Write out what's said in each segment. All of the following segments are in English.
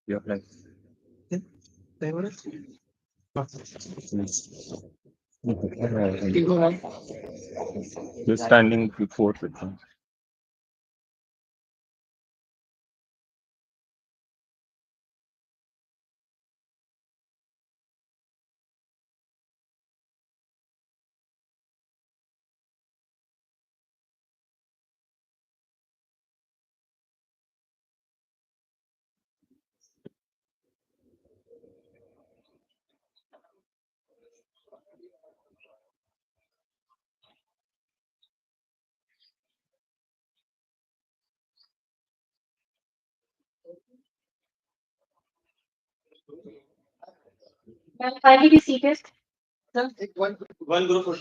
You're like, you're standing before the thing. Kindly be seated. One group.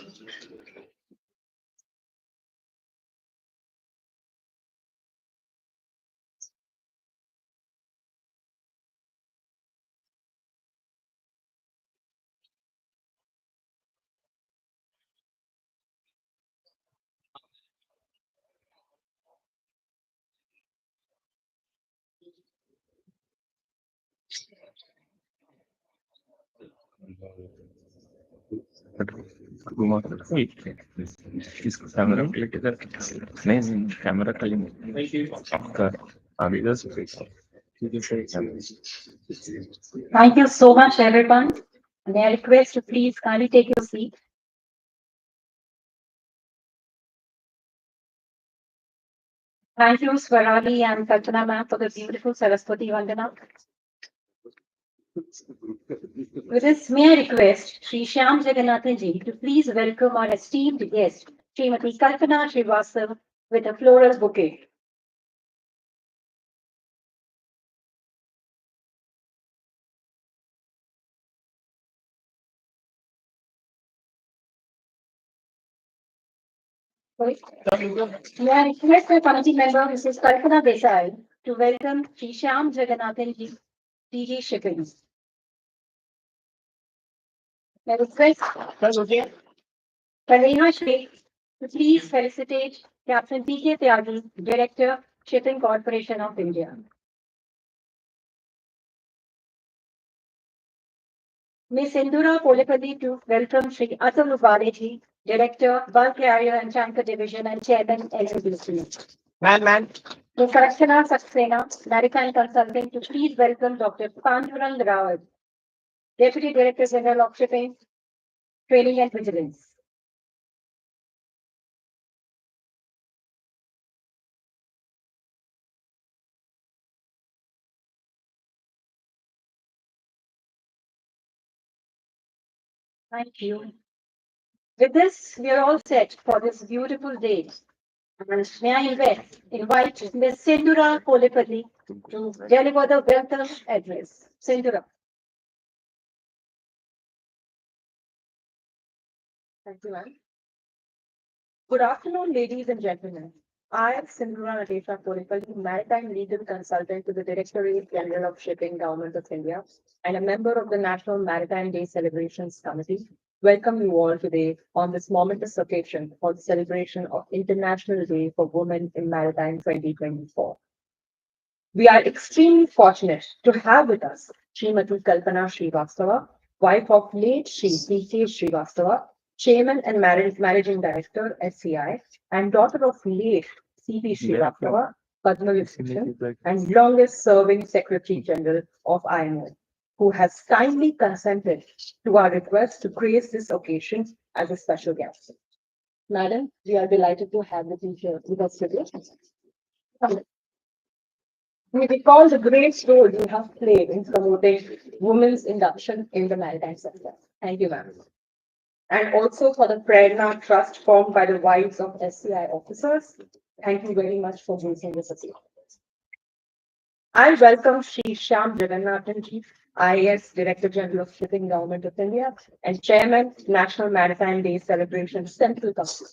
इसको camera click इधर नहीं camera खाली आपका आगे इधर से ठीक है सही camera Thank you so much, everyone. May I request you please kindly take your seat. Thank you, Swarali and Kalpana ma'am, for the beautiful Saraswati Vandana. With this, may I request Sri Shyam Jagannathan ji to please welcome our esteemed guest, Srimati Kalpana Srivastav, with a floral bouquet. May I request the committee member, Mrs. Kalpana Desai, to welcome Sri Shyam Jagannathan ji, DG Shipping. May I request Karina Sheikh to please felicitate Captain P.K. Tyagi, Director, Shipping Corporation of India. Ms. Indura Polepalli to welcome Sri Atul Ubaleji, Director, Bulk Carrier and Tanker Division and Chairman, NLBC. Man. Ms. Archana Saxena, Maritime Consulting, to please welcome Dr. Pandurang Rawat, Deputy Director General of Shipping, Training and Vigilance. Thank you. With this, we are all set for this beautiful day. And may I invite Ms. Sindura Polepalli to deliver the welcome address. Sindura. Thank you, ma'am. Good afternoon, ladies and gentlemen. I am Sindura Nadesha Polepalli, Maritime Legal Consultant to the Directorate General of Shipping, Government of India, and a member of the National Maritime Day Celebrations Committee. Welcome you all today on this momentous occasion for the celebration of International Day for Women in Maritime 2024. We are extremely fortunate to have with us Srimati Kalpana Srivastava, wife of late Sri P.K. Srivastava, Chairman and Managing Director, SCI, and daughter of late C.P. Srivastava, Padma Vibhushan, and longest serving Secretary General of IMO, who has kindly consented to our request to grace this occasion as a special guest. Madam, we are delighted to have you here with us today. We recall the great role you have played in promoting women's induction in the maritime sector. Thank you, ma'am. And also for the Prerna Trust formed by the wives of SCI officers. Thank you very much for gracing this occasion. I welcome Sri Shyam Jagannathan ji, IAS Director General of Shipping, Government of India, and Chairman, National Maritime Day Celebration Central Council.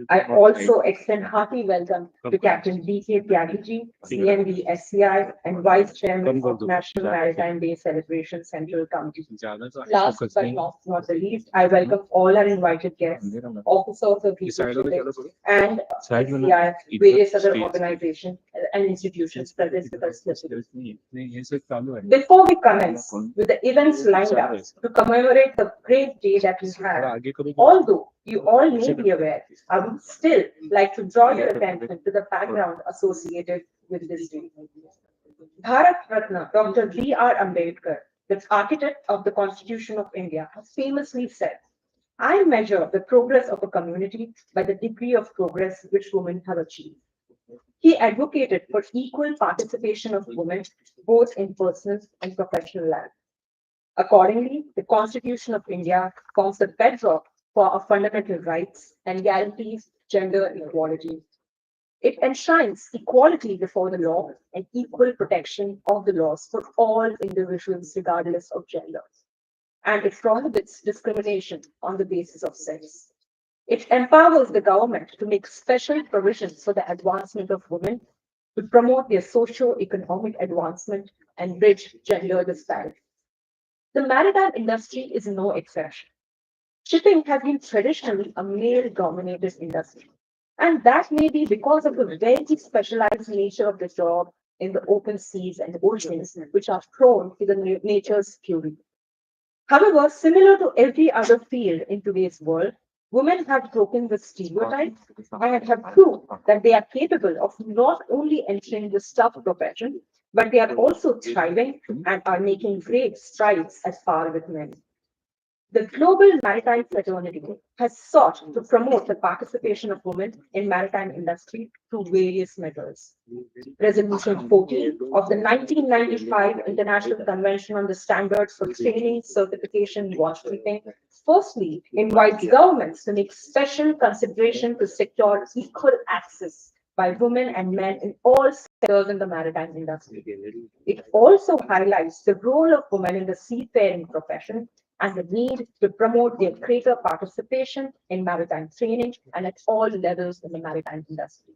I also extend hearty welcome to Captain D.K. Tyagiji, CMD SCI, and Vice Chairman of National Maritime Day Celebration Central Committee. Last but not the least, I welcome all our invited guests, officers of the shipping and SCI, various other organizations and institutions present with us today. Before we commence with the events lined up to commemorate the great day that we have, although you all may be aware, I would still like to draw your attention to the background associated with this day. Bharat Ratna Dr. B.R. Ambedkar, the architect of the Constitution of India, has famously said, I measure the progress of a community by the degree of progress which women have achieved. He advocated for equal participation of women both in personal and professional life. Accordingly, the Constitution of India forms the bedrock for our fundamental rights and guarantees gender equality. It enshrines equality before the law and equal protection of the laws for all individuals regardless of gender. And it prohibits discrimination on the basis of sex. It empowers the government to make special provisions for the advancement of women, to promote their socio-economic advancement and bridge gender disparity. The maritime industry is no exception. Shipping has been traditionally a male-dominated industry, and that may be because of the very specialized nature of the job in the open seas and oceans, which are prone to the nature's fury. However, similar to every other field in today's world, women have broken the stereotype and have proved that they are capable of not only entering the staff profession, but they are also thriving and are making great strides as par with men. The Global Maritime Fraternity has sought to promote the participation of women in maritime industry through various measures. Resolution 14 of the 1995 International Convention on the Standards for Training, Certification, and Watchkeeping firstly invites governments to make special consideration to secure equal access by women and men in all sectors in the maritime industry. It also highlights the role of women in the seafaring profession and the need to promote their greater participation in maritime training and at all levels in the maritime industry.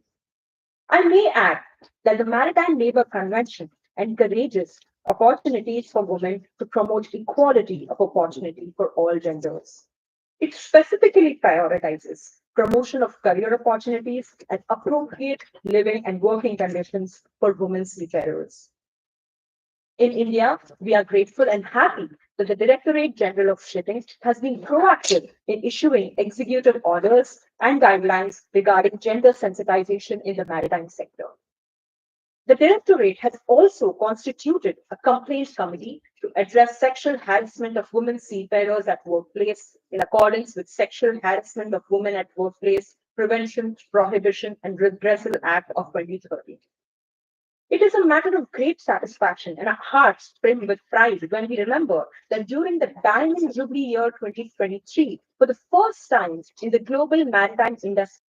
I may add that the Maritime Labour Convention encourages opportunities for women to promote equality of opportunity for all genders. It specifically prioritizes promotion of career opportunities and appropriate living and working conditions for women seafarers. In India, we are grateful and happy that the Directorate General of Shipping has been proactive in issuing executive orders and guidelines regarding gender sensitization in the maritime sector. The Directorate has also constituted a complaints committee to address sexual harassment of women seafarers at workplace in accordance with Sexual Harassment of Women at Workplace Prevention, Prohibition and Redressal Act of 2013. It is a matter of great satisfaction and our hearts brim with pride when we remember that during the Diamond Jubilee year 2023, for the first time in the global maritime industry,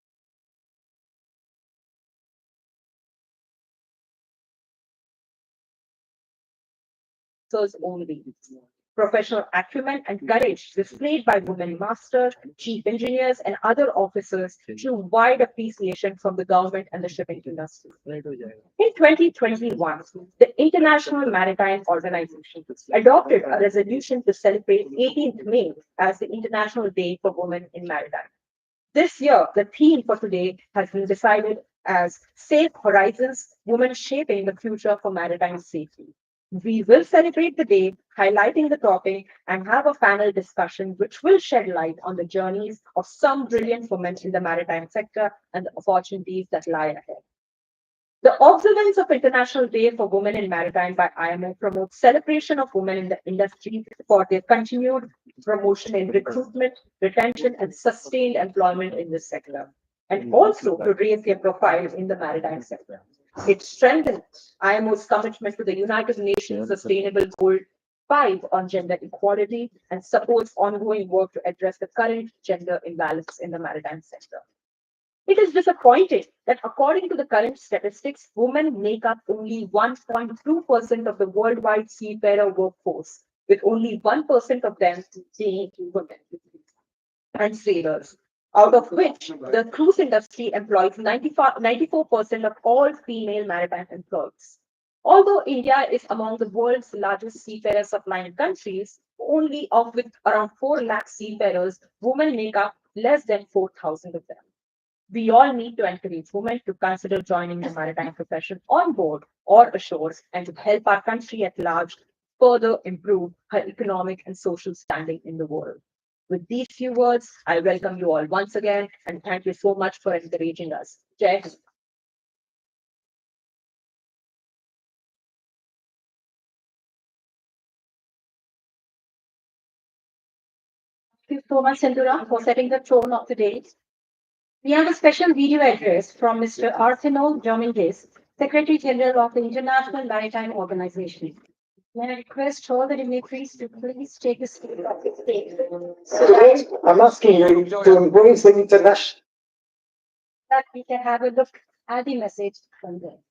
only. Professional acumen and courage displayed by women masters, chief engineers, and other officers drew wide appreciation from the government and the shipping industry. In 2021, the International Maritime Organization adopted a resolution to celebrate 18th May as the International Day for Women in Maritime. This year, the theme for today has been decided as Safe Horizons, Women Shaping the Future for Maritime Safety. We will celebrate the day, highlighting the topic, and have a panel discussion which will shed light on the journeys of some brilliant women in the maritime sector and the opportunities that lie ahead. The observance of International Day for Women in Maritime by IMO promotes celebration of women in the industry for their continued promotion in recruitment, retention, and sustained employment in this sector, and also to raise their profile in the maritime sector. It strengthens IMO's commitment to the United Nations Sustainable Goal 5 on gender equality and supports ongoing work to address the current gender imbalance in the maritime sector. It is disappointing that according to the current statistics, women make up only 1.2% of the worldwide seafarer workforce, with only 1% of them being women and sailors. out of which the cruise industry employs 94% of all female maritime employees. Although India is among the world's largest seafarer supplying countries, only of which around 4 lakh seafarers, women make up less than 4,000 of them. We all need to encourage women to consider joining the maritime profession on board or ashore and to help our country at large further improve her economic and social standing in the world. With these few words, I welcome you all once again and thank you so much for encouraging us. Jai Hind. Thank you so much, Sindhura, for setting the tone of the day. We have a special video address from Mr. Arsenal Dominguez, Secretary General of the International Maritime Organization. May I request all the dignitaries to please take a seat of the stage so Today, I'm asking you to embrace the international. that we can have a look at the message from there.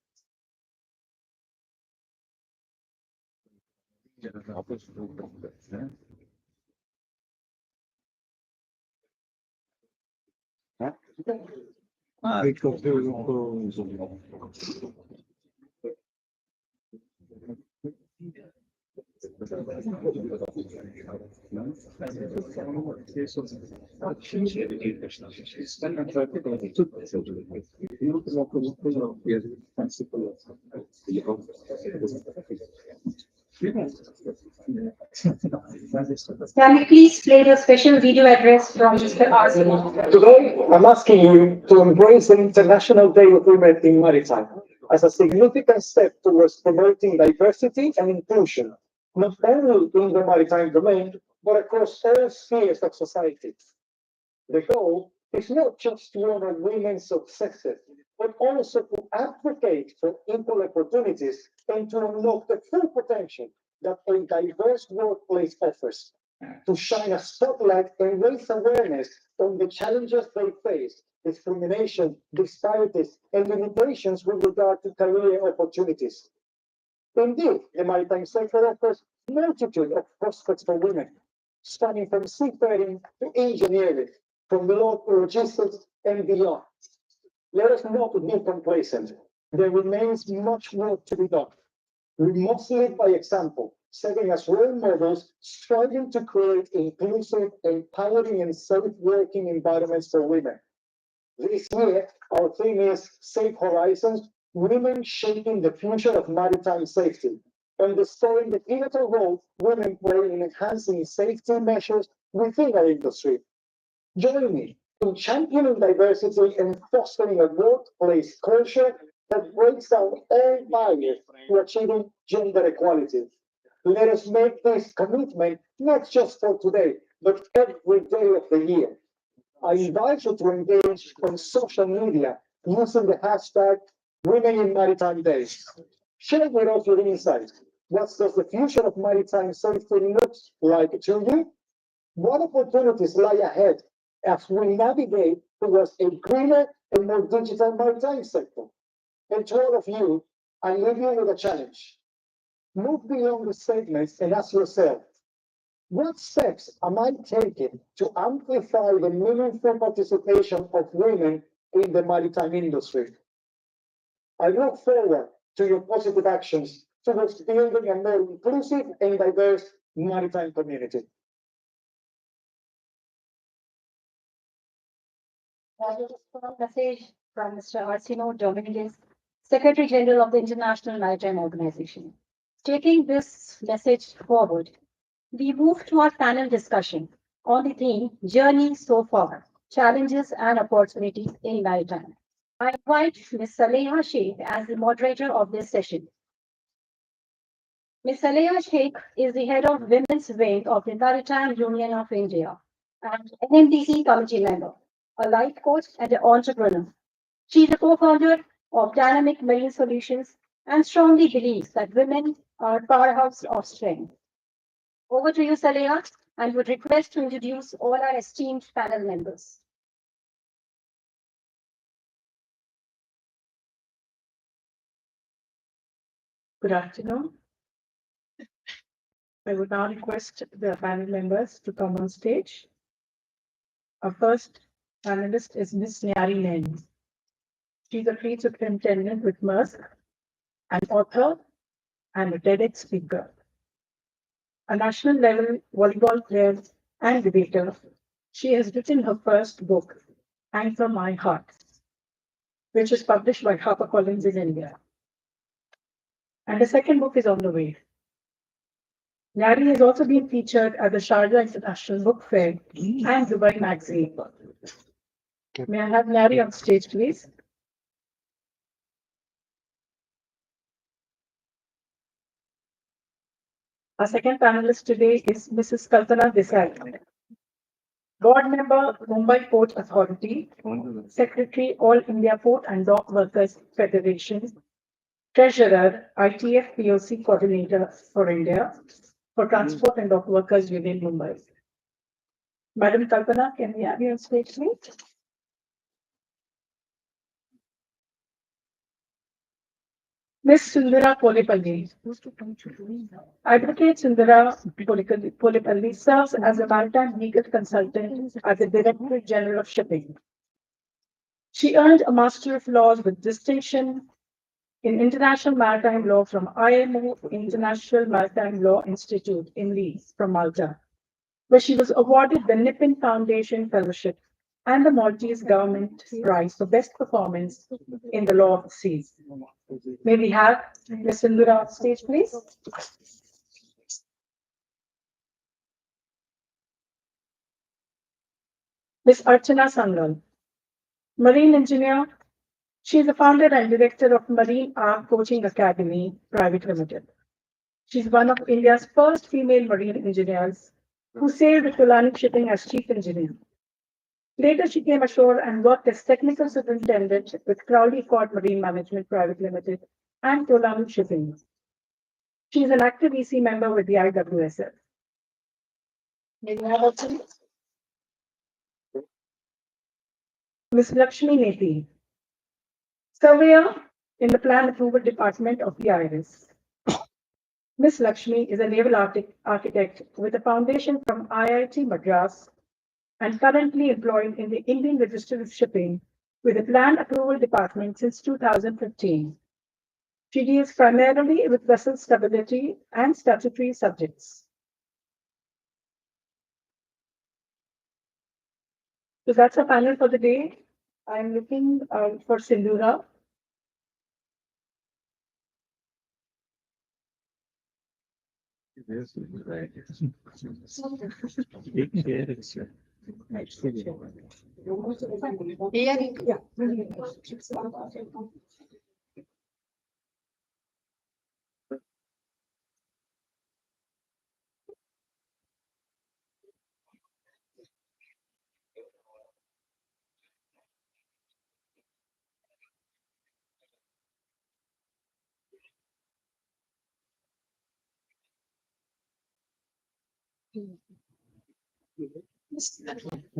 Can we please play the special video address from Mr. Arsenal? Today, I'm asking you to embrace the International Day of Women in Maritime as a significant step towards promoting diversity and inclusion, not only in the maritime domain, but across all spheres of society. The goal is not just to honor women's successes, but also to advocate for equal opportunities and to unlock the full potential that a diverse workplace offers, to shine a spotlight and raise awareness on the challenges they face, discrimination, disparities, and limitations with regard to career opportunities. Indeed, the maritime sector offers multitude of prospects for women, spanning from seafaring to engineering, from law to logistics and beyond. Let us not be complacent. There remains much work to be done. We must lead by example, serving as role models, striving to create inclusive, empowering, and safe working environments for women. This year, our theme is Safe Horizons, Women Shaping the Future of Maritime Safety, underscoring the pivotal role women play in enhancing safety measures within our industry. Join me in championing diversity and fostering a workplace culture that breaks down all barriers to achieving gender equality. Let us make this commitment not just for today, but every day of the year. I invite you to engage on social media using the hashtag Women in Maritime Days. Share with us your insights. What does the future of maritime safety look like to you? What opportunities lie ahead as we navigate towards a greener and more digital maritime sector? And to all of you, I leave you with a challenge. Move beyond the statements and ask yourself, what steps am I taking to amplify the meaningful participation of women in the maritime industry? I look forward to your positive actions towards building a more inclusive and diverse maritime community. That is a strong message from Mr. Arsenal Dominguez, Secretary General of the International Maritime Organization. Taking this message forward, we move to our panel discussion on the theme Journey So Far, Challenges and Opportunities in Maritime. I invite Ms. Saleha Sheikh as the moderator of this session. Ms. Saleha Sheikh is the head of Women's Wing of the Maritime Union of India and NMDC committee member, a life coach and an entrepreneur. She is a co-founder of Dynamic Marine Solutions and strongly believes that women are a powerhouse of strength. Over to you, Saleha, and would request to introduce all our esteemed panel members. Good afternoon. I would now request the panel members to come on stage. Our first panelist is Miss Nyari Nain. She's a fleet superintendent with Maersk, an author, and a TEDx speaker. A national level volleyball player and debater, she has written her first book, Anchor My Heart, which was published by HarperCollins in India. And the second book is on the way. Nyari has also been featured at the Sharjah International Book Fair and Dubai Magazine. May I have Nyari on stage, please? Our second panelist today is Mrs. Kalpana Desai, Board Member, Mumbai Port Authority, Secretary, All India Port and Dock Workers Federation, Treasurer, ITF POC Coordinator for India, for Transport and Dock Workers within Mumbai. Madam Kalpana, can we have you on stage, please? Ms. Sundara Polepalli. Advocate Sundara Polepalli serves as a maritime legal consultant at the Directorate General of Shipping. She earned a Master of Laws with distinction in International Maritime Law from IMO International Maritime Law Institute in Leeds from Malta, where she was awarded the Nippon Foundation Fellowship and the Maltese Government Prize for Best Performance in the Law of the Seas. May we have Ms. Sindhura on stage, please? Ms. Archana Sangal, marine engineer. She is the founder and director of Marine Arm Coaching Academy Private Limited. She's one of India's first female marine engineers who sailed with Tolani Shipping as chief engineer. Later, she came ashore and worked as technical superintendent with Crowley Court Marine Management Private Limited and Tolani Shipping. She is an active EC member with the IWSF. May we have also Ms. Lakshmi Nethi, surveyor in the Plan Approval Department of the IRS. Ms. Lakshmi is a naval architect with a foundation from IIT Madras and currently employed in the Indian Register of Shipping with the Plan Approval Department since 2015. She deals primarily with vessel stability and statutory subjects. So that's our panel for the day. I'm looking for Sindhura.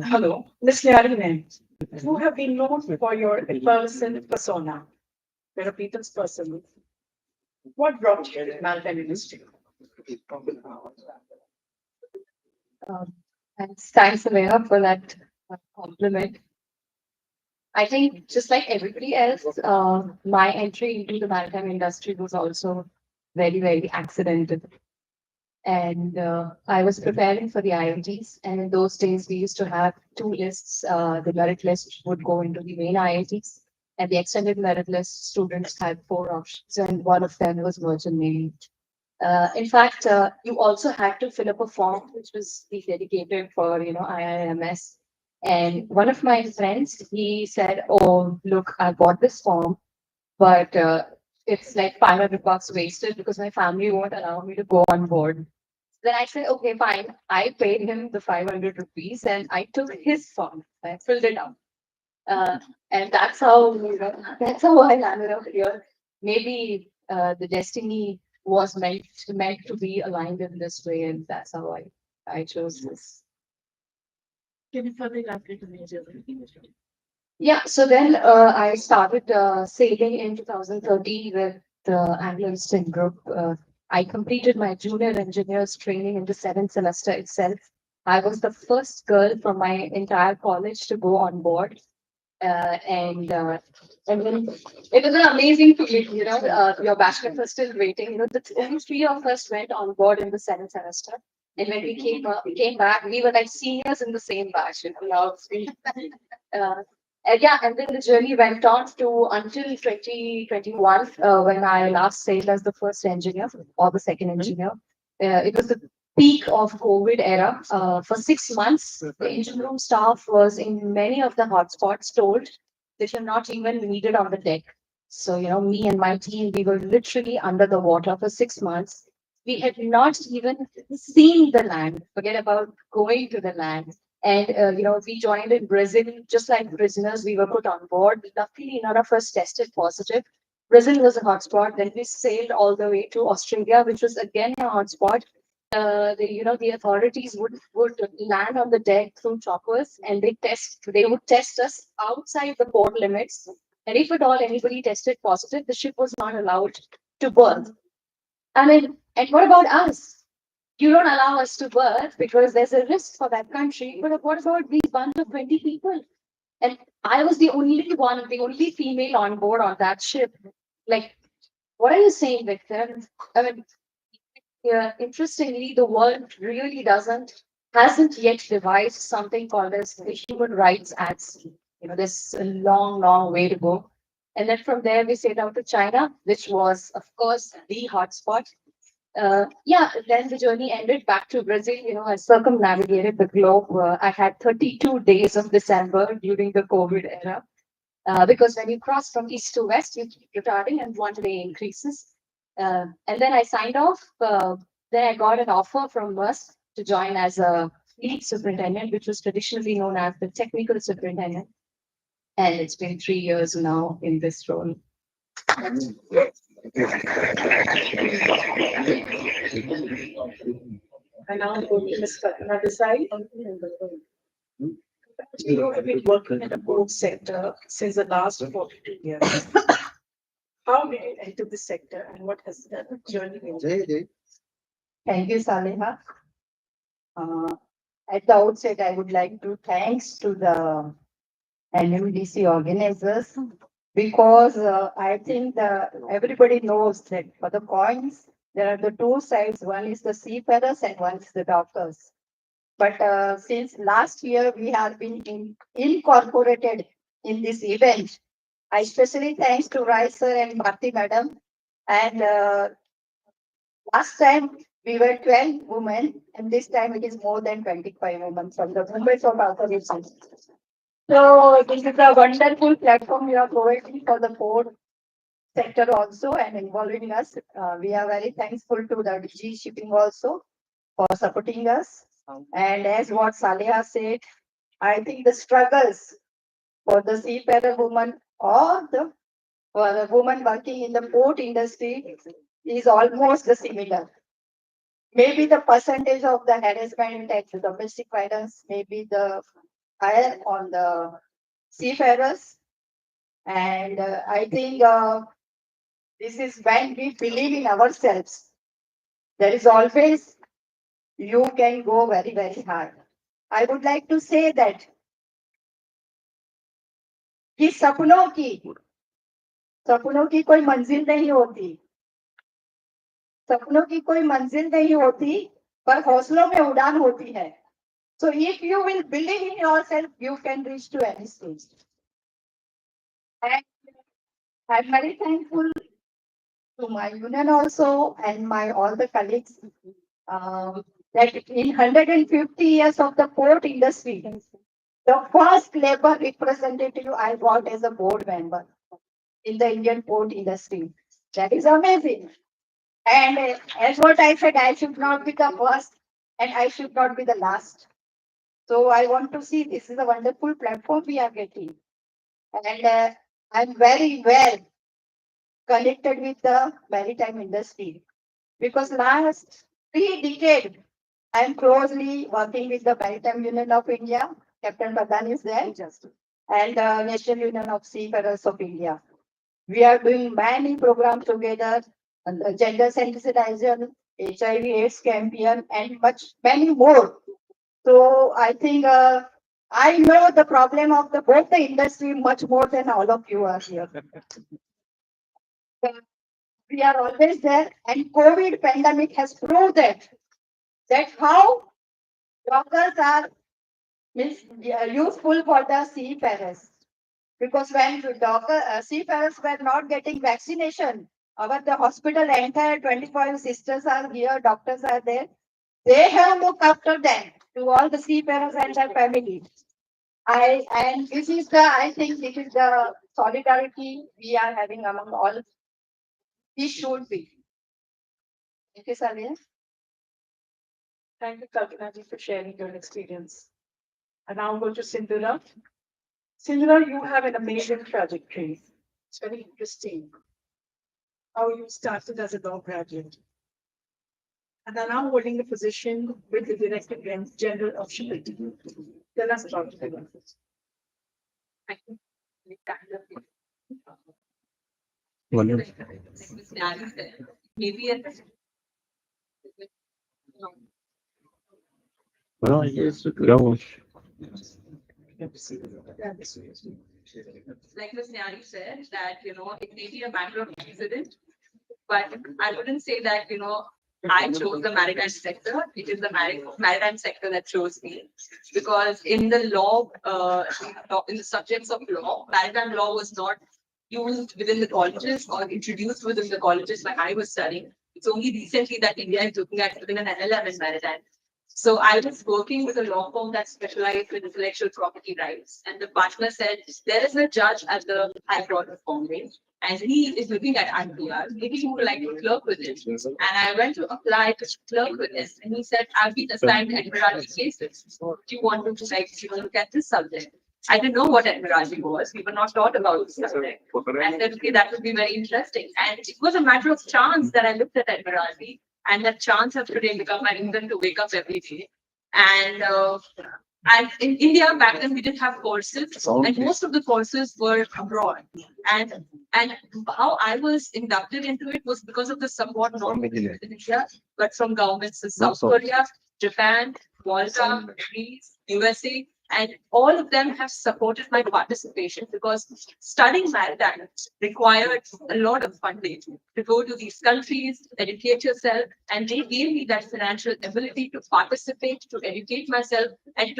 Hello, Ms. Nyarine, you have been known for your effervescent persona. You're a people's person. What brought you to the maritime industry? Thanks, Amira, for that compliment. I think just like everybody else, my entry into the maritime industry was also very, very accidental. And I was preparing for the IITs, and in those days we used to have two lists. The merit list would go into the main IITs, and the extended merit list students had four options, and one of them was merchant navy. In fact, you also had to fill up a form which was dedicated for IIMS. And one of my friends, he said, "Oh, look, I bought this form, but it's like 500 bucks wasted because my family won't allow me to go on board." Then I said, "Okay, fine." I paid him the 500 rupees and I took his form. I filled it out. And that's how that's how I landed up here. Maybe the destiny was meant to be aligned in this way, and that's how I chose this. Can you further elaborate on your Yeah, so then I started sailing in 2013 with the Anglo Eastern Group. I completed my junior engineer's training in the seventh semester itself. I was the first girl from my entire college to go on board. And then it was an amazing feeling, your batchmates are still waiting. The only three of us went on board in the second semester. And when we came back, we were like seniors in the same batch. Yeah, and then the journey went on to until 2021, when I last sailed as the first engineer or the second engineer. It was the peak of COVID era. For 6 months, the engine room staff was in many of the hotspots told that you're not even needed on the deck. So, me and my team, we were literally under the water for 6 months. We had not even seen the land, forget about going to the land. And, we joined in Brazil, just like prisoners, we were put on board. Luckily, none of us tested positive. Brazil was a hotspot. Then we sailed all the way to Australia, which was again a hotspot. The authorities would land on the deck through choppers, and they would test us outside the port limits. And if at all anybody tested positive, the ship was not allowed to berth. I mean, and what about us? You don't allow us to berth because there's a risk for that country. But what about these bunch of 20 people? And I was the only female on board on that ship. Like, what are you saying, Victor? I mean, yeah, interestingly, the world really hasn't yet devised something called as the human rights at sea. There's a long, long way to go. And then from there, we sailed out to China, which was, of course, the hotspot. Yeah, then the journey ended back to Brazil. I circumnavigated the globe. I had 32 days of December during the COVID era. Because when you cross from east to west, you keep retarding and one day increases. And then I signed off. Then I got an offer from Musk to join as a fleet superintendent, which was traditionally known as the technical superintendent. And it's been 3 years now in this role. And now I'm going to Ms. Kalpana Desai. You have been working in the port sector since the last 42 years. How did you enter the sector and what has the journey been? Thank you, Saleha. Uh, at the outset, I would like to thanks to the NMDC organizers because I think everybody knows that for the coins, there are the two sides. One is the seafarers and one is the doctors. But since last year, we have been incorporated in this event. I especially thanks to Rai sir and Bharti madam. And last time we were 12 women, and this time it is more than 25 women from the movement of organizations. So this is a wonderful platform you are providing for the port sector also and involving us. We are very thankful to the DG Shipping also for supporting us. And as what Saleha said, I think the struggles for the seafarer woman or for the woman working in the port industry is almost the similar. Maybe the percentage of the harassment and the domestic violence may be the higher on the seafarers. And I think this is when we believe in ourselves. There is always you can go very, very hard. I would like to say that कि सपनों की कोई मंजिल नहीं होती सपनों की कोई मंजिल नहीं होती पर हौसलों में उड़ान होती है So if you will believe in yourself, you can reach to any stage. And I'm very thankful to my union also and my all the colleagues that in 150 years of the port industry, the first labor representative I got as a board member in the Indian port industry. That is amazing. And as what I said, I should not be the first and I should not be the last. So I want to see this is a wonderful platform we are getting. And I'm very well connected with the maritime industry because last 3 decades I'm closely working with the Maritime Union of India. Captain Pradhan is there, and the National Union of Seafarers of India. We are doing many programs together, and the gender sensitization, HIV/AIDS campaign, and many more. So I think I know the problem of the both the industry much more than all of you are here. We are always there, and COVID pandemic has proved that how doctors are useful for the seafarers. Because when the seafarers were not getting vaccination, our the hospital entire 24 sisters are here, doctors are there. They have looked after them to all the seafarers and their family. And this is the I think this is the solidarity we are having among all. We should be. Thank you, Salia. Thank you, Kalpana, for sharing your experience. And now I'm going to Sindhura. Sindhura, you have an amazing trajectory. It's very interesting how you started as a law graduate and are now holding a position with the Director General of Shipping. Tell us about it. Maybe at Well, yes, go. like Ms. Nyari said, that it may be a matter of accident, but I wouldn't say that I chose the maritime sector. It is the maritime sector that chose me, because in the law, in the subjects of law, maritime law was not used within the colleges or introduced within the colleges when I was studying. It's only recently that India is looking at putting an LLM in maritime. So I was working with a law firm that specialized in intellectual property rights. And the partner said, there is a judge at the High Court of Bombay, and he is looking at IPR. Maybe you would like to clerk with him. And I went to apply to clerk with him. And he said, I've been assigned Admiralty cases. Do you want to look at this subject? I didn't know what Admiralty was. We were not taught about this subject. I said, okay, that would be very interesting. And it was a matter of chance that I looked at Admiralty. And that chance has today become my reason to wake up every day. And in India back then we didn't have courses, and most of the courses were abroad. And how I was inducted into it was because of the support not in India, but from governments in South Korea, Japan, Malta, Greece, USA, and all of them have supported my participation, because studying maritime required a lot of funding to go to these countries, educate yourself, and they gave me that financial ability to participate, to educate myself, and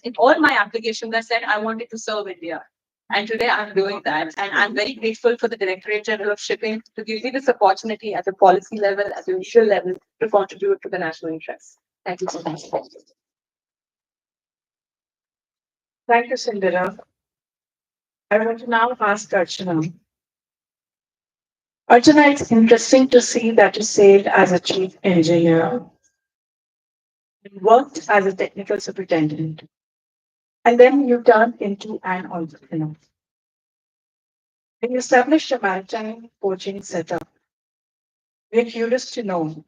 in all my applications, I said I wanted to serve India. And today I'm doing that. And I'm very grateful for the Directorate General of Shipping to give me this opportunity at the policy level, at the initial level, to contribute to the national interest. Thank you so much. Thank you, Sindhura. I want to now ask Archana. Archana, it's interesting to see that you sailed as a chief engineer and worked as a technical superintendent, and then you turned into an entrepreneur. When you established a maritime coaching setup, we're curious to know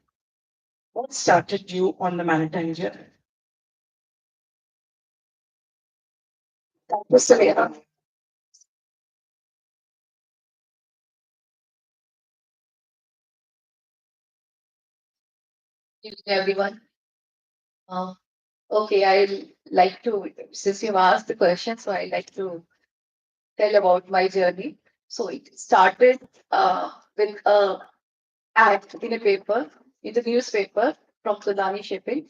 what started you on the maritime journey. Thank you, Samira. Good evening, everyone. Okay, I like to, since you've asked the question, so I like to tell about my journey. So it started with a ad in a paper, in the newspaper from Tulani Shipping,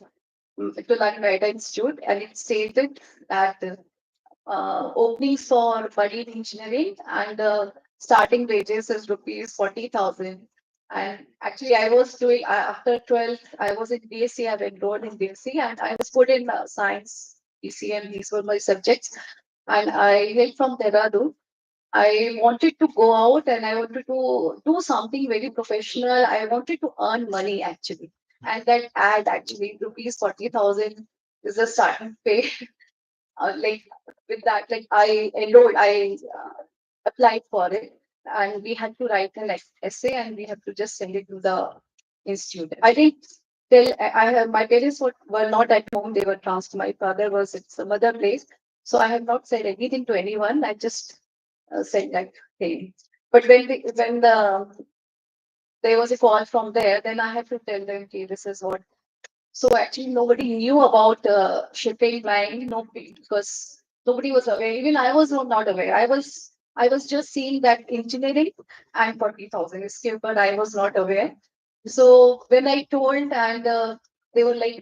Tulani Maritime Institute, and it stated that openings for marine engineering and starting wages is rupees 40,000. And actually, I was doing after 12th, I was in BSc, I've enrolled in BSc, and I was put in science, ECM, these were my subjects. And I hail from Dehradun. I wanted to go out and I wanted to do something very professional. I wanted to earn money actually. And that ad actually, rupees 40,000 is the starting pay. Like with that, like I enrolled, I applied for it, and we had to write an essay, and we have to just send it to the institute. I didn't tell. I have my parents were not at home; they were transferred. My father was at some other place, so I have not said anything to anyone. I just said that thing. But when there was a call from there, then I had to tell them, okay, this is what So actually, nobody knew about shipping line, no, because nobody was aware. Even I was not aware. I was just seeing that engineering and 40,000 is skill, but I was not aware. So when I told, and they were like,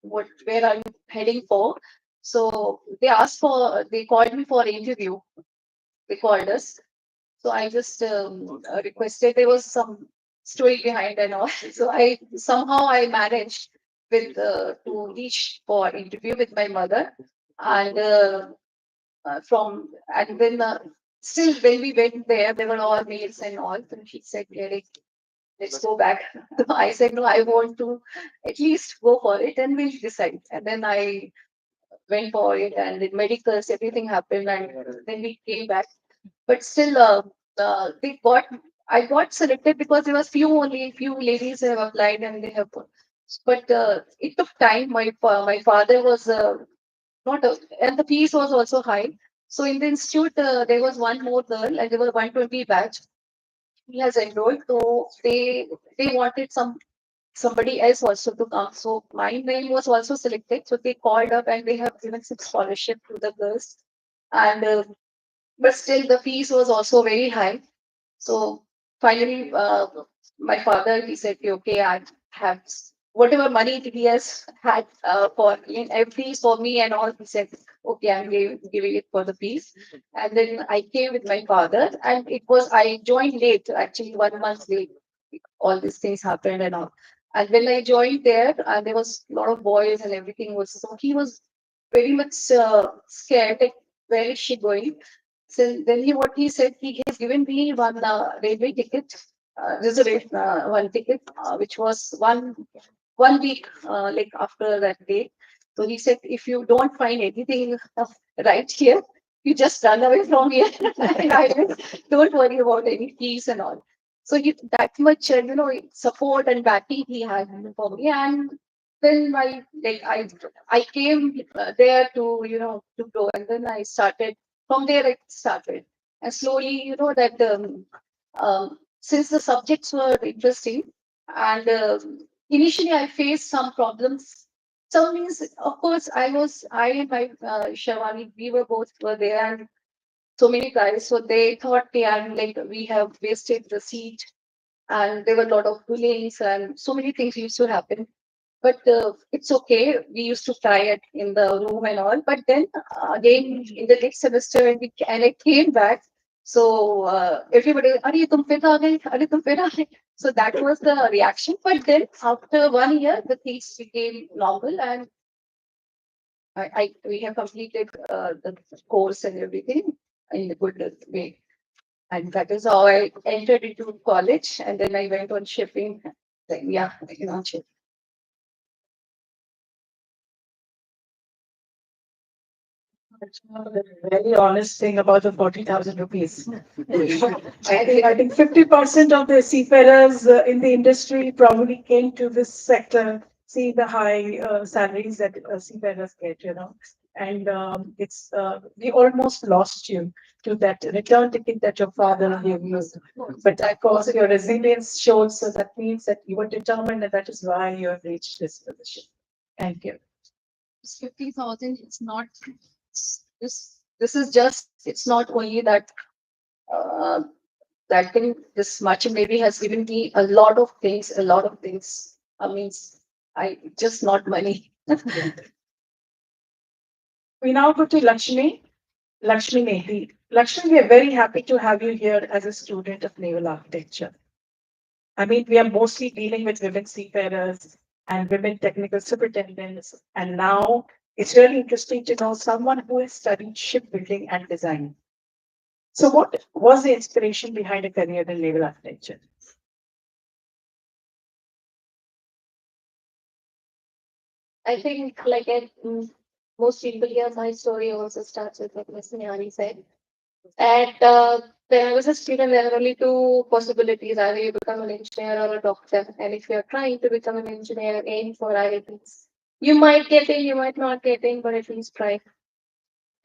where are you heading for? So they called me for interview. They called us. So I just requested. There was some story behind and all. So I managed with to reach for interview with my mother, and and then still when we went there, they were all maids and all. And she said, "Eric, let's go back." I said, "No, I want to at least go for it, and we'll decide." And then I went for it, and the medicals, everything happened, and then we came back. But still, they got I got selected because there was few ladies who have applied and they have put. But it took time. My father was not a, and the fees was also high. So in the institute, there was one more girl, and there were 120 batch. He has enrolled, so they wanted somebody else also to come. So my name was also selected. So they called up and they have given some scholarship to the girls. And but still the fees was also very high. So finally, my father, he said, "Okay, I have whatever money he has had for in FDs for me and all." He said, "Okay, I'm giving it for the fees." And then I came with my father, and I joined late, actually 1 month late. All these things happened and all. And when I joined there, there was a lot of boys and everything was, so he was very much scared, like, where is she going? So then what he said, he has given me one railway ticket, reservation, one ticket, which was one week, like after that day. So he said, if you don't find anything right here, you just run away from here. And don't worry about any fees and all. So that much, support and backing he had for me. And then I came there to, to grow. And then I started, from there I started. And slowly, that since the subjects were interesting, and initially I faced some problems. So means, of course, I and my Shavani, we were there, and so many guys. So they thought, yeah, like we have wasted the seat, and there were a lot of bullings and so many things used to happen. But it's okay. We used to try it in the room and all. But then again, in the next semester, and I came back, so everybody, "Are tum fir aa gaye? Are tum fir aa gaye?" So that was the reaction. But then after 1 year, the things became normal, and we have completed the course and everything in a good way. And that is how I entered into college, and then I went on shipping. Then, yeah, ship. The very honest thing about the 40,000 rupees. I think 50% of the seafarers in the industry probably came to this sector, see the high salaries that seafarers get, And we almost lost you to that return ticket that your father gave you. But of course, your resilience showed, so that means that you were determined, and that is why you have reached this position. Thank you. 50,000, it's not, this is just, it's not only that, uh, that thing, this much maybe has given me a lot of things, I mean, just not money. We now go to Lakshmi. Lakshmi Nehi. Lakshmi, we are very happy to have you here as a student of naval architecture. I mean, we are mostly dealing with women seafarers and women technical superintendents. And now it's really interesting to know someone who has studied shipbuilding and design. So, what was the inspiration behind a career in naval architecture? I think, most people here, my story also starts with what Ms. Nihari said. And when I was a student, there are only two possibilities: either you become an engineer or a doctor. And if you're trying to become an engineer, aim for IITs. You might get in, you might not get in, but at least try.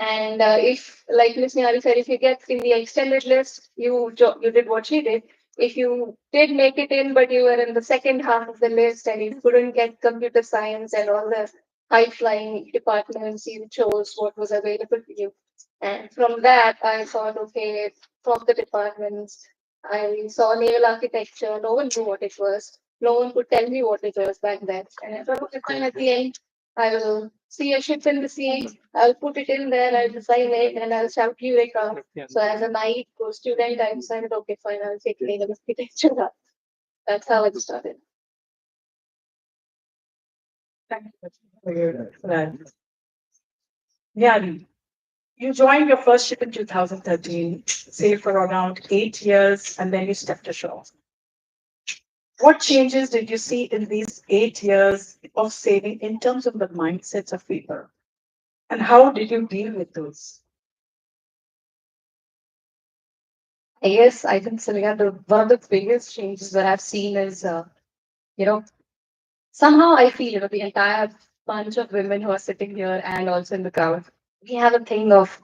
And if, like Ms. Nihari said, if you get in the extended list, you did what she did. if you did make it in, but you were in the second half of the list and you couldn't get computer science and all the high flying departments, you chose what was available for you. And from that, I thought, okay, from the departments, I saw naval architecture. No one knew what it was. No one could tell me what it was back then. And I thought, okay, fine, at the end, I will see a ship in the sea. I'll put it in there, I'll design it, and I'll shout Eureka. So as a naive student, I decided, okay, fine, I'll take naval architecture. That's how it started. Thank you for your that. Nyari, you joined your first ship in 2013, sailed for around 8 years, and then you stepped ashore. What changes did you see in these 8 years of sailing in terms of the mindsets of people? And how did you deal with those? Yes, I think Sylvia, one of the biggest changes that I've seen is, you know, somehow I feel, the entire bunch of women who are sitting here and also in the crowd, we have a thing of,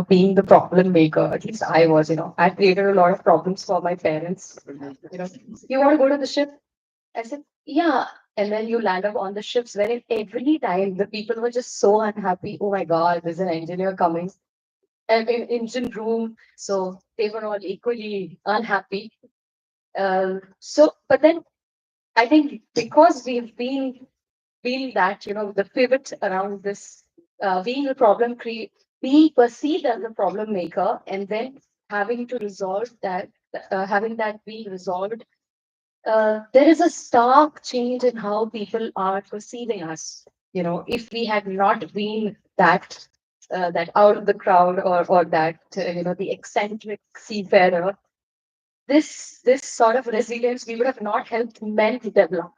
being the problem maker. At least I was, I created a lot of problems for my parents. You want to go to the ship? I said, yeah. And then you land up on the ships wherein every time the people were just so unhappy. Oh my God, there's an engineer coming and in engine room. So they were all equally unhappy. But then I think because we've been that, the pivot around this, being a being perceived as a problem maker and then having to resolve that, having that be resolved, there is a stark change in how people are perceiving us. If we had not been that out of the crowd or that, the eccentric seafarer, this sort of resilience, we would have not helped men to develop,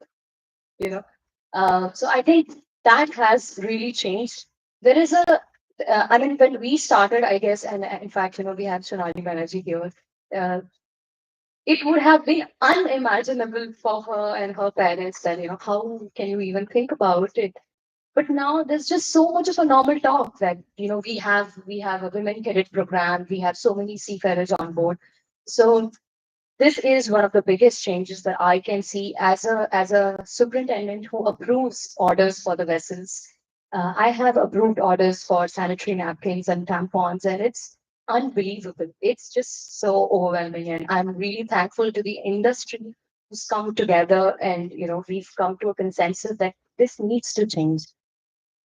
you know. So I think that has really changed. There is I mean, when we started, I guess, and in fact, we have Sonali Banerjee here. Uh, it would have been unimaginable for her and her parents that, how can you even think about it? But now there's just so much of a normal talk that, we have a women cadet program, we have so many seafarers on board. So this is one of the biggest changes that I can see as a superintendent who approves orders for the vessels. I have approved orders for sanitary napkins and tampons, and it's unbelievable. It's just so overwhelming, and I'm really thankful to the industry who's come together, and we've come to a consensus that this needs to change.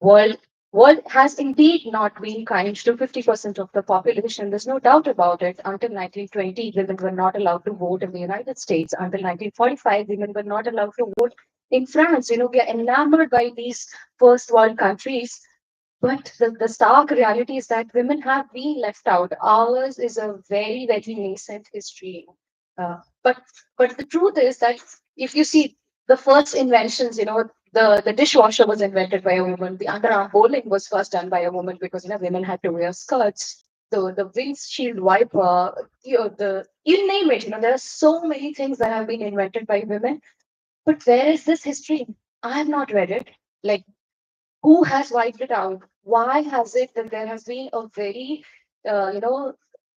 World world has indeed not been kind to 50% of the population. There's no doubt about it. Until 1920, women were not allowed to vote in the United States. Until 1945, women were not allowed to vote in France. We are enamored by these first world countries. But the stark reality is that women have been left out. Ours is a very, very nascent history. But the truth is that if you see the first inventions, the dishwasher was invented by a woman. The underarm bowling was first done by a woman because women had to wear skirts. The windshield wiper, you name it. There are so many things that have been invented by women. But where is this history? I have not read it. Like, who has wiped it out? Why has it that there has been a very,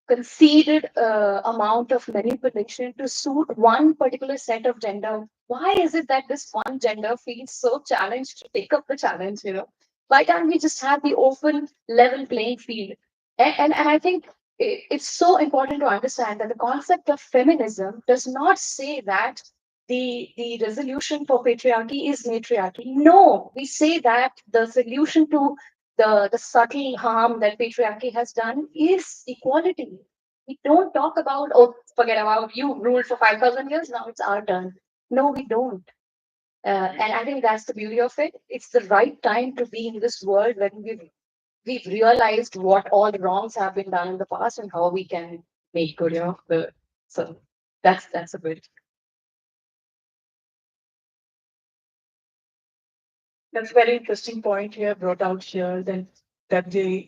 conceded amount of manipulation to suit one particular set of gender? Why is it that this one gender feels so challenged to take up the challenge? Why can't we just have the open, level playing field? And I think it's so important to understand that the concept of feminism does not say that the resolution for patriarchy is matriarchy. No, we say that the solution to the subtle harm that patriarchy has done is equality. We don't talk about, oh, forget about you ruled for 5,000 years, now it's our turn. No, we don't. And I think that's the beauty of it. It's the right time to be in this world when we've realized what all the wrongs have been done in the past and how we can make good, so that's a bit. That's a very interesting point you have brought out here that the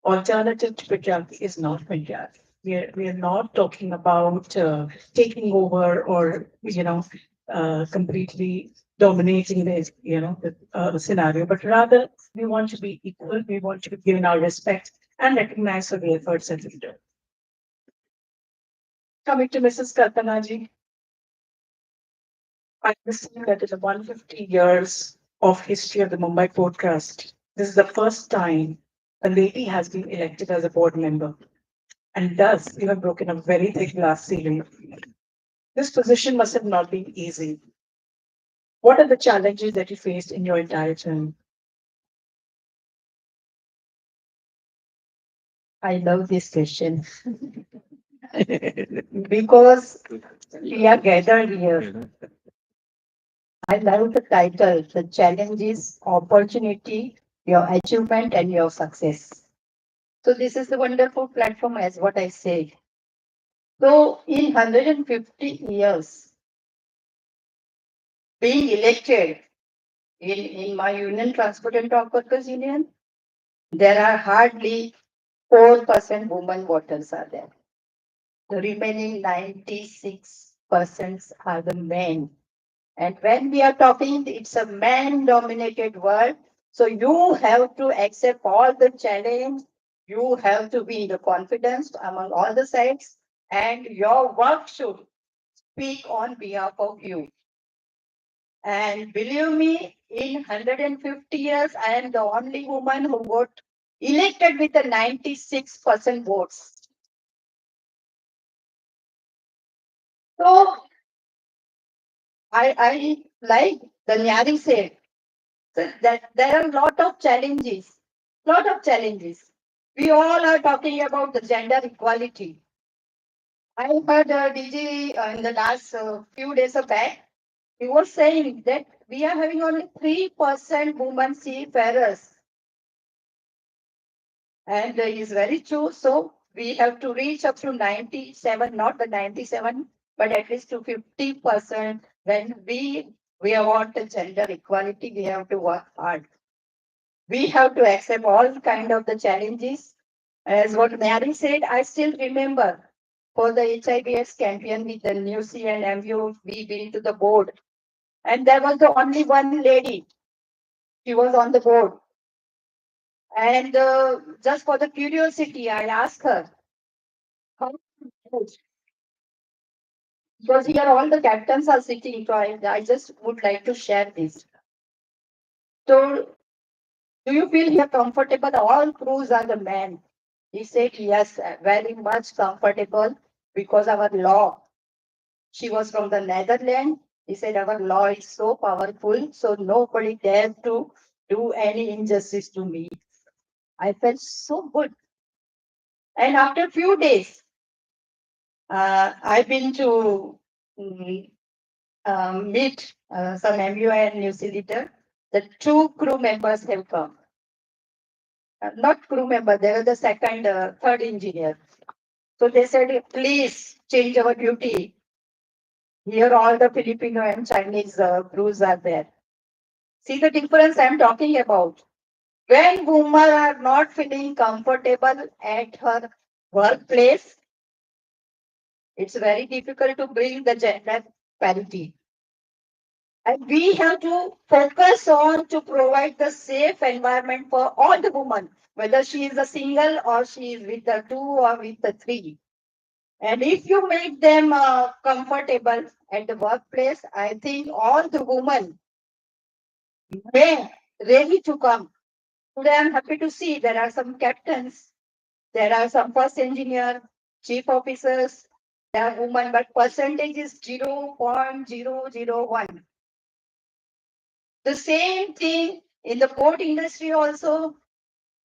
alternative to patriarchy is not patriarchy. We are not talking about taking over or completely dominating the scenario, but rather we want to be equal. We want to be given our respect and recognize for the efforts that we do. Coming to Mrs. Kalpanaji, I understand that in the 150 years of history of the Mumbai Port Trust, this is the first time a lady has been elected as a board member. And thus, you have broken a very thick glass ceiling. This position must have not been easy. What are the challenges that you faced in your entire term? I love this question because we are gathered here. I love the title, the challenges, opportunity, your achievement, and your success. So this is a wonderful platform, as what I said. So in 150 years, being elected in my union, Transport and Dock Workers Union, there are hardly 4% women voters are there. The remaining 96% are the men. And when we are talking, it's a man-dominated world. So you have to accept all the challenge. You have to be in the confidence among all the sides, and your work should speak on behalf of you. And believe me, in 150 years, I am the only woman who got elected with the 96% votes. So I like the Nyari said that there are a lot of challenges, lot of challenges. We all are talking about the gender equality. I heard DG in the last few days back, he was saying that we are having only 3% women seafarers. And is very true. So we have to reach up to 97, not the 97, but at least to 50%. When we want the gender equality, we have to work hard. We have to accept all kind of the challenges. As what Mary said, I still remember for the HIBS champion with the new C and MU, we been to the board. And there was the only one lady. She was on the board. And just for the curiosity, I asked her, how because here all the captains are sitting, so I just would like to share this. So, do you feel here comfortable? All crews are the men. He said, yes, very much comfortable because our law, she was from the Netherlands. He said, our law is so powerful, so nobody dared to do any injustice to me. I felt so good. And after a few days, I've been to meet some MU and New Zealander. The two crew members have come. Not crew member, they were the second, third engineer. So they said, please change our duty. Here all the Filipino and Chinese crews are there. See the difference I'm talking about. When women are not feeling comfortable at her workplace, it's very difficult to bring the gender parity. And we have to focus on to provide the safe environment for all the women, whether she is a single or she is with the two or with the three. And if you make them comfortable at the workplace, I think all the women may ready to come. Today I'm happy to see there are some captains, there are some first engineer, chief officers, there are women, but percentage is 0.001. The same thing in the port industry also.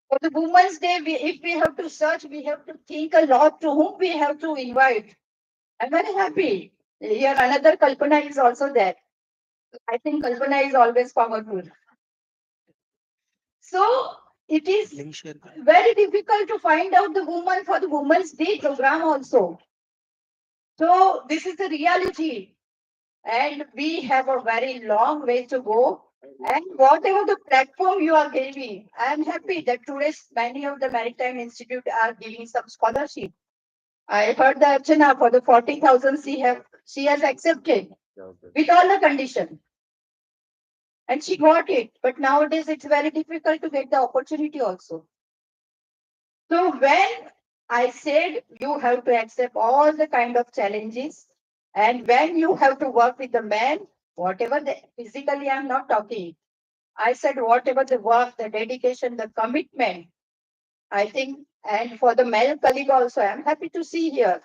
For the Women's Day, if we have to search, we have to think a lot to whom we have to invite. I'm very happy. Here another Kalpana is also there. I think Kalpana is always powerful. So it is very difficult to find out the woman for the Women's Day program also. So this is the reality. And we have a very long way to go. And whatever the platform you are giving, I am happy that today many of the Maritime Institute are giving some scholarship. I heard the Archana for the 40,000 she has accepted with all the condition. And she got it. But nowadays it's very difficult to get the opportunity also. So when I said you have to accept all the kind of challenges. And when you have to work with the men, whatever the physically, I'm not talking. I said whatever the work, the dedication, the commitment, I think, and for the male colleague also, I'm happy to see here.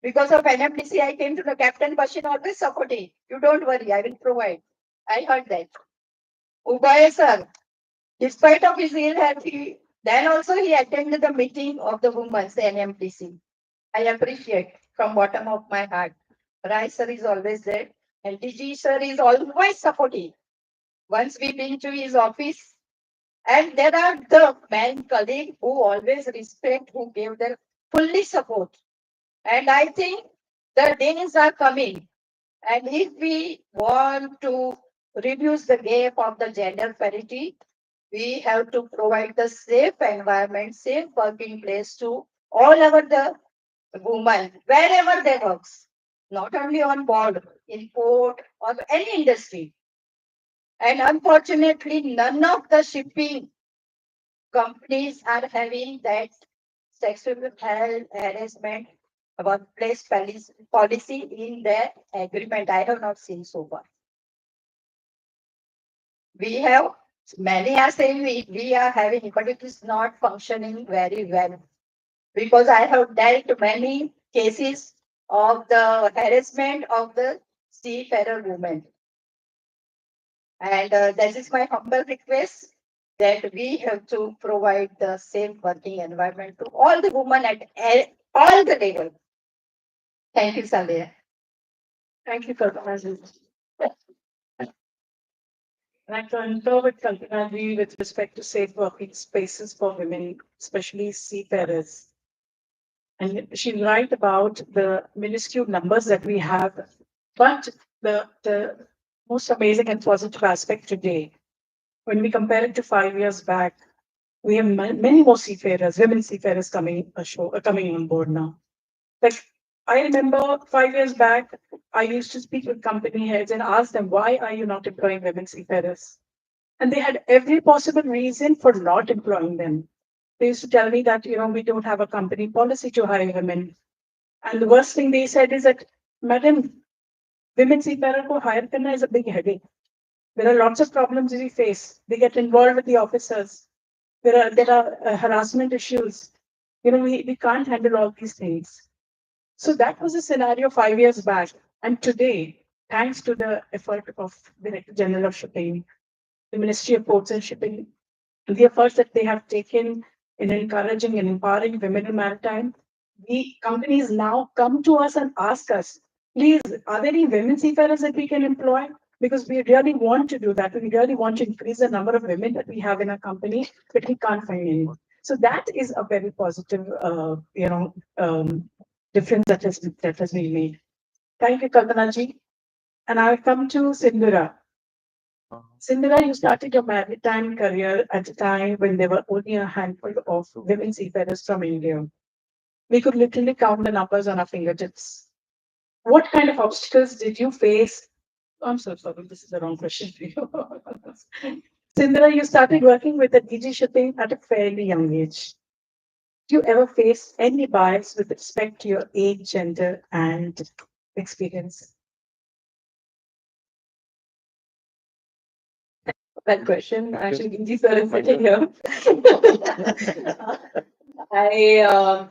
Because of NMDC, I came to the captain machine always supporting. You don't worry, I will provide. I heard that. Ubaye sir, despite of his ill health, then also he attended the meeting of the women's NMDC. I appreciate from bottom of my heart. Rai sir is always there, and DG sir is always supportive. Once we been to his office, and there are the men colleagues who always respect, who give their fully support. And I think the days are coming. And if we want to reduce the gap of the gender parity, we have to provide the safe environment, safe working place to all our the women, wherever they work, not only on board, in port or any industry. And unfortunately, none of the shipping companies are having that sexual health harassment workplace policy in their agreement. I have not seen so far. We have many are saying we are having, but it is not functioning very well. Because I have dealt many cases of the harassment of the seafarer women. And this is my humble request that we have to provide the safe working environment to all the women at all the levels. Thank you, Sandhya. Thank you, Kalpana. I concur with Kalpana with respect to safe working spaces for women, especially seafarers. And she's right about the minuscule numbers that we have. But the most amazing and positive aspect today, when we compare it to 5 years back, we have many more seafarers, women seafarers coming ashore, coming on board now. Like I remember 5 years back, I used to speak with company heads and ask them, why are you not employing women seafarers? And they had every possible reason for not employing them. They used to tell me that, we don't have a company policy to hire women. And the worst thing they said is that, Madam, women seafarer ko hire karna is a big headache. There are lots of problems we face. They get involved with the officers. There are harassment issues. We can't handle all these things. So that was a scenario 5 years back. And today, thanks to the effort of the Director General of Shipping, the Ministry of Ports and Shipping, the efforts that they have taken in encouraging and empowering women in maritime, the companies now come to us and ask us, please, are there any women seafarers that we can employ? Because we really want to do that. We really want to increase the number of women that we have in our company, but we can't find anyone. So that is a very positive, difference that has been made. Thank you, Kalpana ji. And I'll come to Sindhura. Sindhura, you started your maritime career at a time when there were only a handful of women seafarers from India. We could literally count the numbers on our fingertips. What kind of obstacles did you face? I'm so sorry, this is the wrong question for you. Sindhura, you started working with the DG shipping at a fairly young age. Do you ever face any bias with respect to your age, gender, and experience? That question. Actually, Ginji sir is sitting here.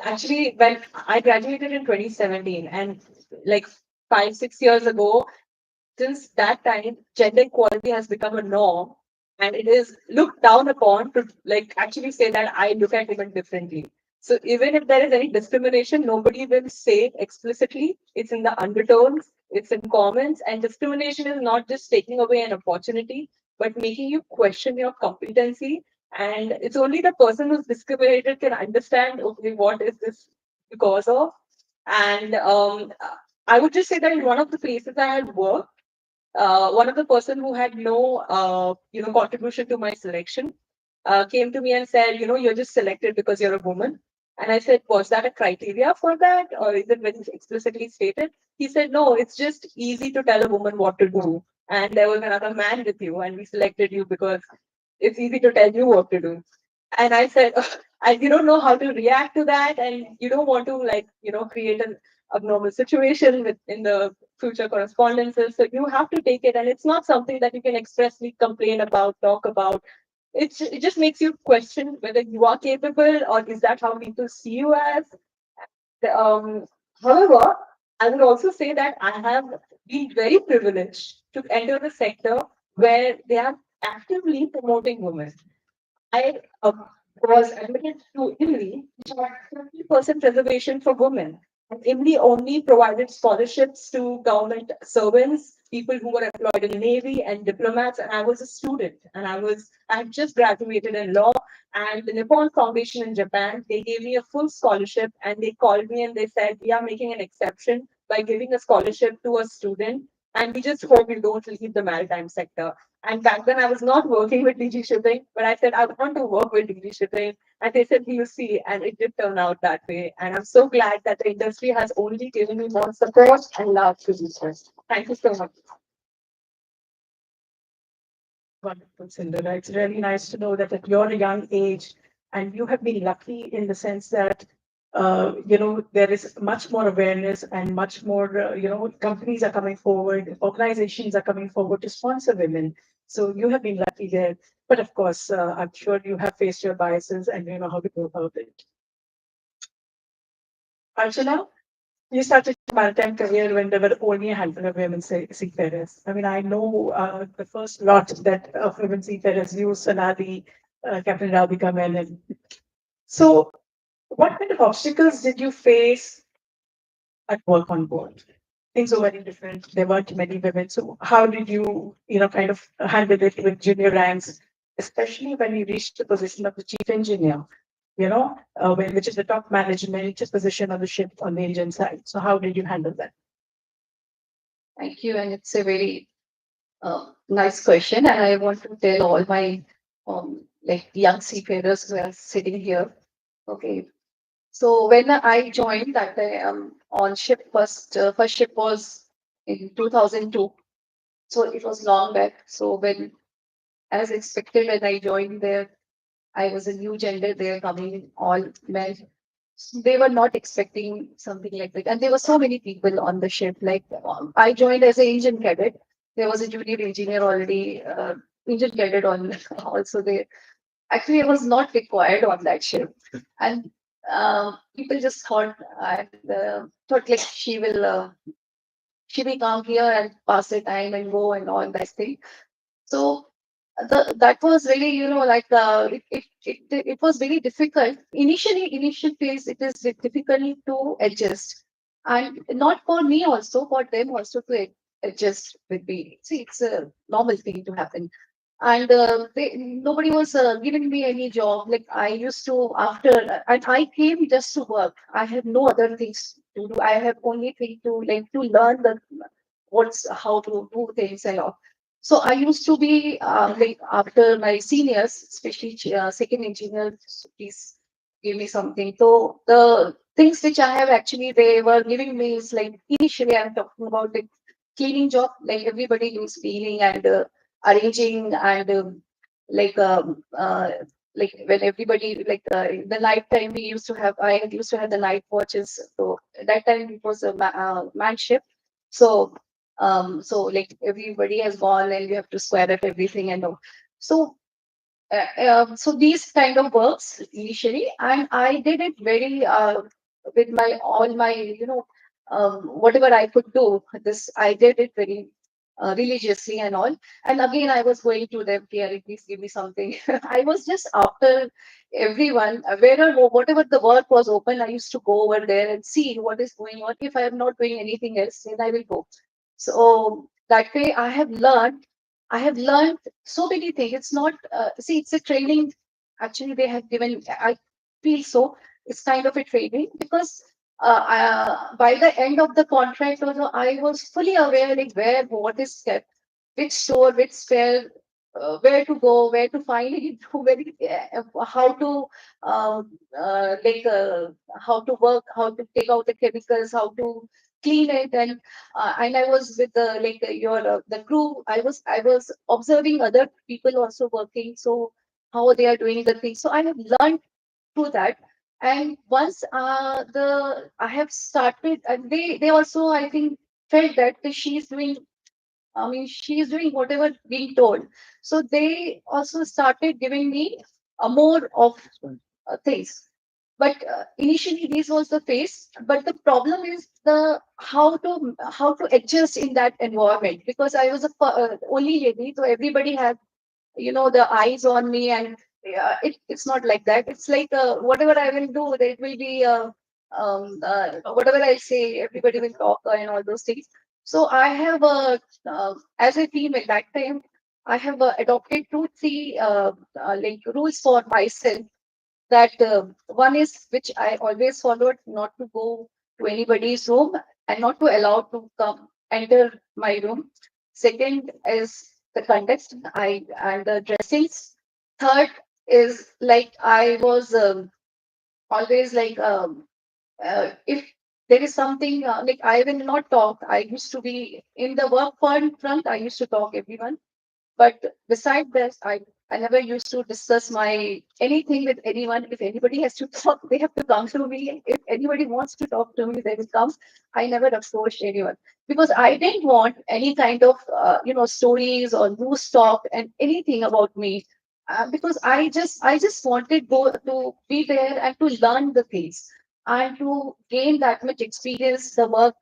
Actually, when I graduated in 2017, and like 5, 6 years ago, since that time, gender equality has become a norm, and it is looked down upon to like actually say that I look at women differently. So even if there is any discrimination, nobody will say it explicitly. It's in the undertones, it's in comments, and discrimination is not just taking away an opportunity, but making you question your competency. And it's only the person who's discriminated can understand, okay, what is this because of? And I would just say that in one of the places I had worked, one of the person who had no, contribution to my selection, came to me and said, you're just selected because you're a woman. And I said, was that a criteria for that, or is it very explicitly stated? He said, no, it's just easy to tell a woman what to do. And there was another man with you, and we selected you because it's easy to tell you what to do. And I said, and you don't know how to react to that, and you don't want to like, create an abnormal situation in the future correspondences. So you have to take it, and it's not something that you can expressly complain about, talk about. It just makes you question whether you are capable, or is that how people see you as. Um, However, I would also say that I have been very privileged to enter the sector where they are actively promoting women. I was admitted to IMLI, which had 50% reservation for women. And IMLI only provided scholarships to government servants, people who were employed in the Navy and diplomats. And I was a student, and I had just graduated in law. And the Nippon Foundation in Japan, they gave me a full scholarship, and they called me and they said, we are making an exception by giving a scholarship to a student. And we just hope you don't leave the maritime sector. And back then I was not working with DG Shipping, but I said I want to work with DG Shipping. And they said, you see, and it did turn out that way. And I'm so glad that the industry has only given me more support and love to do so. Thank you so much. Wonderful, Cinderella. It's really nice to know that at your young age, and you have been lucky in the sense that, there is much more awareness and much more, companies are coming forward, organizations are coming forward to sponsor women. So you have been lucky there. But of course, I'm sure you have faced your biases and you know how to go about it. Archana, you started your maritime career when there were only a handful of women seafarers. I mean, I know the first lot that of women seafarers used Sonali, Captain Ravi Kamen. And so, what kind of obstacles did you face at work on board? Things were very different. There weren't many women. So, how did you, kind of handle it with junior ranks, especially when you reached the position of the chief engineer? Which is the top management position on the ship on the engine side. So how did you handle that? Thank you. And it's a very nice question. And I want to tell all my like young seafarers who are sitting here. Okay. So when I joined that on ship first ship was in 2002. So it was long back. So when, as expected, when I joined there, I was a new gender there coming all men. They were not expecting something like that. And there were so many people on the ship. Like I joined as an engine cadet. There was a junior engineer already, engine cadet on also there. Actually, I was not required on that ship. And people just thought like she will come here and pass the time and go and all that thing. So that was really, like it was very difficult. Initial phase, it is difficult to adjust. And not for me also, for them also to adjust with me. See, it's a normal thing to happen. And nobody was giving me any job. Like I used to, and I came just to work. I have no other things to do. I have only thing to like to learn how to do things and all. So I used to be like after my seniors, especially second engineer, please give me something. So the things which I have actually they were giving me is like initially I'm talking about the cleaning job, like everybody is cleaning and arranging and like like when everybody like the night time we used to have I used to have the night watches. So at that time it was a man ship. So so like everybody has gone and you have to square up everything and all. So so these kind of works initially, and I did it very with my all my whatever I could do. This I did it very religiously and all. And again, I was going to them, here, please give me something. I was just after everyone, wherever whatever the work was open, I used to go over there and see what is going on. If I am not doing anything else, then I will go. So that way, I have learned so many things. It's not, see, it's a training. Actually, they have given, I feel so, it's kind of a training because by the end of the contract, also, I was fully aware like what is kept, which store, which spare, where to go, where to find it, how to like how to work, how to take out the chemicals, how to clean it, and I was with the like your the crew. I was observing other people also working, so how they are doing the things. So I have learned through that. And once I have started, they also, I think, felt that she's doing, I mean, she's doing whatever being told. So they also started giving me more of things. But initially, this was the phase. But the problem is the how to adjust in that environment, because I was a only lady, so everybody had, the eyes on me, and it's not like that. It's like whatever I will do, it will be whatever I say, everybody will talk and all those things. So I have as a team at that time, I have adopted two, three like rules for myself. That one is which I always followed: not to go to anybody's room and not to allow to come enter my room. Second is the context, I and the dressings. Third is like I was always like if there is something like I will not talk. I used to be in the work front. I used to talk everyone, but beside this, I never used to discuss my anything with anyone. If anybody has to talk, they have to come to me. If anybody wants to talk to me, they will come. I never approached anyone because I didn't want any kind of stories or news talk and anything about me. Because I just wanted to be there and to learn the things and to gain that much experience, the work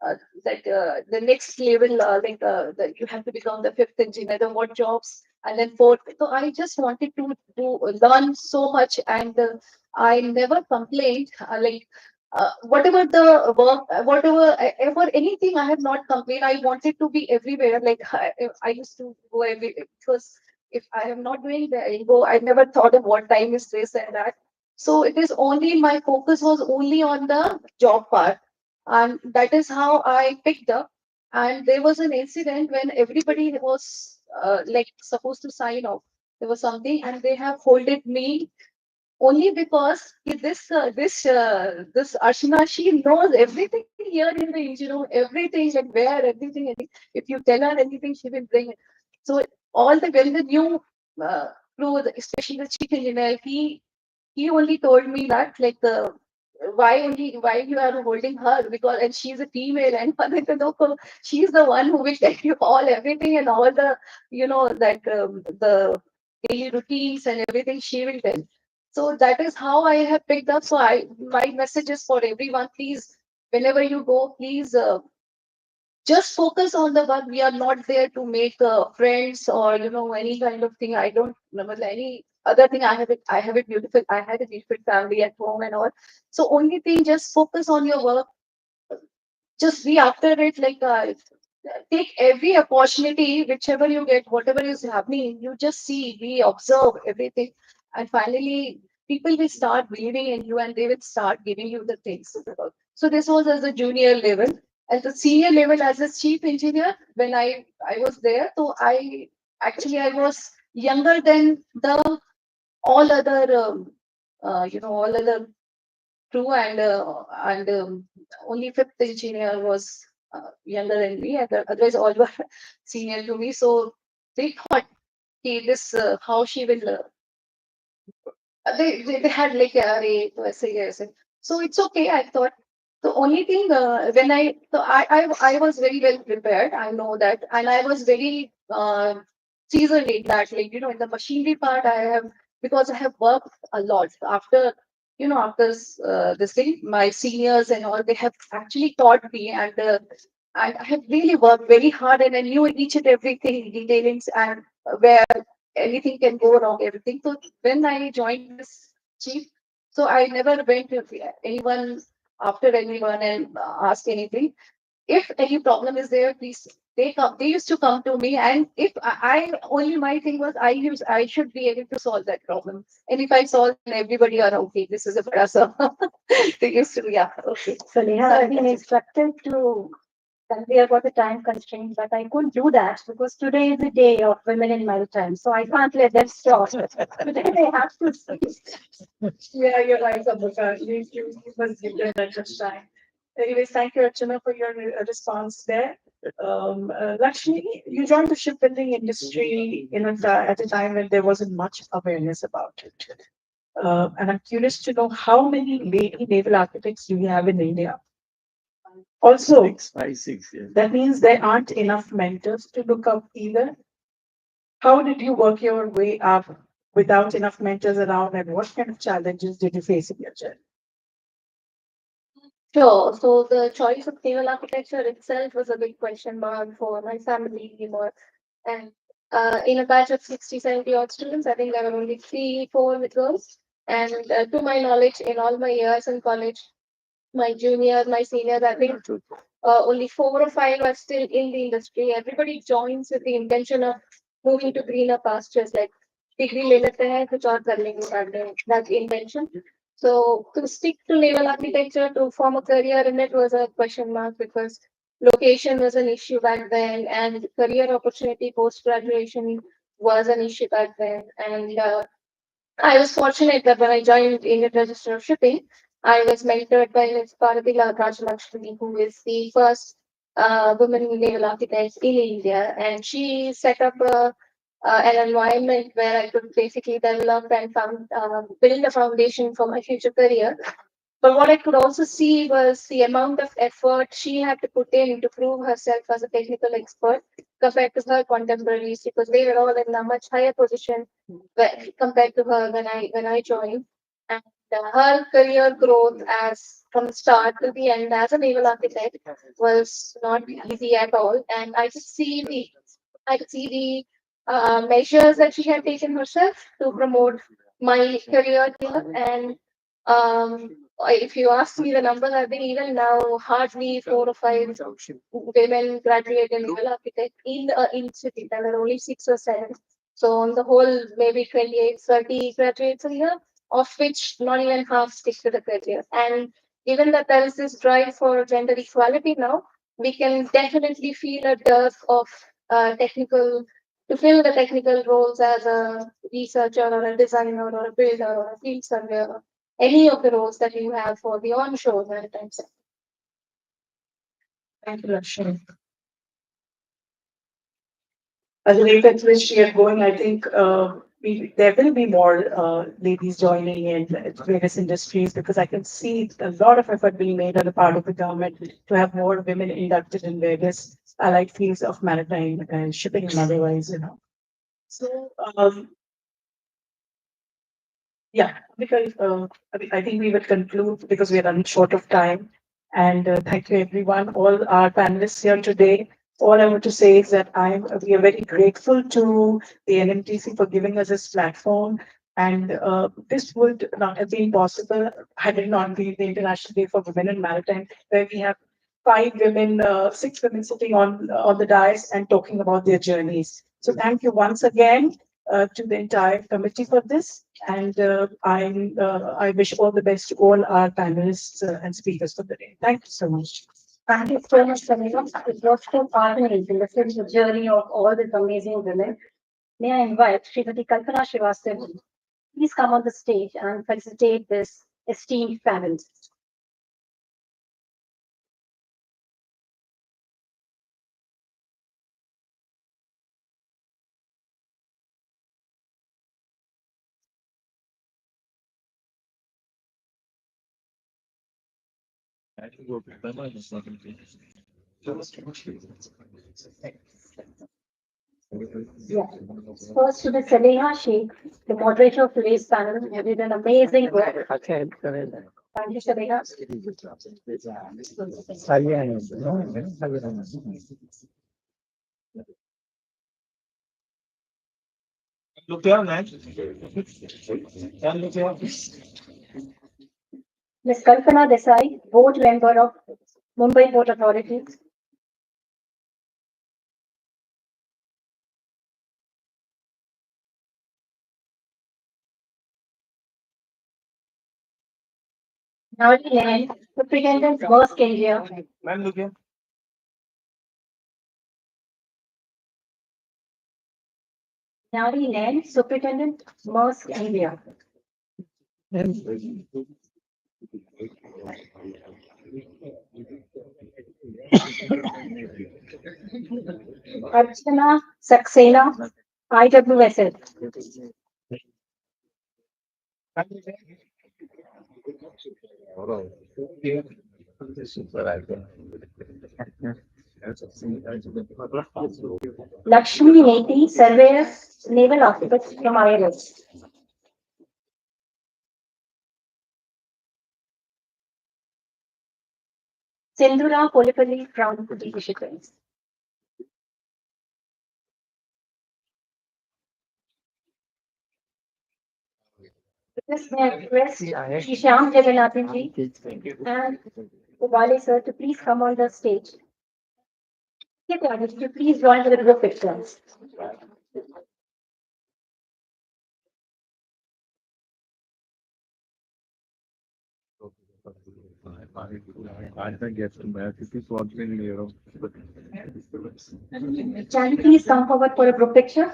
uh, that the next level, that you have to become the fifth engineer, then what jobs, and then fourth. So I just wanted to learn so much, and I never complained. Whatever the work, whatever ever anything, I have not complained. I wanted to be everywhere. Like I used to go every because if I am not doing the go, I never thought of what time is this and that. So it is only my focus was only on the job part, and that is how I picked up. And there was an incident when everybody was like supposed to sign off. There was something, and they have holded me only because this Arshana, she knows everything here in the everything, like where everything. If you tell her anything, she will bring it. So all the when the new crew, especially the chief engineer, he only told me that like why you are holding her, because and she's a female, and no, she's the one who will tell you all everything, and all the that the daily routines and everything she will tell. So that is how I have picked up. So my message is for everyone: please, whenever you go, please just focus on the work. We are not there to make friends or any kind of thing. I don't remember any other thing. I have it beautiful. I had a beautiful family at home and all. So only thing, just focus on your work. Just be after it. Like take every opportunity, whichever you get, whatever is happening. You just see, we observe everything, and finally people will start believing in you, and they will start giving you the things. So this was as a junior level. At the senior level, as a chief engineer, when I was there, so I was younger than the all other all other crew, and only fifth engineer was younger than me, and otherwise all were senior to me. So they thought, okay, this how she will they had like a yes. So it's okay. I thought the only thing when I was very well prepared. I know that, and I was very seasoned in that. Like in the machinery part, I have, because I have worked a lot after after this thing. My seniors and all, they have actually taught me, and I have really worked very hard, and I knew each and everything detailings, and where anything can go wrong, everything. So when I joined this chief, so I never went to anyone after anyone and asked anything. If any problem is there, please, they come. They used to come to me, and if I only, my thing was I should be able to solve that problem. And if I solve, then everybody are okay. This is a brasa. They used to, yeah, okay. So Neha, I've been instructed to convey about the time constraint, but I couldn't do that because today is the day of women in maritime, so I can't let them stop. Today they have to speak. Yeah, you're right, Abhika. You must give them that much time. Anyways, thank you, Archana, for your response there. Lakshmi, you joined the shipbuilding industry at a time when there wasn't much awareness about it. And I'm curious to know how many lady naval architects do we have in India? Also, 656, yeah. that means there aren't enough mentors to look up either. How did you work your way up without enough mentors around, and what kind of challenges did you face in your journey? Sure. So the choice of naval architecture itself was a big question mark for my family, and in a batch of 60, 70 odd students, I think there were only 3, 4 girls. And to my knowledge, in all my years in college, my juniors, my seniors, I think only 4 or 5 are still in the industry. Everybody joins with the intention of moving to greener pastures, like degree ले लेते हैं कुछ और कर लेंगे बाद में. That's the intention. So to stick to naval architecture to form a career in it was a question mark because location was an issue back then, and career opportunity post graduation was an issue back then. And I was fortunate that when I joined Indian Register of Shipping, I was mentored by Ms. Paradila Rajalakshmi, who is the first woman naval architect in India, and she set up an environment where I could basically develop and build a foundation for my future career. But what I could also see was the amount of effort she had to put in to prove herself as a technical expert compared to her contemporaries, because they were all in a much higher position compared to her when I joined. And her career growth as from the start to the end as a naval architect was not easy at all. And I could see the measures that she had taken herself to promote my career here. And if you ask me the numbers, I think even now hardly 4 or 5 women graduate in naval architect in the institute. There are only 6 or 7. So on the whole, maybe 28, 30 graduates a year, of which not even half stick to the career. And given that there is this drive for gender equality now, we can definitely feel a dearth of technical to fill the technical roles as a researcher or a designer or a builder or a field surveyor, any of the roles that you have for the onshore maritime sector. Thank you, Lakshmi. At the rate at which we are going, I think there will be more ladies joining in various industries, because I can see a lot of effort being made on the part of the government to have more women inducted in various allied fields of maritime shipping and otherwise. So, yeah, because I think we will conclude because we are running short of time. And thank you, everyone, all our panelists here today. All I want to say is that we are very grateful to the NMTC for giving us this platform. And this would not have been possible had it not been the International Day for Women in Maritime, where we have 5 women, 6 women sitting on the dais and talking about their journeys. So thank you once again to the entire committee for this. And I wish all the best to all our panelists and speakers for the day. Thank you so much. Thank you so much, Samira. It was so fascinating to listen to the journey of all these amazing women. May I invite Srimati Kalpana Srivastava? Please come on the stage and felicitate this esteemed panel. Yeah. First to the Saleha Sheikh, the moderator of today's panel. You did an amazing work. Thank you, Saleha. Look here, man. Look here. Ms. Kalpana Desai, board member of Mumbai Port Authority. Nowadays, Land, Superintendent Maersk India. Man, look here. Nowadays, Land, Superintendent Maersk India. Archana Saxena, IWSL. Lakshmi Neti, surveyor, naval officers from IRS. Sindhura Polipalli from the Ishikans. This may I request Shri Shyam Jagannathan ji and Ubali sir to please come on the stage. Get to please join the group pictures. I think yes, it is watching here. Can you please come forward for a group picture?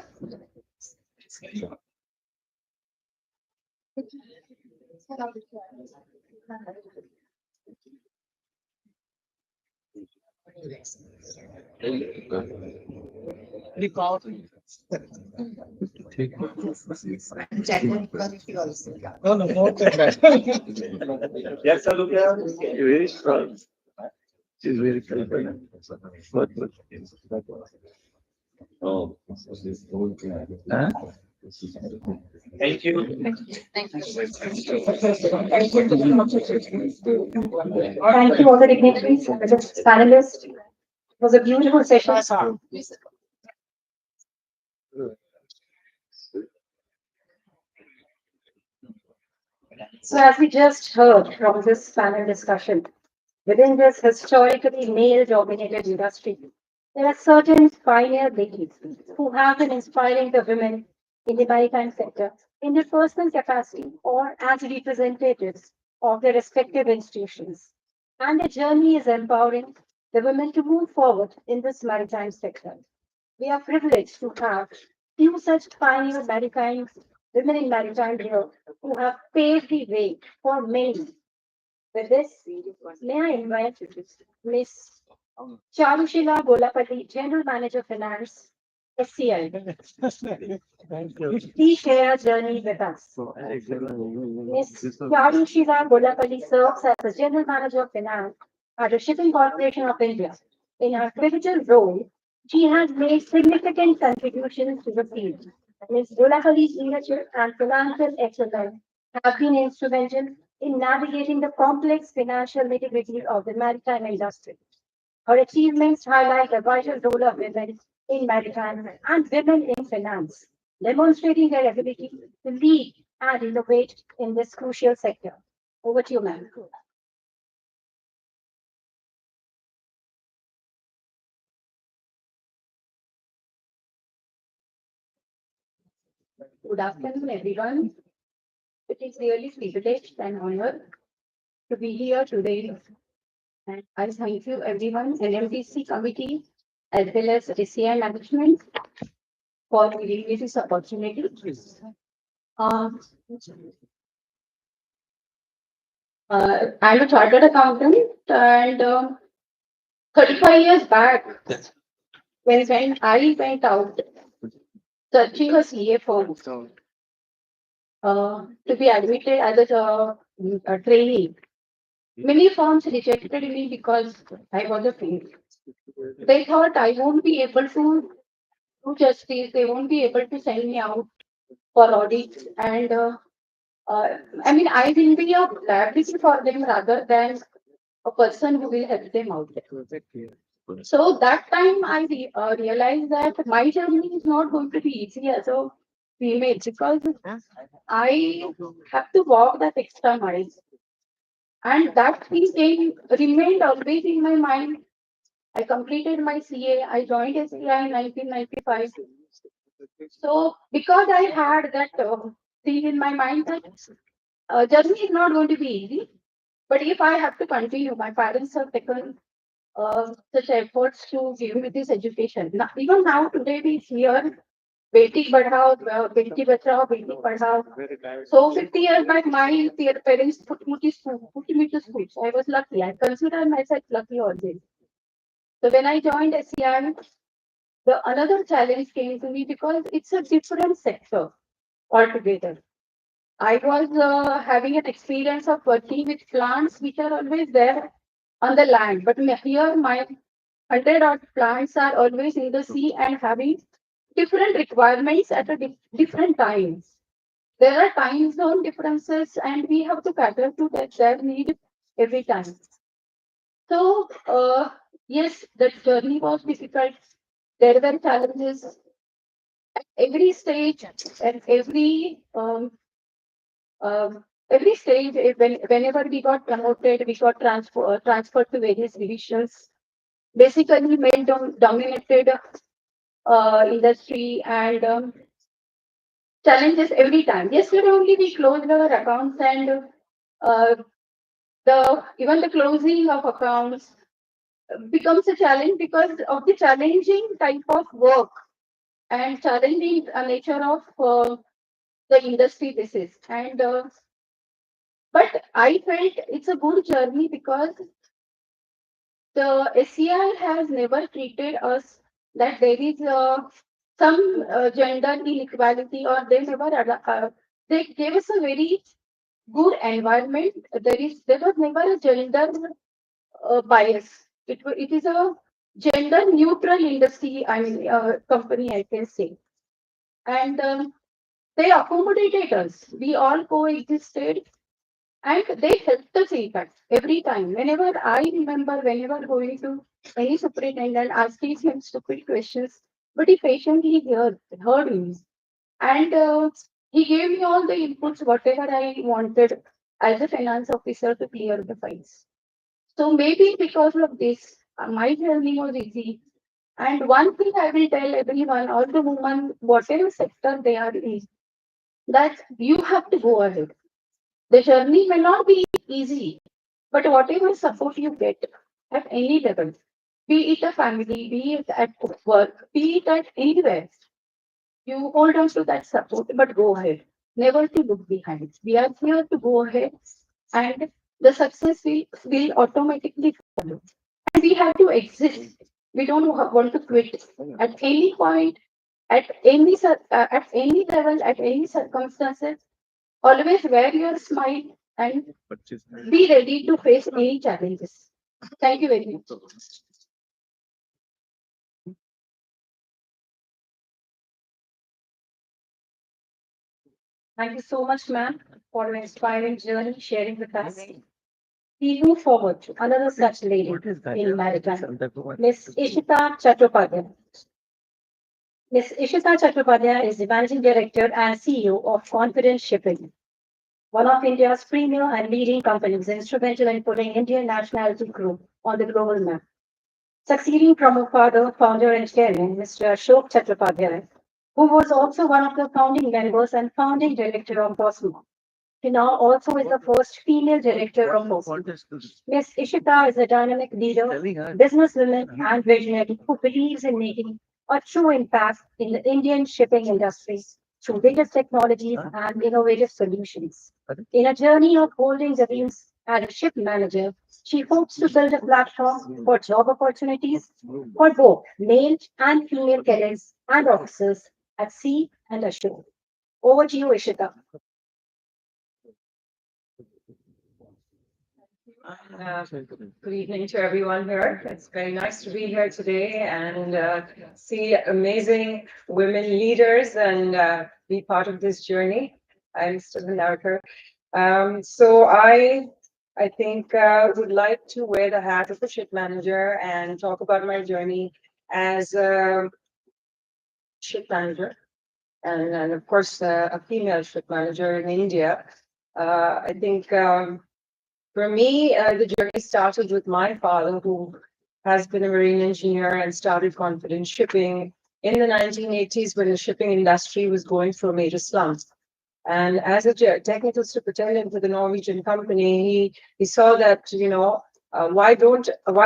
No, no, more than that. Yes, sir, look here. Very strong. She's very clever. Oh. Huh? Thank you. Thank you, all the dignitaries, the panelists. It was a beautiful session. So as we just heard from this panel discussion, within this historically male-dominated industry, there are certain pioneer ladies who have been inspiring the women in the maritime sector in their personal capacity or as representatives of their respective institutions. And their journey is empowering the women to move forward in this maritime sector. We are privileged to have few such pioneer maritime women in maritime here who have paved the way for many. With this, may I invite Miss Charushila Golapati, General Manager Finance, SCI. Thank you. Please share her journey with us. Ms. Charushila Golapati serves as the General Manager of Finance at the Shipping Corporation of India. In her pivotal role, she has made significant contributions to the field. Ms. Golapati's leadership and financial excellence have been instrumental in navigating the complex financial nitty-gritty of the maritime industry. Her achievements highlight the vital role of women in maritime and women in finance, demonstrating their ability to lead and innovate in this crucial sector. Over to you, ma'am. Good afternoon, everyone. It is really privileged and honor to be here today. And I thank you, everyone, NMDC committee, as well as DCI management for giving me this opportunity. Um, I'm a chartered accountant, and 35 years back, when I went out searching a CA firm to be admitted as a trainee, many firms rejected me because I was a female. They thought I won't be able to do justice, they won't be able to send me out for audits, and I mean, I will be a liability for them rather than a person who will help them out. So that time I realized that my journey is not going to be easy as a female because I have to walk that extra mile. And that remained always in my mind. I completed my CA, I joined SCI in 1995. So because I had that thing in my mind that journey is not going to be easy, but if I have to continue, my parents have taken such efforts to give me this education. Now, even now, today we hear Beti Badhao, Beti Bachao, Beti Padhao. So 50 years back, my parents put me to school. So I was lucky. I consider myself lucky always. So when I joined SCI, the another challenge came to me because it's a different sector altogether. I was having an experience of working with plants which are always there on the land, but here my 100 odd plants are always in the sea and having different requirements at a different times. There are time zone differences, and we have to cater to their need every time. So, yes, the journey was difficult. There were challenges at every stage, at every stage. Whenever we got promoted, we got transferred to various divisions. Basically, male dominated industry and challenges every time. Yesterday only we closed our accounts and uh, the even the closing of accounts becomes a challenge because of the challenging type of work and challenging nature of the industry this is. And but I felt it's a good journey because the SCI has never treated us that there is some gender inequality or they gave us a very good environment. There was never a gender bias. It is a gender neutral industry. I mean, company I can say, and they accommodated us. We all coexisted, and they helped us in fact every time. Whenever I remember, whenever going to any superintendent asking him stupid questions, but he patiently heard me, and he gave me all the inputs, whatever I wanted as a finance officer to clear the files. So maybe because of this, my journey was easy. And one thing I will tell everyone, all the women, whatever sector they are in, that you have to go ahead. The journey may not be easy, but whatever support you get at any level, be it a family, be it at work, be it at anywhere, you hold on to that support, but go ahead. Never to look behind. We are here to go ahead, and the success will automatically follow. And we have to exist. We don't want to quit at any point, at any level, at any circumstances. Always wear your smile and be ready to face any challenges. Thank you very much. Thank you so much, ma'am, for your inspiring journey sharing with us. We move forward to another such lady in Maritime, Miss Ishita Chattopadhyay. Miss Ishita Chattopadhyay is the Managing Director and CEO of Confidence Shipping, one of India's premier and leading companies instrumental in putting Indian nationality group on the global map. Succeeding from her father, founder and chairman, Mr. Ashok Chattopadhyay, who was also one of the founding members and founding director of Cosmo. She now also is the first female director of Cosmo. Ms. Ishita is a dynamic leader, businesswoman, and visionary who believes in making a true impact in the Indian shipping industry through latest technologies and innovative solutions. In a journey of holding the reins as a ship manager, she hopes to build a platform for job opportunities for both male and female cadets and officers at sea and ashore. Over to you, Ishita. Good evening to everyone here. It's very nice to be here today and see amazing women leaders and be part of this journey. I'm still a narrator. So I think would like to wear the hat of a ship manager and talk about my journey as a ship manager and of course a female ship manager in India. I think for me, the journey started with my father, who has been a marine engineer and started Confidence Shipping in the 1980s when the shipping industry was going through a major slump. And as a technical superintendent with a Norwegian company, he saw that, why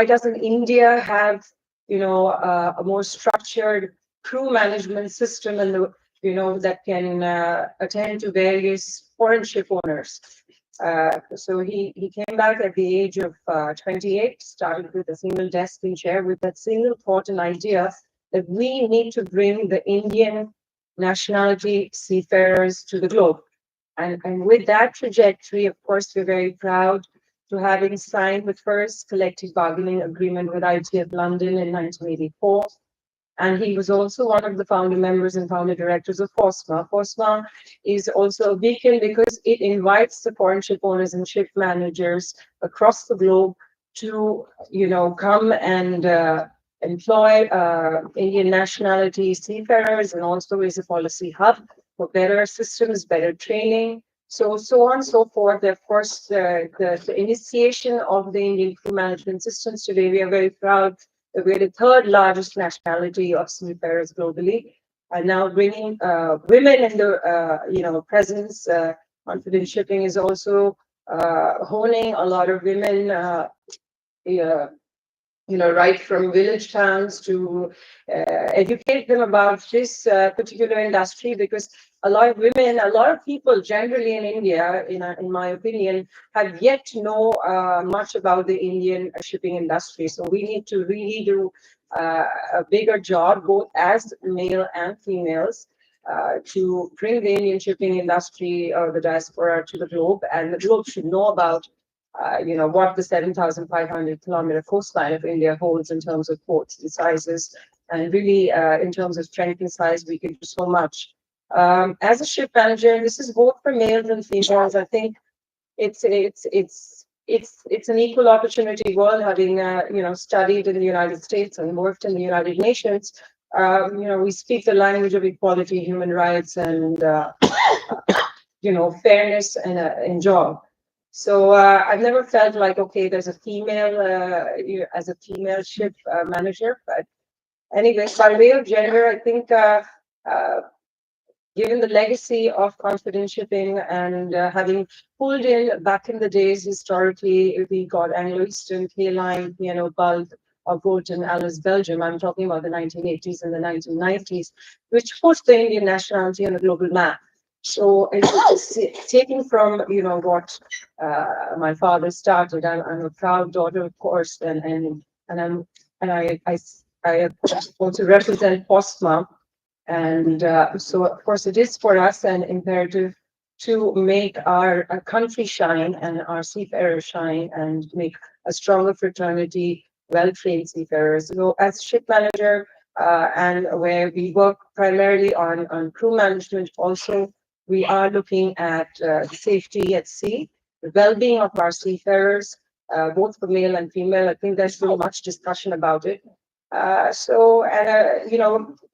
doesn't India have, a more structured crew management system and that can attend to various foreign ship owners. So he came back at the age of 28, started with a single desk and chair with that single thought and idea that we need to bring the Indian nationality seafarers to the globe. And with that trajectory, of course, we're very proud to having signed the first collective bargaining agreement with ITF London in 1984. And he was also one of the founder members and founder directors of FOSMA. FOSMA is also a beacon because it invites the foreign ship owners and ship managers across the globe to, come and employ Indian nationality seafarers, and also is a policy hub for better systems, better training. So on and so forth. Of course, the initiation of the Indian crew management systems today, we are very proud that we're the third largest nationality of seafarers globally, and now bringing women in the presence. Confident shipping is also honing a lot of women. Right from village towns to educate them about this particular industry, because a lot of women, a lot of people generally in India, in my opinion, have yet to know much about the Indian shipping industry. So we need to really do a bigger job, both as male and females, to bring the Indian shipping industry or the diaspora to the globe, and the globe should know about what the 7,500-kilometer coastline of India holds in terms of ports and sizes, and really in terms of strength and size, we can do so much. As a ship manager, this is both for males and females. I think it's an equal opportunity world. Having studied in the United States and worked in the United Nations, we speak the language of equality, human rights, and fairness in job. So I've never felt like, okay, there's a female as a female ship manager. But anyway, by way of gender, I think given the legacy of confident shipping and having pulled in back in the days, historically, we got Anglo-Eastern, K-Line, Bulk, or Bolton, Alice, Belgium. I'm talking about the 1980s and the 1990s, which put the Indian nationality on the global map. So it's taking from what my father started. I'm a proud daughter, of course, and I also represent FOSMA, and so of course it is for us an imperative to make our country shine and our seafarers shine, and make a stronger fraternity, well-trained seafarers. So as ship manager, and where we work primarily on crew management, also we are looking at safety at sea, the well-being of our seafarers, both for male and female. I think there's so much discussion about it.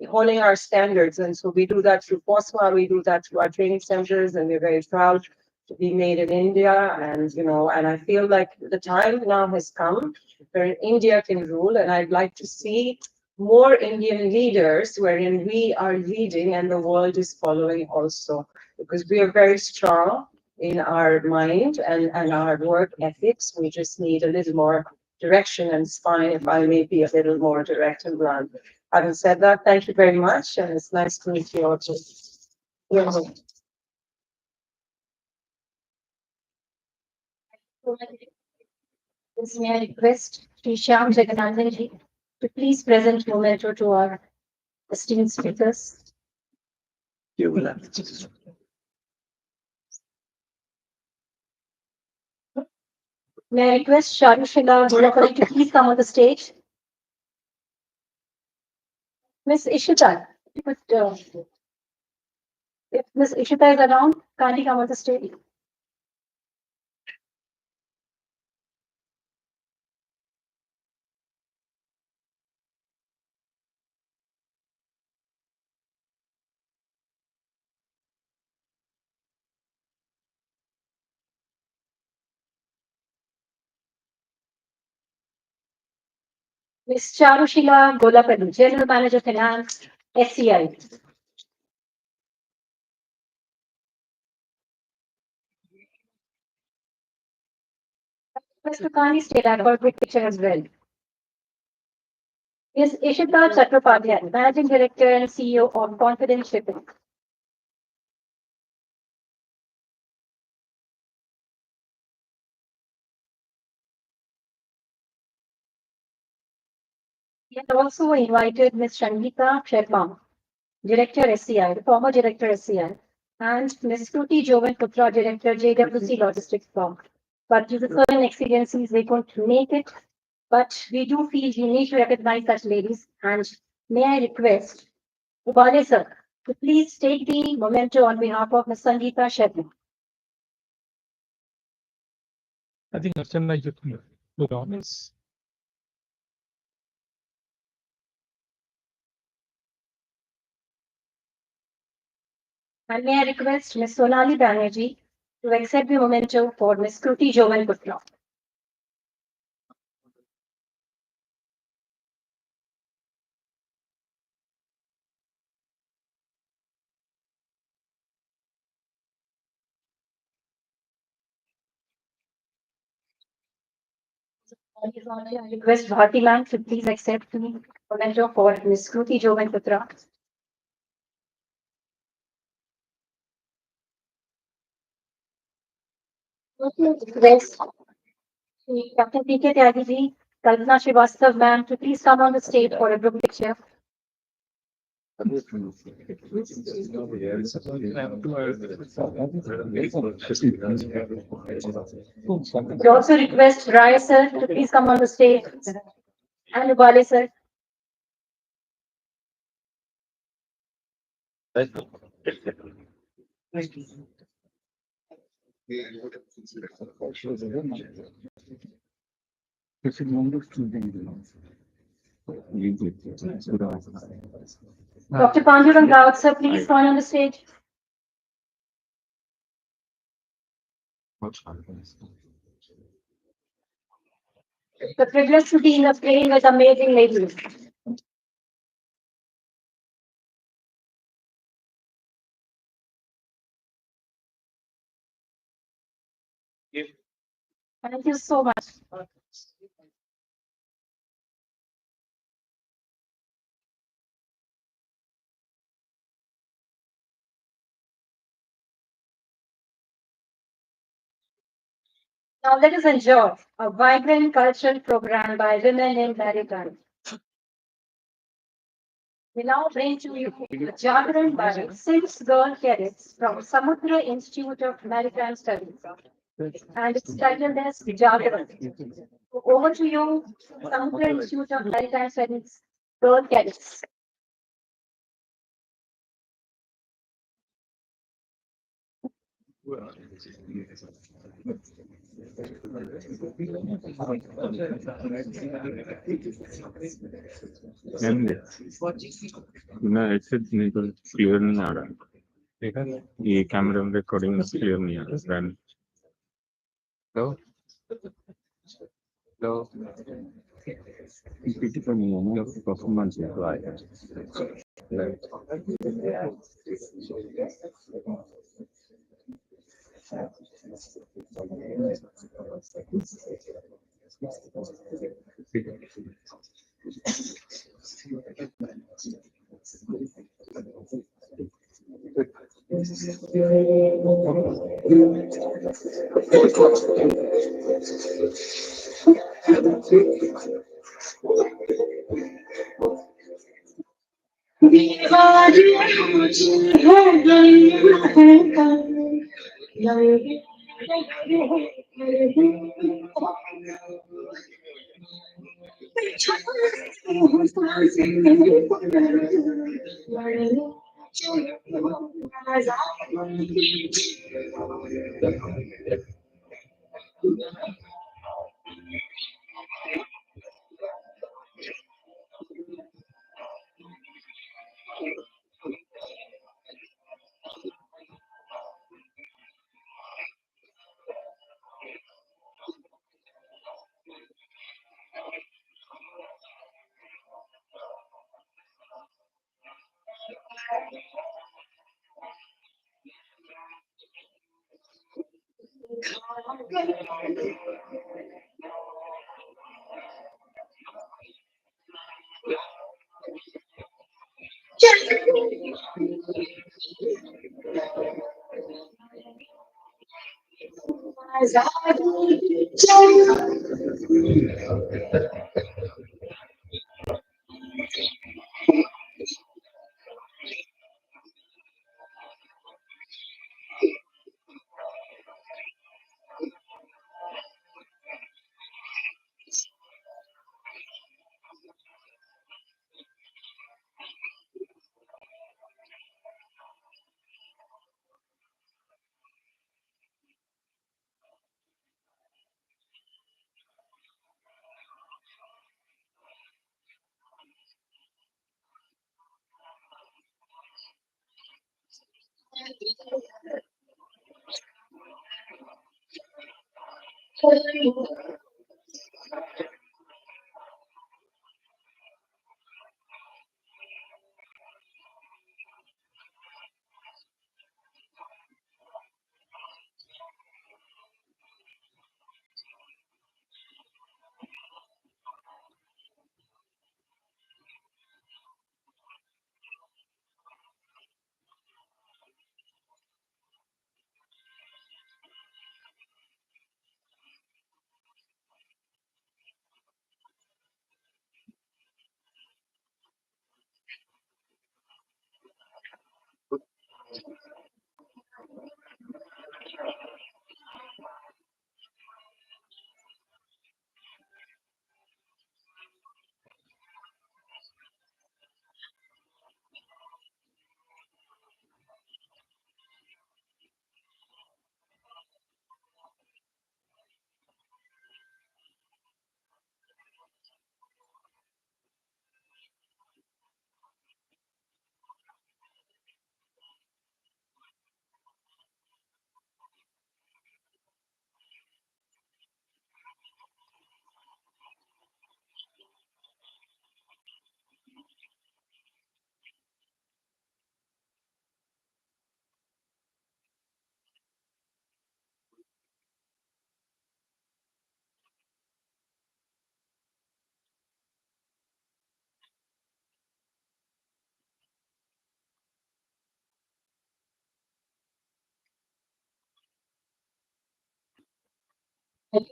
Holding our standards. And so we do that through FOSMA, we do that through our training centers, and we're very proud to be made in India. And I feel like the time now has come where India can rule, and I'd like to see more Indian leaders wherein we are leading and the world is following also, because we are very strong in our mind and our work ethics. We just need a little more direction and spine, if I may be a little more direct and blunt. Having said that, thank you very much, and it's nice to meet you all too. May I request Sri Shyam Jaganathan ji to please present memento to our esteemed speakers. May I request Sharushila Golapalli to please come on the stage. Miss Ishita, if Miss Ishita is around, kindly come on the stage. Ms. Charushila Golapalli, General Manager Finance, SCI. Mr. Kani state that for quick picture as well. Ms. Ishita Chattopadhyay, Managing Director and CEO of Confident Shipping. We have also invited Ms. Shangita Sherpa, Director SCI, the former Director SCI, and Ms. Kruti Jovan Putra, Director, JWC Logistics Firm. But due to certain exigencies, they couldn't make it. But we do feel we need to recognize such ladies. And may I request Ubale sir to please take the memento on behalf of Ms. Sangeeta Shetty. I think Archana, you can look on this. And may I request Ms. Sonali Banerjee to accept the memento for Ms. Kruti Jovan Putra. I request Bharti ma'am to please accept the memento for Ms. Kruti Jovan Putra. Request Captain P.K. Tyagi ji, Kalpana Srivastav ma'am to please come on the stage for a group picture. We also request Rai sir to please come on the stage and Ubale sir. Dr. Pandurang Raut sir, please join on the stage. The privilege to be in the plane with amazing ladies. Thank you so much. Now let us enjoy a vibrant cultural program by women in Maritime. We now bring to you a Jagran by 6 girl cadets from Samudra Institute of Maritime Studies. And it's titled as Jagran. So over to you, Samudra Institute of Maritime Studies, girl cadets. Headset clear नहीं आ रहा देखा ये camera में recording clear नहीं आ रहा hello hello PPT पर नहीं है ना परफॉर्मेंस है तो आएगा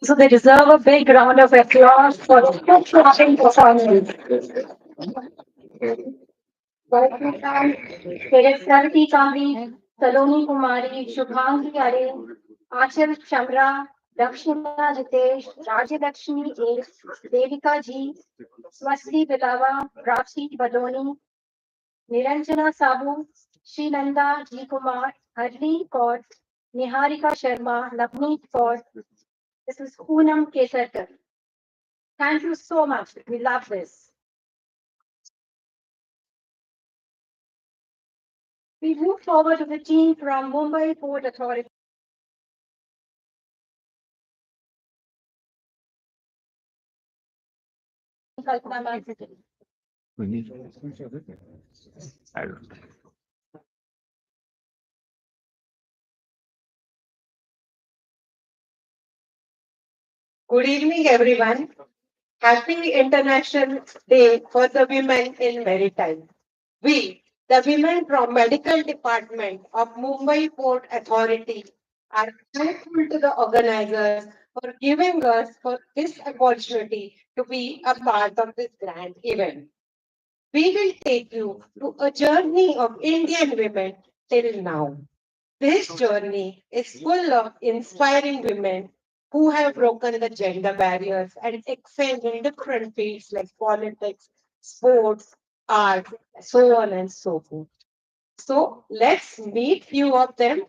So they deserve a big round of applause for the shocking performance. Sarati Kamri, Saloni Kumari, Shubhangi Are, Achal Chamra, Dakshina Jitesh, Rajalakshmi A, Devika Ji, Swasti Bilava, Rapsi Badoni, Niranjana Sabu, Srinanda G. Kumar, Harli Kaur, Niharika Sharma, Navneet Kaur. This is Poonam Kesarkar. Thank you so much. We love this. We move forward to the team from Mumbai Port Authority. Kalpana ma'am. I don't. Good evening, everyone. Happy International Day for the Women in Maritime. We, the women from Medical Department of Mumbai Port Authority, are grateful to the organizers for giving us for this opportunity to be a part of this grand event. We will take you to a journey of Indian women till now. This journey is full of inspiring women who have broken the gender barriers and excelled in different fields like politics, sports, art, so on and so forth. So let's meet few of them.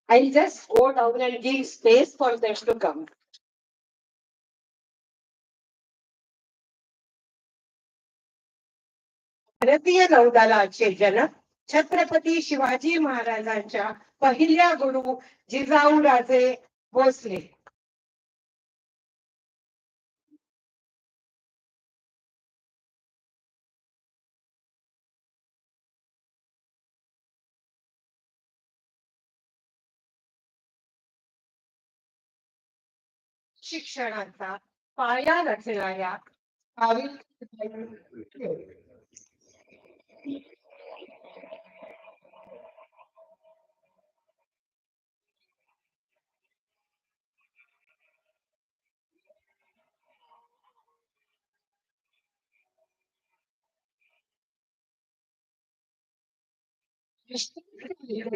I'll just go down and give space for them to come. भारतीय नौदलाचे जनक छत्रपती शिवाजी महाराजांच्या पहिल्या गुरु जिजाऊराजे भोसले. शिक्षणाचा पाया रचणाऱ्या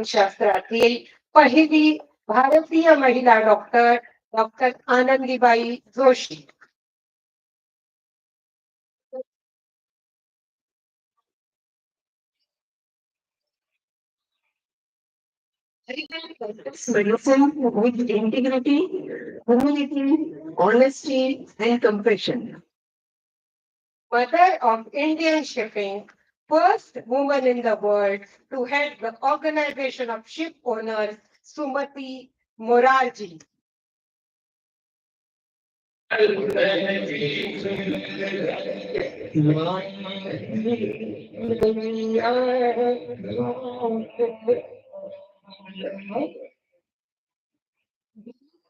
शास्त्रातील पहिली भारतीय महिला doctor Anandibai Joshi. Medicine with integrity, humility, honesty, and compassion. Mother of Indian shipping, First woman in the world to head the Organization of Ship Owners, Sumati Morarji.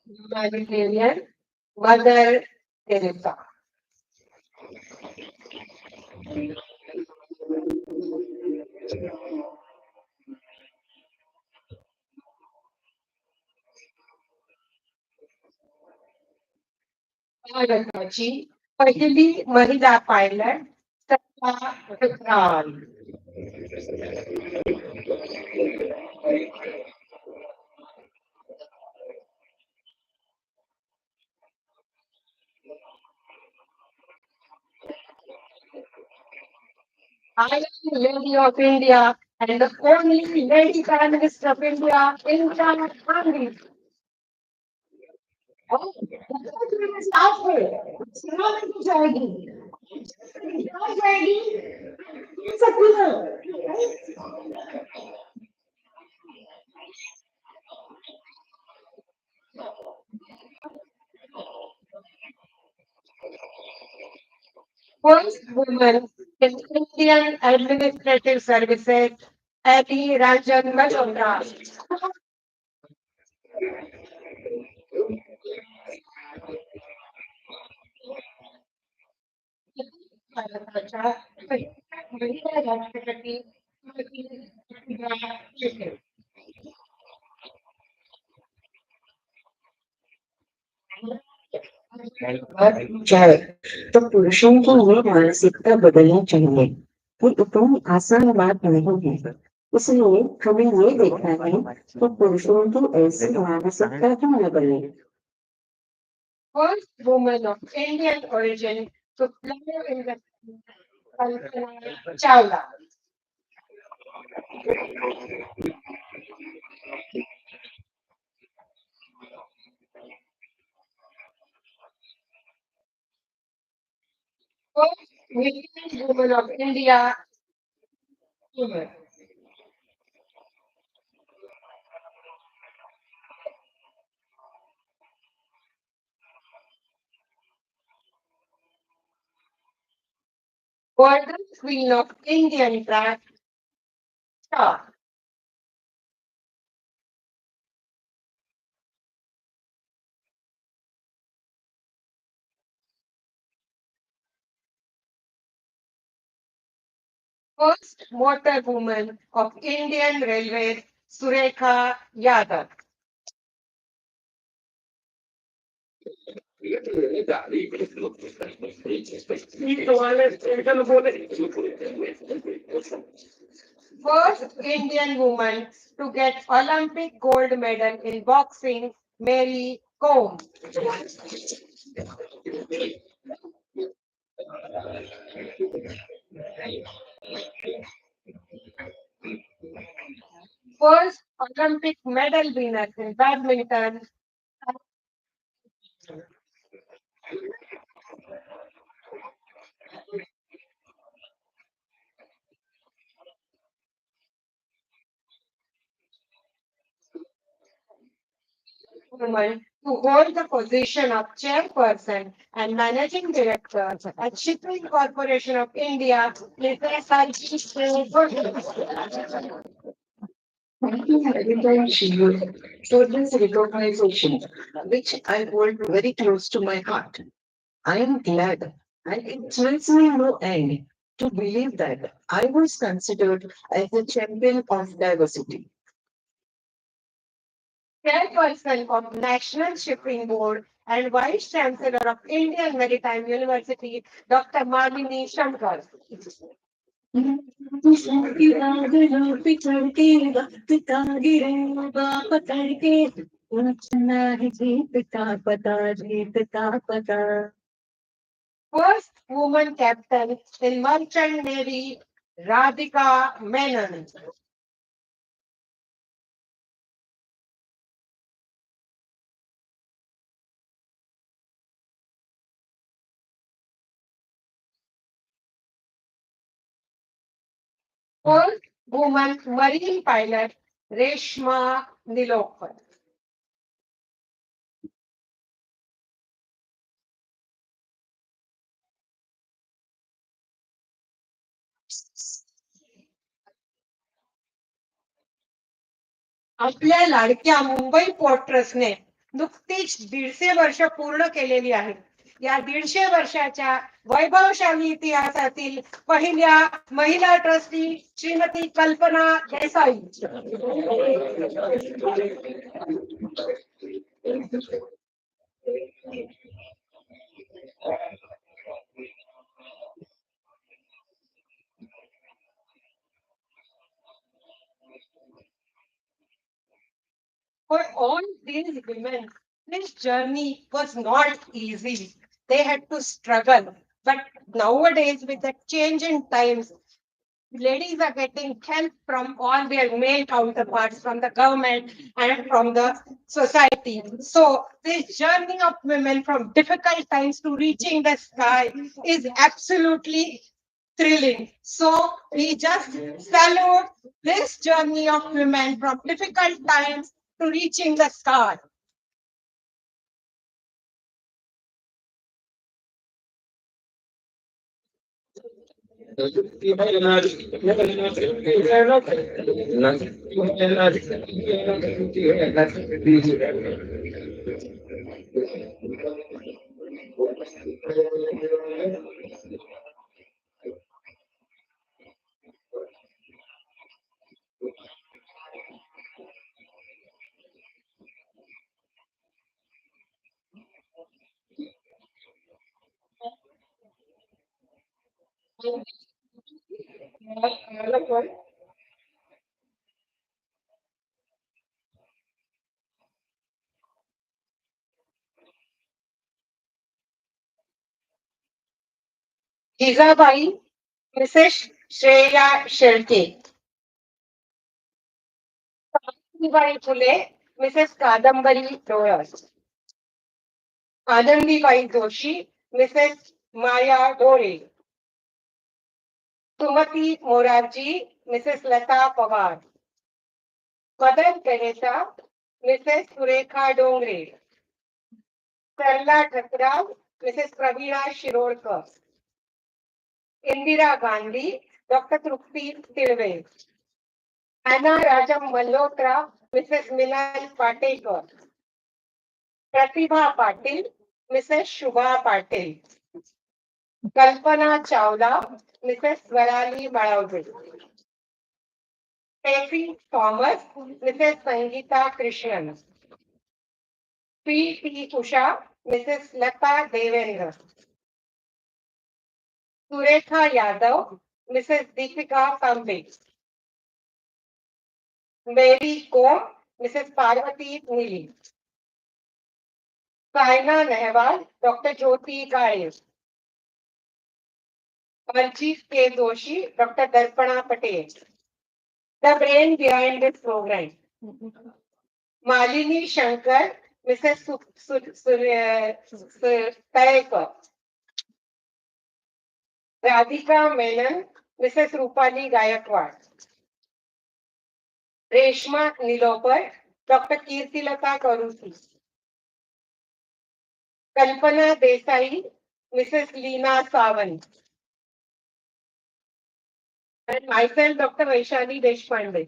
Humanitarian Mother Teresa. भारताची पहिली महिला पायलट सत्ता Vikraal. I am Lady of India and the only Lady Prime Minister of India, Indira Gandhi. Oh, stop it. It's not a journey. It's not a journey. It's a pillar. First woman in Indian Administrative Services, Abhi Ranjan Malhotra. भारताच्या पहिल्या महिला राष्ट्रपती चार तो पुरुषों की ये मानसिकता बदलनी चाहिए कि इतनी आसान बात नहीं है इसलिए हमें ये देखना है कि पुरुषों की ऐसी मानसिकता क्यों न बने. First woman of Indian origin to fly in the Kalpana Chawla. First Muslim woman of India. Woman. Golden Queen of Indian track. Star. First motor woman of Indian Railways, Surekha Yadav. First Indian woman to get Olympic gold medal in boxing, Mary Kom. First Olympic medal winner in badminton, woman to hold the position of chairperson and managing director at Shipping Corporation of India is SRG. Thank you, Maritime Shield, for this recognition, which I hold very close to my heart. I am glad, and it thrills me no end to believe that I was considered as the champion of diversity. Chairperson of National Shipping Board and Vice Chancellor of Indian Maritime University, Dr. Malini Shankar. First woman captain in Merchant Navy, Radhika Menon. First woman marine pilot, Reshma Nilokar. आपल्या लाडक्या Mumbai port ट्रस्टने नुकतीच 150 वर्ष पूर्ण केलेली आहे. या 150 वर्षाच्या वैभवशाली इतिहासातील पहिल्या महिला trustee Shrimati Kalpana Desai. For all these women, this journey was not easy. They had to struggle. But nowadays, with the change in times, ladies are getting help from all their male counterparts, from the government and from the society. So this journey of women from difficult times to reaching the sky is absolutely thrilling. So we just salute this journey of women from difficult times to reaching the sky. Jijabai, Mrs Shreya Shelke. Savitribai Phule, Mrs Kadambari Dolas. Anandibai Joshi, Mrs Maya Dole. Sumati Morarji, Mrs Lata Pawar. Madan Kanecha, Mrs Surekha Dongre. Sarla Thakral, Mrs Pravina Shirodkar. Indira Gandhi, doctor Trupti Tilve. Anna Rajam Malhotra, Mrs Minal Patekar. Pratibha Patil, Mrs Shubha Patil. Kalpana Chawla, Mrs Swarali Malwade. Steffi Thomas, Mrs Sangeeta Krishnan. P Usha, Mrs Lata Devendra. Surekha Yadav, Mrs Deepika Kambe. मेरी कोम, Mrs Parvati नीली. Saina Nehwal, doctor Jyoti Kale. Arjit K. Doshi, Dr. Darpana Patel. The brain behind this program. Malini Shankar, Mrs. Tayekar. Radhika Menon, Mrs. Rupali Gaikwad. Reshma Nilopar, Dr. Kirtilata Karusi. Kalpana Desai, Mrs. Leena Sawant. And myself, Dr. Vaishali Deshpande.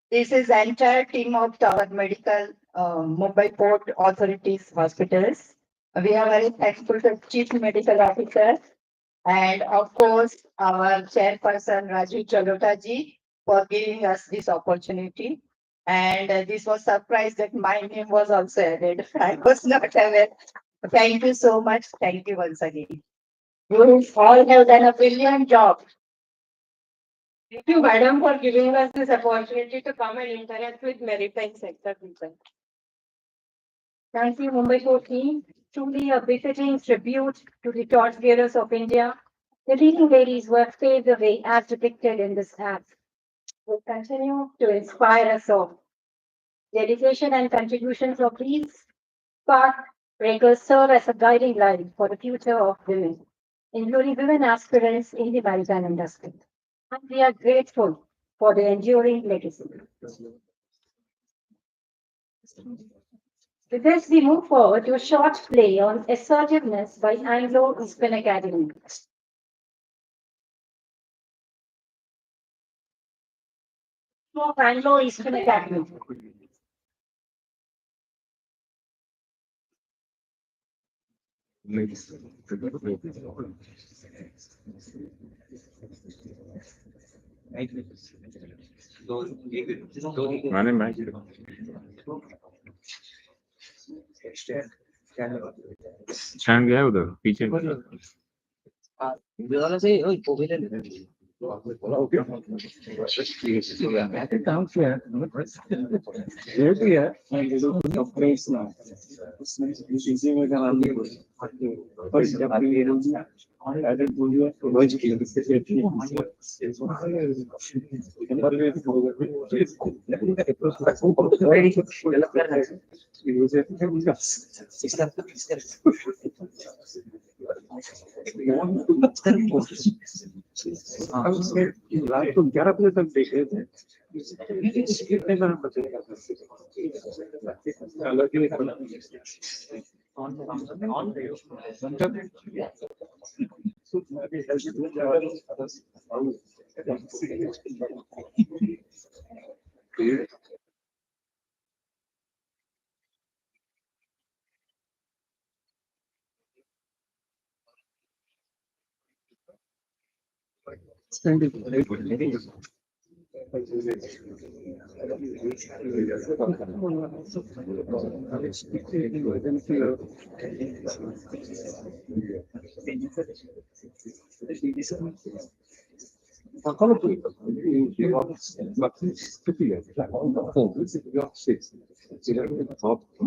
This is entire team of our medical Mumbai Port Authorities hospitals. We are very thankful to Chief Medical Officer and of course our chairperson Raju Chalota ji for giving us this opportunity. And this was surprise that my name was also added. I was not aware. Thank you so much. Thank you once again. You all have done a brilliant job. Thank you, madam, for giving us this opportunity to come and interact with maritime sector people. Thank you, Mumbai Port team. Truly a befitting tribute to the torchbearers of India The leading ladies who have paved the way as depicted in this act will continue to inspire us all. Dedication and contributions of these path breakers serve as a guiding light for the future of women, including women aspirants in the maritime industry. And we are grateful for the enduring legacy. With this, we move forward to a short play on assertiveness by Anglo-Eastern Academy. Of Anglo-Eastern Academy. मैंने मैं stand गया है उधर पीछे रात को 11 बजे तक देख रहे थे कितने का बचेगा अलग ही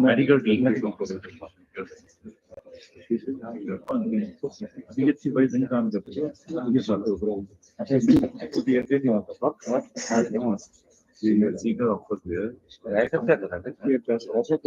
medical team Seeker of course there. Right after that, it was also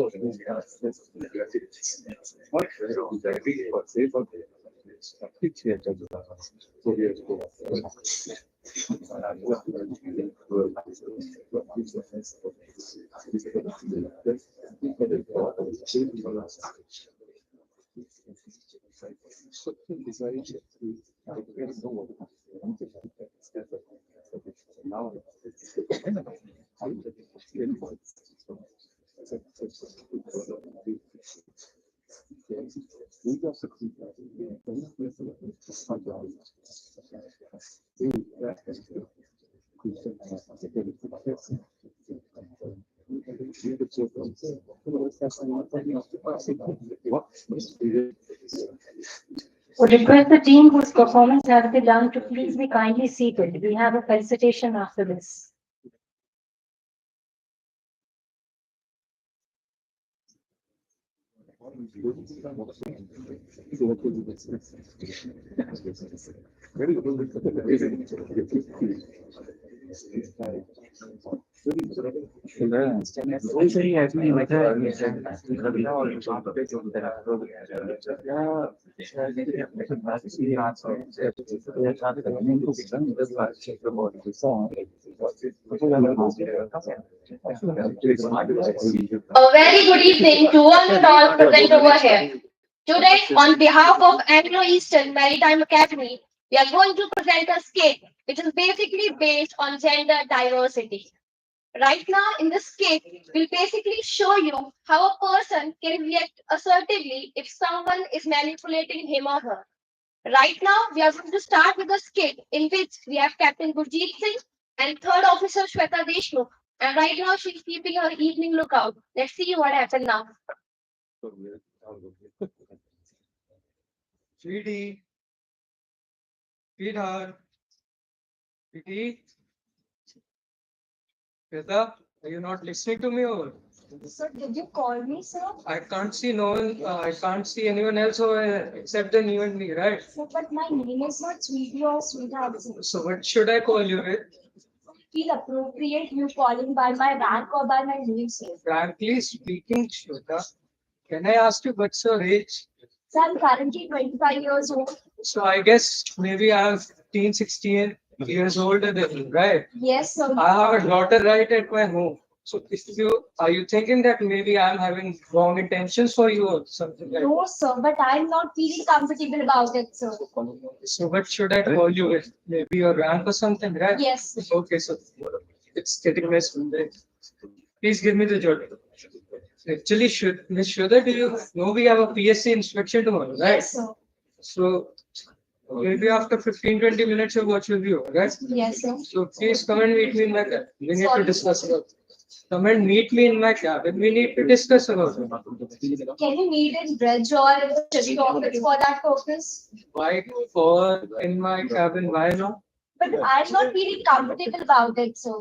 Would request the team whose performance has been done to please be kindly seated. We have a felicitation after this. A very good evening to one and all present over here. Today, on behalf of Anglo-Eastern Maritime Academy, we are going to present a skit which is basically based on gender diversity. Right now, in this skit, we'll basically show you how a person can react assertively if someone is manipulating him or her. Right now, we are going to start with a skit in which we have Captain Gurjeet Singh and Third Officer Shweta Deshmukh. And right now, she's keeping her evening lookout. Let's see what happened now. Sweetie, sweetheart, sweetie, Shweta, are you not listening to me or? So did you call me, sir? I can't see no one, I can't see anyone else over except then you and me, right? Sir, but my name is not Sweetie or Sweetheart. So what should I call you with? Feel appropriate you calling by my rank or by my name, sir. Frankly speaking, Shweta, can I ask you what's your age? So I'm currently 25 years old. So I guess maybe I'm 15, 16 years older than you, right? Yes, sir. I have a daughter right at my home. So if you are you thinking that maybe I'm having wrong intentions for you or something like No, sir, but I'm not feeling comfortable about it, sir. that? So what should I call you with? Maybe your rank or something, right? Yes. Okay, so it's getting messed with. Please give me the journal. Actually, should Miss Shweta, do you know we have a PSC inspection tomorrow, right? Yes, sir. So maybe after 15-20 minutes of what will be over, right? Yes, sir. So please come and meet me in my cabin. We need to Sorry. discuss about it. Come and meet me in my cabin. We need to discuss about it. Can you meet in bridge or in the shift office for that purpose? Why for in my cabin? Why not? But I'm not feeling comfortable about it, sir.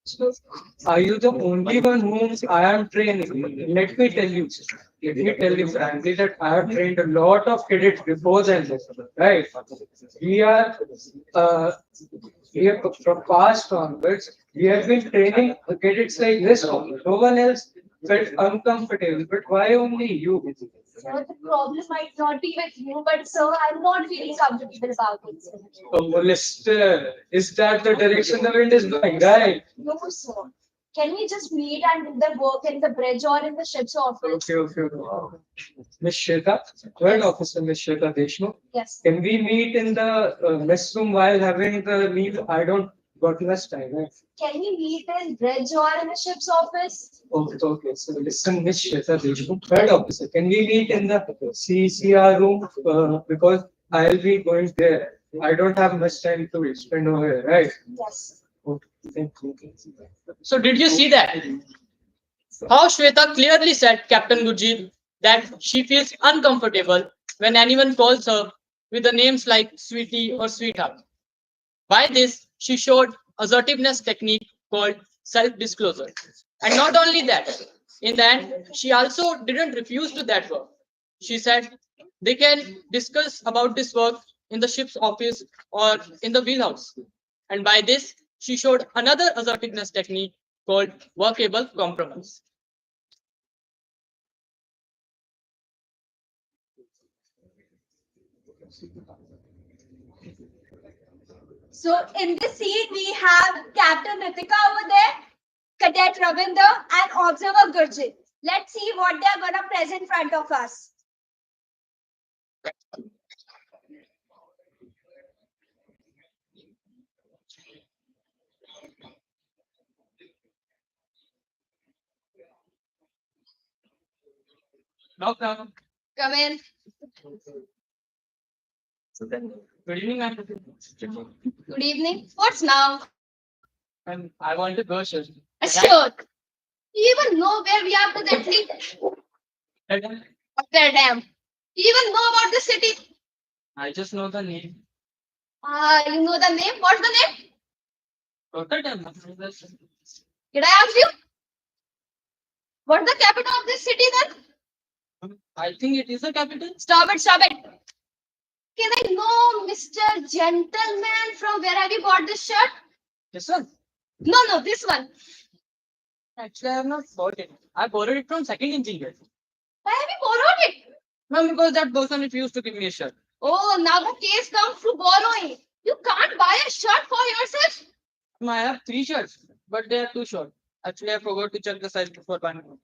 So, are you the only one whom I am training? Let me tell you. Let me tell you frankly that I have trained a lot of cadets before than this, right? We are, uh, we are from past onwards. We have been training cadets like this. No one else felt uncomfortable. But why only you? Sir, the problem might not be with you, but sir, I'm not feeling comfortable about it, sir. Oh, Molester, is that the direction the wind is blowing, right? No, sir. Can we just meet and do the work in the bridge or in the ship's office? Okay. Miss Shweta, third officer, Miss Shweta Deshmukh. Yes. Can we meet in the mess room while having the meal? I don't got less time, right? Can we meet in bridge or in the ship's office? Okay. So listen, Miss Shweta Deshmukh, third officer. Can we meet in the CCR room? Because I'll be going there. I don't have much time to spend over here, right? Yes. Okay, thank you. So did you see that? How Shweta clearly said, Captain Gurjeet, that she feels uncomfortable when anyone calls her with the names like sweetie or sweetheart. By this, she showed assertiveness technique called self-disclosure. And not only that, in the end, she also didn't refuse to that work. She said they can discuss about this work in the ship's office or in the wheelhouse. And by this, she showed another assertiveness technique called workable compromise. So in this scene, we have Captain Ritika over there, Cadet Ravinder, and Observer Gurjit. Let's see what they're gonna present in front of us. Knock, knock. Come in. Good evening, ma'am. Good evening. What's now? And I want to go, sir. Sure. You even know where we are presently? Rotterdam. You even know about the city? I just know the name. You know the name? What's the name? Rotterdam. Did I ask you? What's the capital of this city then? I think it is the capital. Stop it, stop it. Can I know, Mr. Gentleman, from where have you bought this shirt? This one. No, this one. Actually, I have not bought it. I borrowed it from second engineer. Why have you borrowed it? Ma'am, because that person refused to give me a shirt. Oh, now the case comes to borrowing. You can't buy a shirt for yourself. Ma'am, I have 3 shirts, but they are too short. Actually, I forgot to check the size before buying them.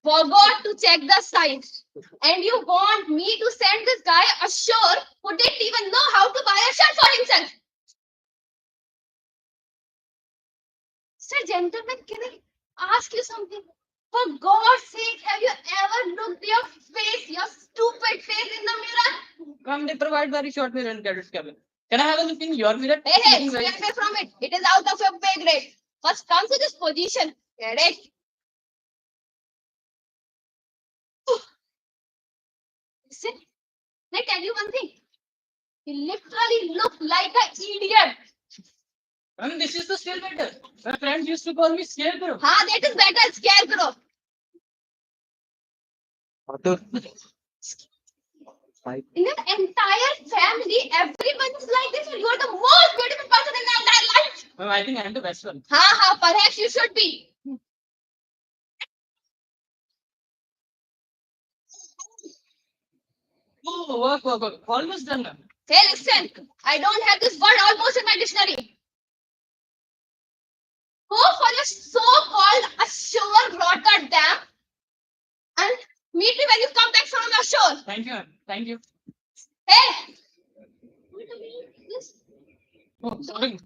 Forgot to check the size. And you want me to send this guy a shirt who didn't even know how to buy a shirt for himself? Sir, gentlemen, can I ask you something? For God's sake, have you ever looked your face, your stupid face in the mirror? Ma'am, they provide very short mirror in cadet's cabin. Can I have a look in your mirror? Hey, stay away from it. It is out of your pay grade. First come to this position. Get it? Listen, let me tell you one thing. You literally look like an idiot. I mean, this is the still better. My friends used to call me scarecrow. Ha, that is better, scarecrow. In your entire family, everyone is like this, and you are the most beautiful person in the entire life. I think I'm the best one. Ha, perhaps you should be. Oh, work. Almost done, ma'am. Hey, listen, I don't have this word almost in my dictionary. Go for your so-called ashore Rotterdam and meet me when you come back from your shore. Thank you, ma'am. Thank you. Hey! Oh, sorry.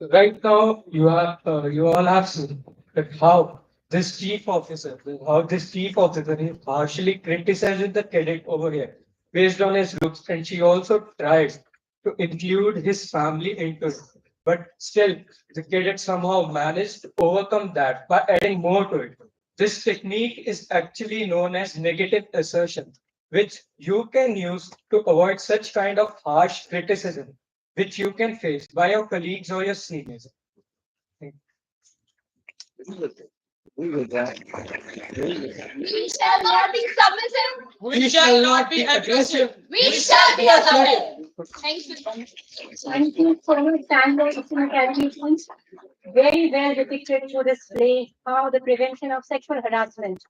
Right now, you all have seen that how this chief officer is partially criticizing the cadet over here based on his looks, and she also tries to include his family into it. But still, the cadet somehow managed to overcome that by adding more to it. This technique is actually known as negative assertion, which you can use to avoid such kind of harsh criticism which you can face by your colleagues or your seniors. We shall not be submissive. We shall not be aggressive. We shall be assertive. Thank you. Thank you for your standard academy. Very well depicted through this play how the Prevention of Sexual Harassment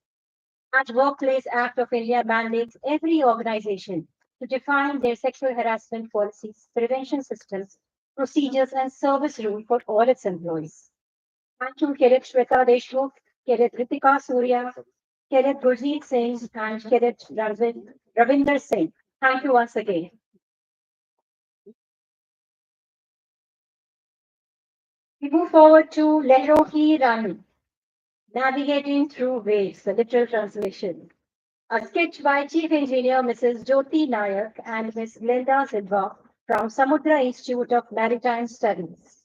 at Workplace Act of India mandates every organization to define their sexual harassment policies, prevention systems, procedures, and service rules for all its employees. Thank you, Cadet Shweta Deshmukh, Cadet Ritika Surya, Cadet Gurjeet Singh, and Cadet Ravinder Singh. Thank you once again. We move forward to Lehroki Ranu, Navigating Through Waves, the literal translation. A sketch by Chief Engineer Mrs. Jyoti Nayak and Ms. Glenda Sidva from Samudra Institute of Maritime Studies.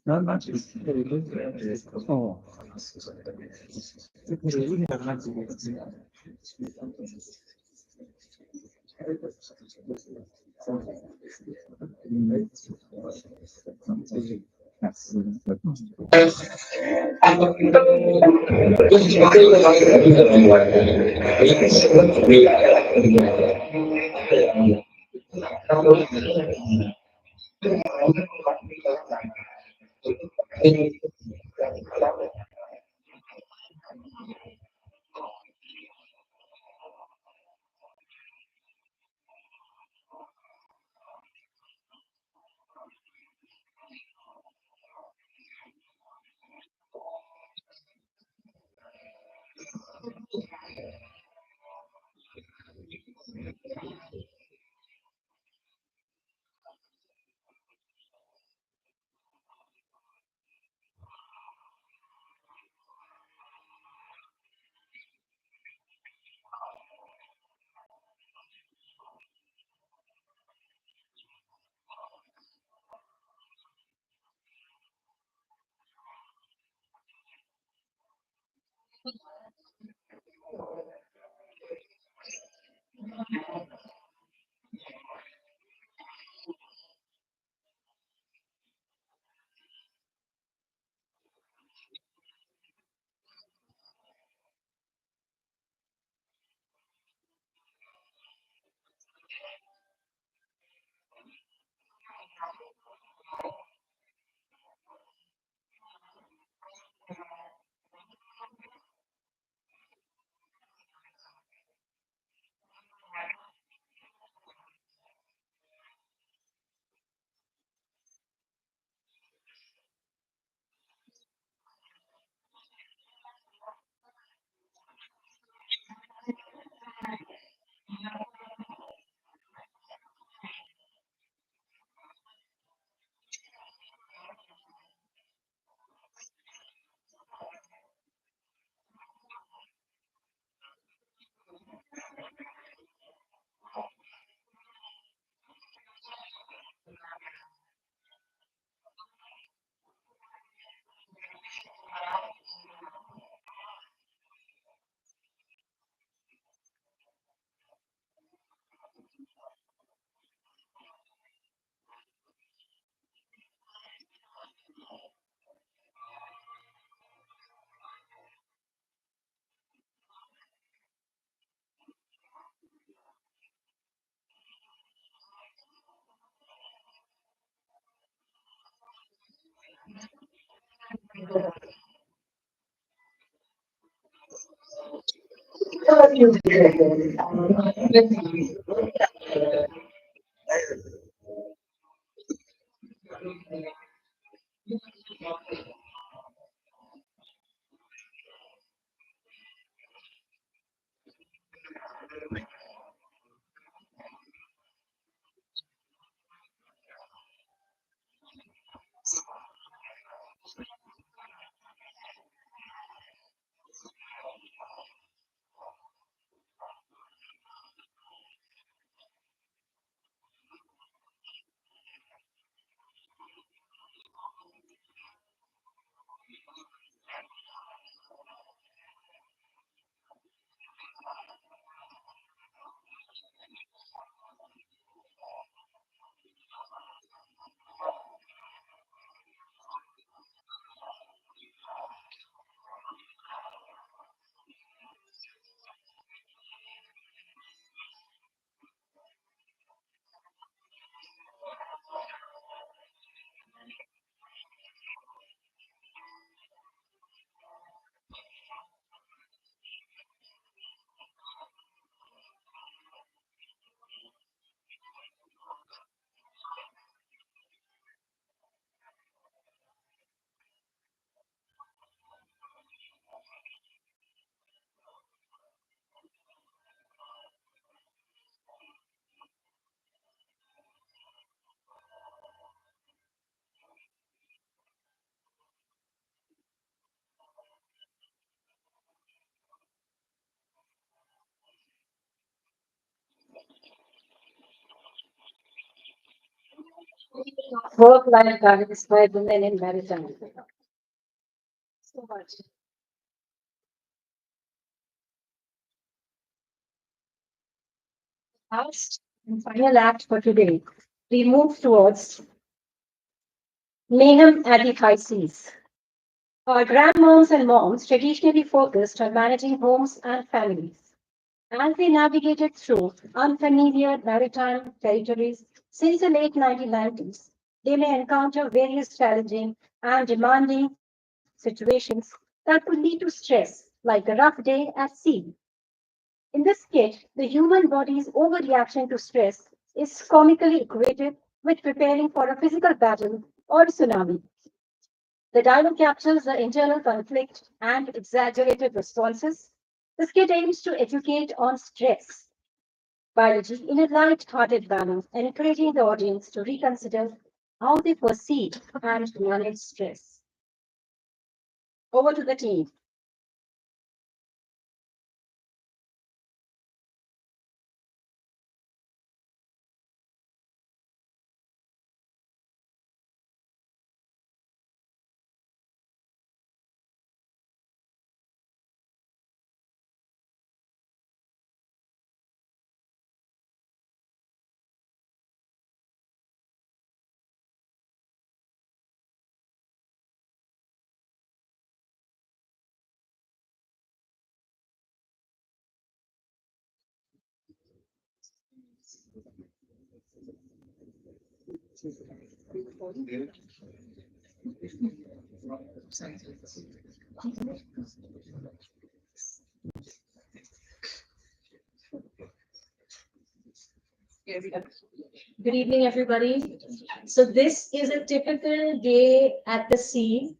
No, not oh. Work-life balance by women in maritime. So much. Last and final act for today, we move towards mayhem at the high seas. Our grandmoms and moms traditionally focused on managing homes and families. As they navigated through unfamiliar maritime territories since the late 1990s, they may encounter various challenging and demanding situations that could lead to stress, like a rough day at sea. In this skit, the human body's overreaction to stress is comically equated with preparing for a physical battle or tsunami. The dialogue captures the internal conflict and exaggerated responses. The skit aims to educate on stress biology in a light-hearted manner, encouraging the audience to reconsider how they perceive and manage stress. Over to the team. Good evening, everybody. So this is a typical day at the sea,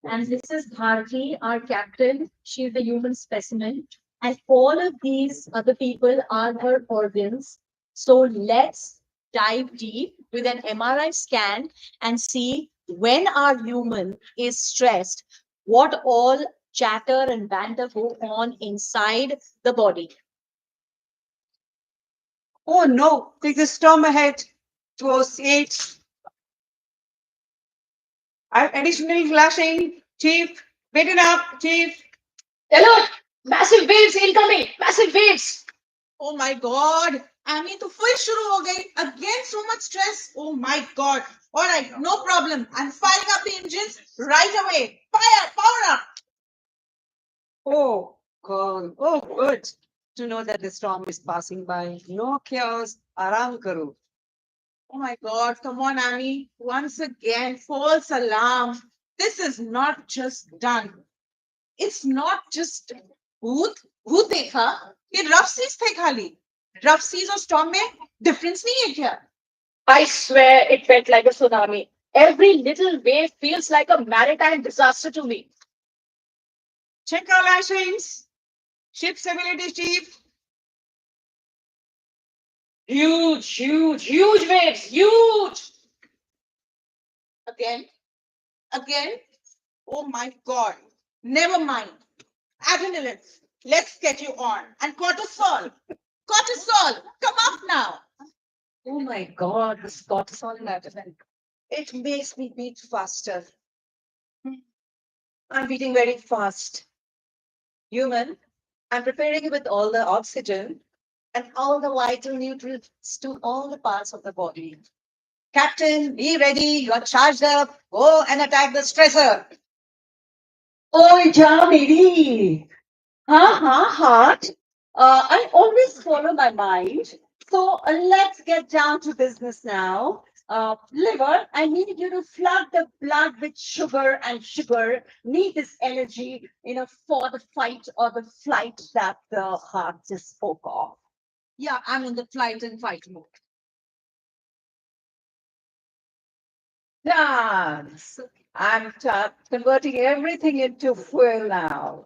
and this is Bharti, our captain. She's the human specimen, and all of these other people are her organs. So let's dive deep with an MRI scan and see when our human is stressed, what all chatter and banter go on inside the body. Oh no, there's a storm ahead. 208. I'm additionally flashing. Chief, beaten up, Chief. Alert! Massive waves incoming! Massive waves! Oh my God! Amy, तो फिर शुरू हो गई. Again, so much stress. Oh my God! All right, no problem. I'm firing up the engines right away. Fire, power up. Oh, God. Oh, good to know that the storm is passing by. No chaos. Aram karo. Oh my God! Come on, Amy. Once again, false alarm. This is not just done. It's not just भूत भूत देखा ये rough seize थे खाली rough seize और storm में difference नहीं है क्या I swear it felt like a tsunami. Every little wave feels like a maritime disaster to me. check our license ship stability chief Huge waves, huge. again again oh my god never mind adrenaline let's get you on and cortisol come up now Oh my God, this cortisol level. It makes me beat faster. I'm beating very fast. Human, I'm preparing you with all the oxygen and all the vital nutrients to all the parts of the body. Captain, be ready. You are charged up. Go and attack the stressor. Oh, yeah, baby. Heart. I always follow my mind. So let's get down to business now. Liver, I need you to flood the blood with sugar, and sugar need this energy, for the fight or the flight that the heart just spoke of. Yeah, I'm in the flight and fight mode. Dance. I'm converting everything into fuel now.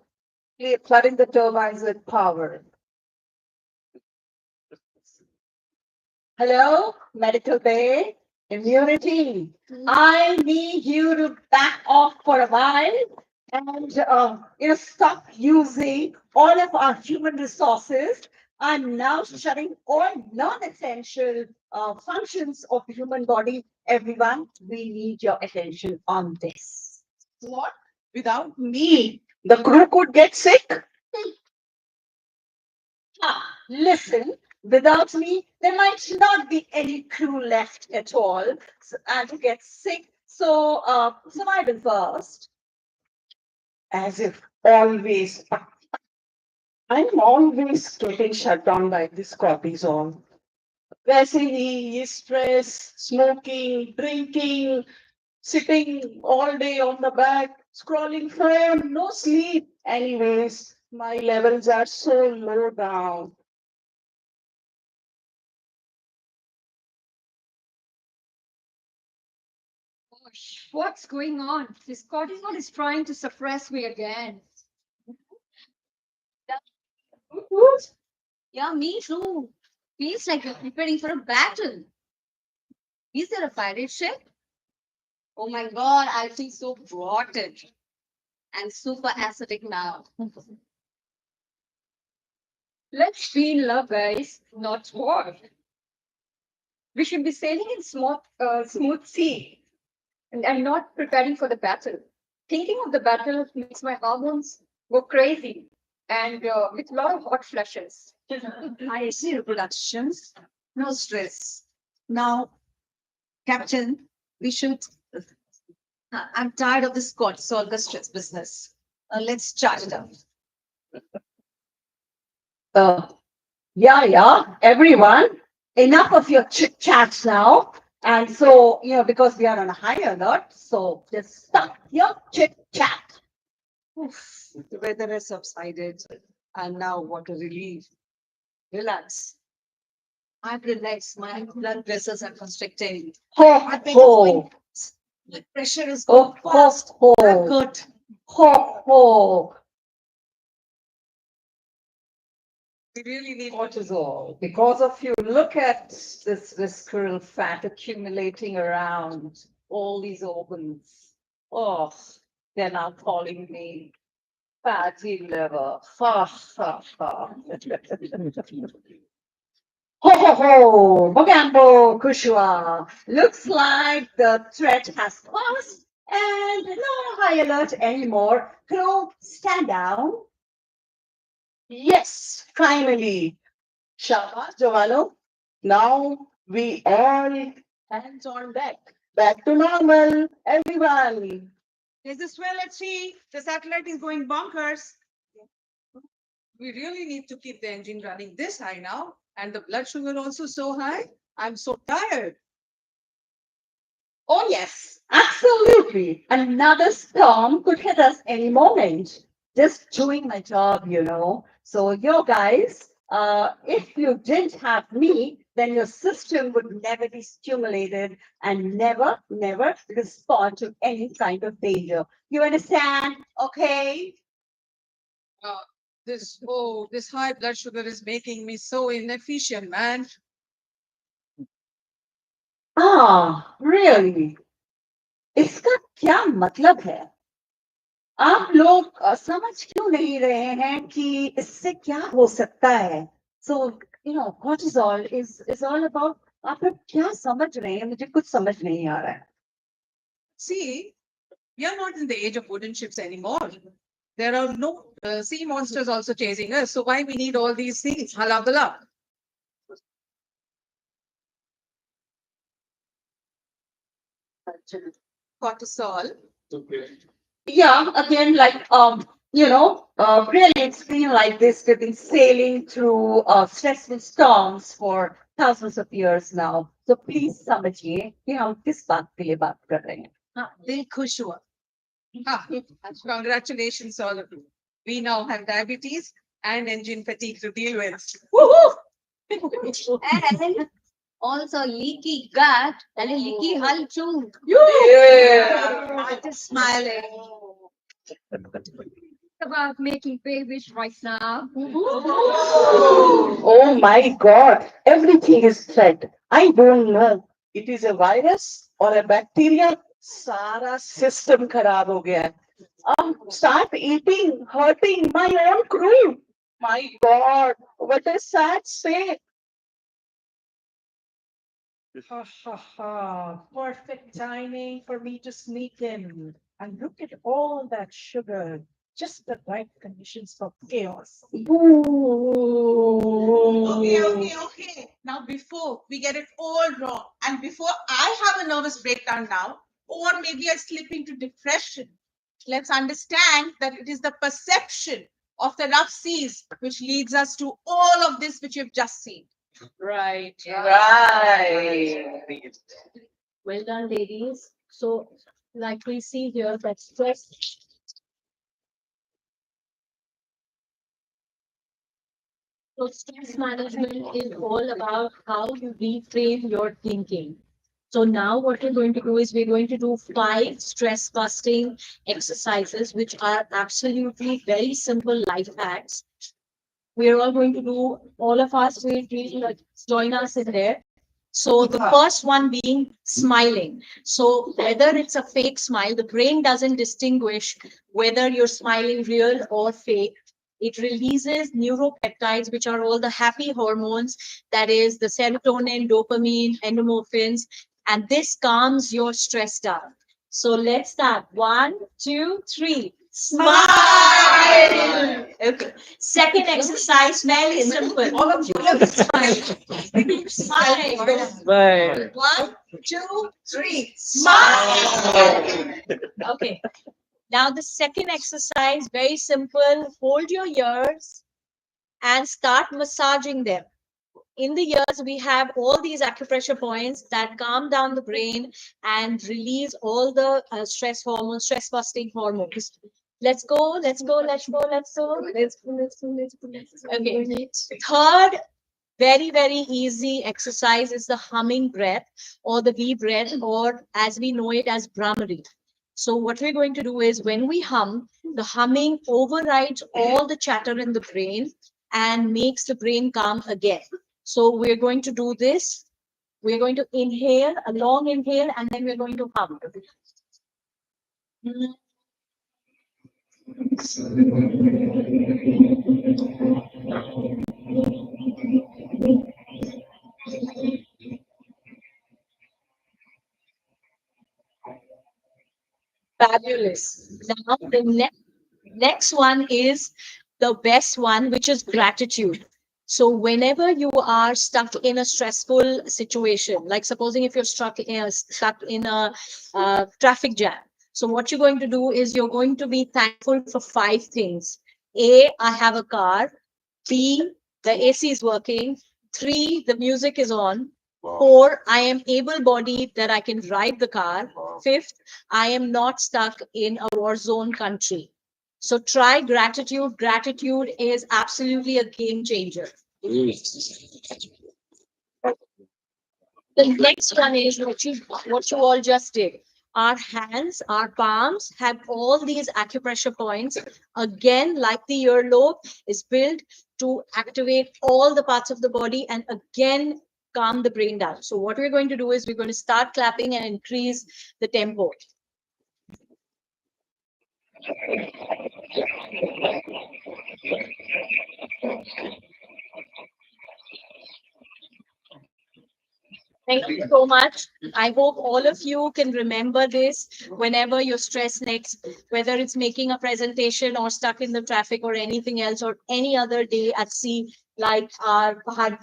Flooding the turbines with power. Hello, medical bay, immunity. I need you to back off for a while and stop using all of our human resources. I'm now shutting all non-essential functions of the human body. Everyone, we need your attention on this. what without Me, the crew could get sick. Listen, without me, there might not be any crew left at all, and to get sick. So, survival first. As if always. I'm always getting shut down by this cortisol. Basically, stress, smoking, drinking, sitting all day on the back, scrolling phone, no sleep. Anyways, my levels are so low down. Gosh, what's going on? This cortisol is trying to suppress me again. Yeah, me too. Feels like you're preparing for a battle. Is there a pirate ship? Oh my god, I feel so bloated and super acidic now. Let's be in love, guys, not war. We should be sailing in smooth sea. And I'm not preparing for the battle. Thinking of the battle makes my hormones go crazy and with a lot of hot flushes. I see reproductions. No stress. Now, Captain, we should. I'm tired of this cortisol stress business. Let's charge it up. Uh, yeah, everyone, enough of your chit chats now. And so, because we are on a high alert, so just stop your chit chat. The weather has subsided, and now what a relief. Relax. I've relaxed. My blood vessels are constricting. Ho, ho. My pressure is Ho, going ho, fast. ho. I'm good. Ho, ho. We really need Cortisol. Because of you, look at this visceral fat accumulating around all these organs. Oh, they're now calling me fatty liver. Ha, ha, ha. Ho, ho, ho. Mogambo, Kushwa. Looks like the threat has passed and no high alert anymore. Crew, stand down. Yes, finally. Shabash, Giovanni. Now we all hands on deck. Back to normal, everyone. Is this well at sea? The satellite is going bonkers. We really need to keep the engine running this high now. And the blood sugar also so high. I'm so tired. Oh, yes, absolutely. Another storm could hit us any moment. Just doing my job. So, guys, If you didn't have me, then your system would never be stimulated and never respond to any kind of danger. You understand? Okay? This high blood sugar is making me so inefficient, man. Really? इसका क्या मतलब है? आप लोग समझ क्यों नहीं रहे हैं कि इससे क्या हो सकता है? So, cortisol is all about आप लोग क्या समझ रहे हैं? मुझे कुछ समझ नहीं आ रहा है. See, we are not in the age of wooden ships anymore. There are no sea monsters also chasing us. So why we need all these things? Halabala. Cortisol. Yeah, again, like really, it's been like this. We've been sailing through stressful storms for thousands of years now. So please समझिए कि हम किस बात के लिए बात कर रहे हैं. Dil khush hua. Congratulations, all of you. We now have diabetes and engine fatigue to deal with. And also leaky gut and a leaky hull too. Yeah. Just smiling. About making babies right now. Oh my God, everything is threat. I don't know. It is a virus or a bacteria. सारा system खराब हो गया है. Start eating, hurting my own crew. My God, what a sad state. Ha ha ha. Perfect timing for me to sneak in. And look at all that sugar. Just the right conditions for chaos. Okay. Now, before we get it all wrong, and before I have a nervous breakdown now, or maybe I slip into depression, let's understand that it is the perception of the rough seas which leads us to all of this which you've just seen. Right. Right. Well done, ladies. So, like we see here, that stress. So, stress management is all about how you reframe your thinking. So now what we're going to do is we're going to do 5 stress busting exercises, which are absolutely very simple life hacks. We're all going to do, all of us will join us in there. So the first one being smiling. So whether it's a fake smile, the brain doesn't distinguish whether you're smiling real or fake. It releases neuropeptides, which are all the happy hormones, that is the serotonin, dopamine, endorphins, and this calms your stress down. So let's start. 1, 2, 3. Smile. Okay. Second exercise, very simple. All of you smile. Smile. 1, 2, 3. Smile. Okay. Now the second exercise, very simple. Hold your ears and start massaging them. In the ears, we have all these acupressure points that calm down the brain and release all the stress hormones, stress busting hormones. Let's go. Okay. Third, very, very easy exercise is the humming breath or the V breath, or as we know it as Brahmari. So what we're going to do is when we hum, the humming overrides all the chatter in the brain and makes the brain calm again. So we're going to do this. We're going to inhale, a long inhale, and then we're going to hum. Fabulous. Now the next one is the best one, which is gratitude. So whenever you are stuck in a stressful situation, like supposing if you're stuck in a traffic jam. So what you're going to do is you're going to be thankful for 5 things. A, I have a car. B, the AC is working. 3, the music is on. 4, I am able-bodied that I can drive the car. 5th, I am not stuck in a war zone country. So try gratitude. Gratitude is absolutely a game changer. The next one is what you all just did. Our hands, our palms have all these acupressure points. Again, like the earlobe, is built to activate all the parts of the body and again calm the brain down. So what we're going to do is we're going to start clapping and increase the tempo. Thank you so much. I hope all of you can remember this whenever you're stressed next, whether it's making a presentation or stuck in the traffic or anything else, or any other day at sea like our Pahad.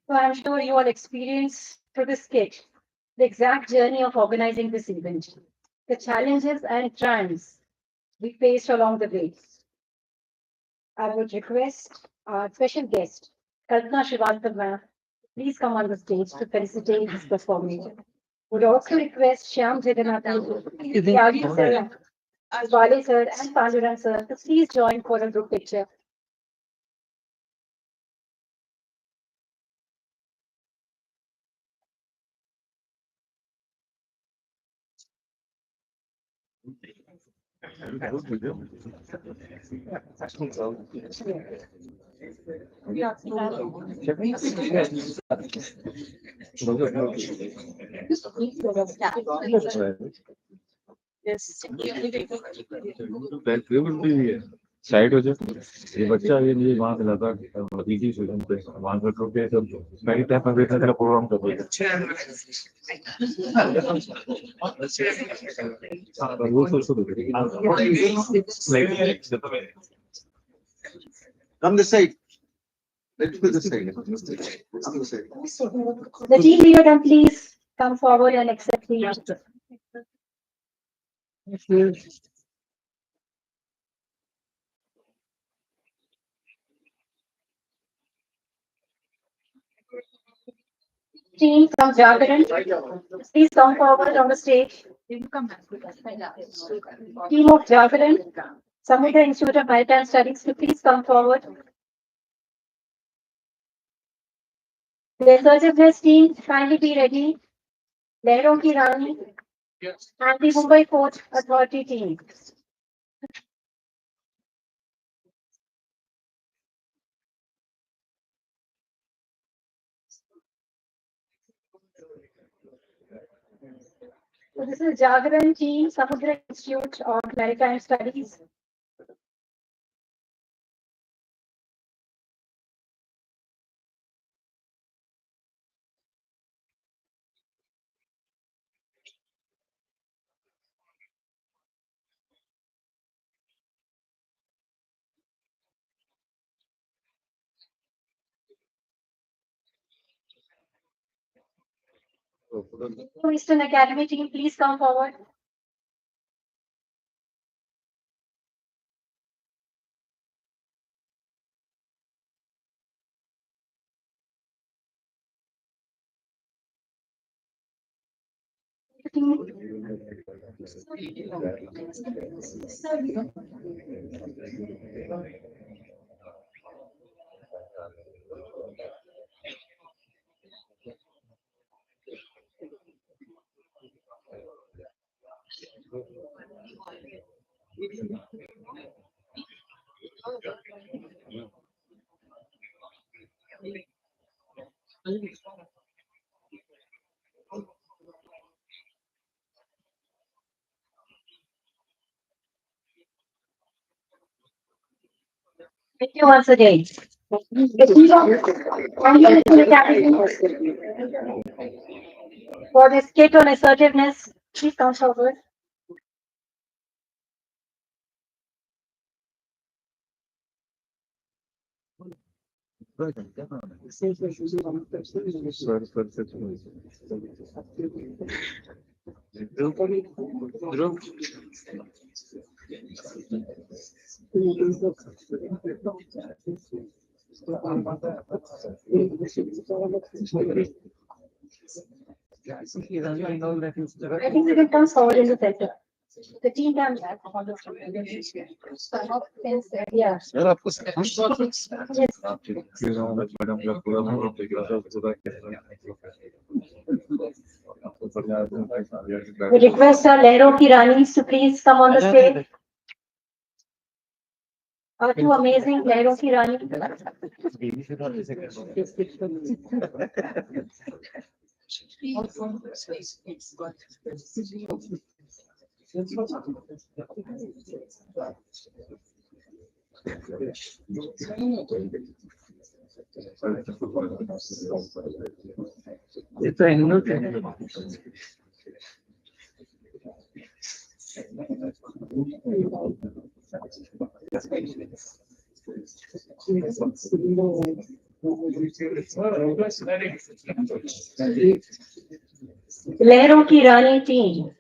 So I'm sure you all experienced through this sketch the exact journey of organizing this event, the challenges and triumphs we faced along the way. I would request our special guest, Kalpana Srivastava, please come on the stage to felicitate this performance. Would also request Shyam Jagannathan, Tyagi sir, Vale sir, and Panduran sir to please join for a group picture. Yes. Side हो जाए ये बच्चा ये वहां से लगा दीदी से वहां से रुक गए तो मेरी टाइप में बैठने का प्रोग्राम कर वो On the side. Let's put the side. On the side. The team leader can please come forward and accept the. Team from Jharkhand, please come forward on the stage. Team of Jharkhand, Samudra Institute of Maritime Studies, to please come forward. The assertiveness team, kindly be ready. Lehron Ki Rani and the Mumbai Port Authority team. So this is Jagaran team, Samudra Institute of Maritime Studies. Eastern Academy team, please come forward. Thank you once again. For the skit on assertiveness, please come forward. I think we can come forward in the center. The team can. Yeah. We request our Lehro ki Ranis to please come on the stage. Our two amazing Lehro ki Rani. Lehro ki Rani team.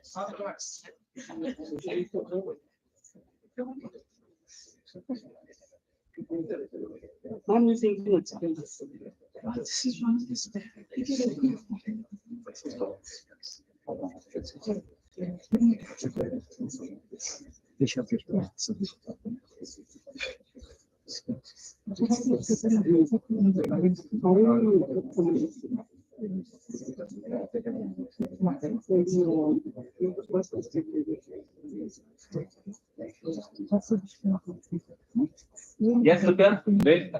Yes, Lucas. Wait.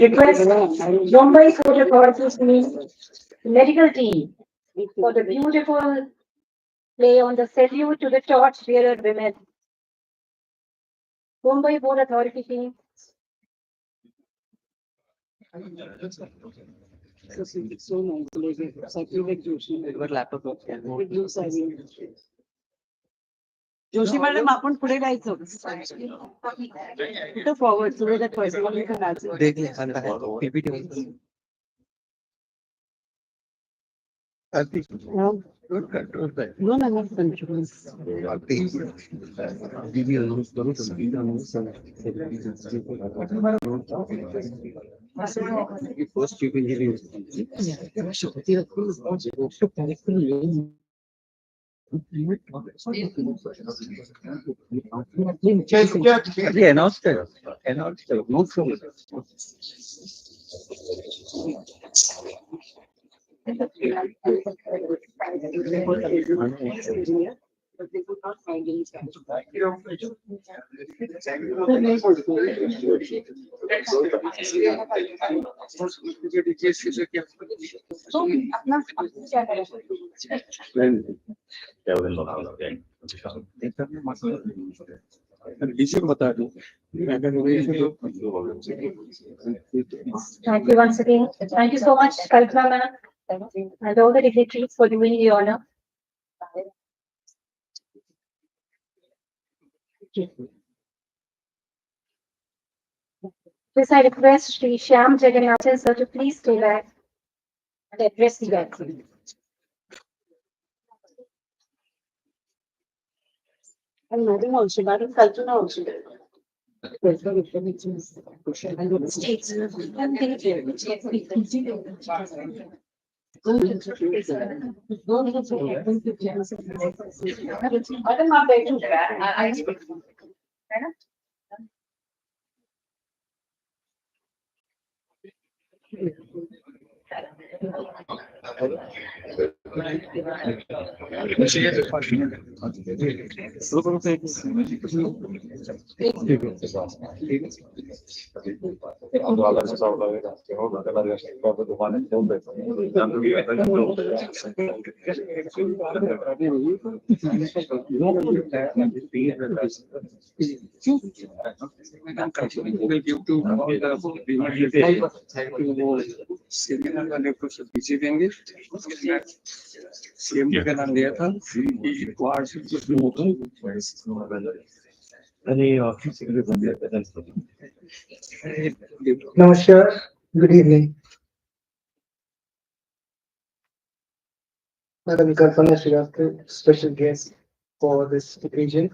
Request Mumbai Port Authority medical team for the beautiful play on the salute to the torch bearer women. Mumbai Port Authority team. Joshi madam आपण पुढे जायचं कुठं forward so that person can answer देख ले PPT Good control that. No, no, not control. First you will hear Yeah, announced it. Announced it. No problem. But they could not find any बता दो Thank you once again. Thank you so much, Kalpana ma'am, and all the dignitaries for doing the honor. This I request Sri Shyam Jagannathan sir to please stay back and address the gathering. And Madam also, Madam Kalpana also. CM का नाम दिया था Namaskar. Good evening. Madam Kalpana Srivastava, special guest for this occasion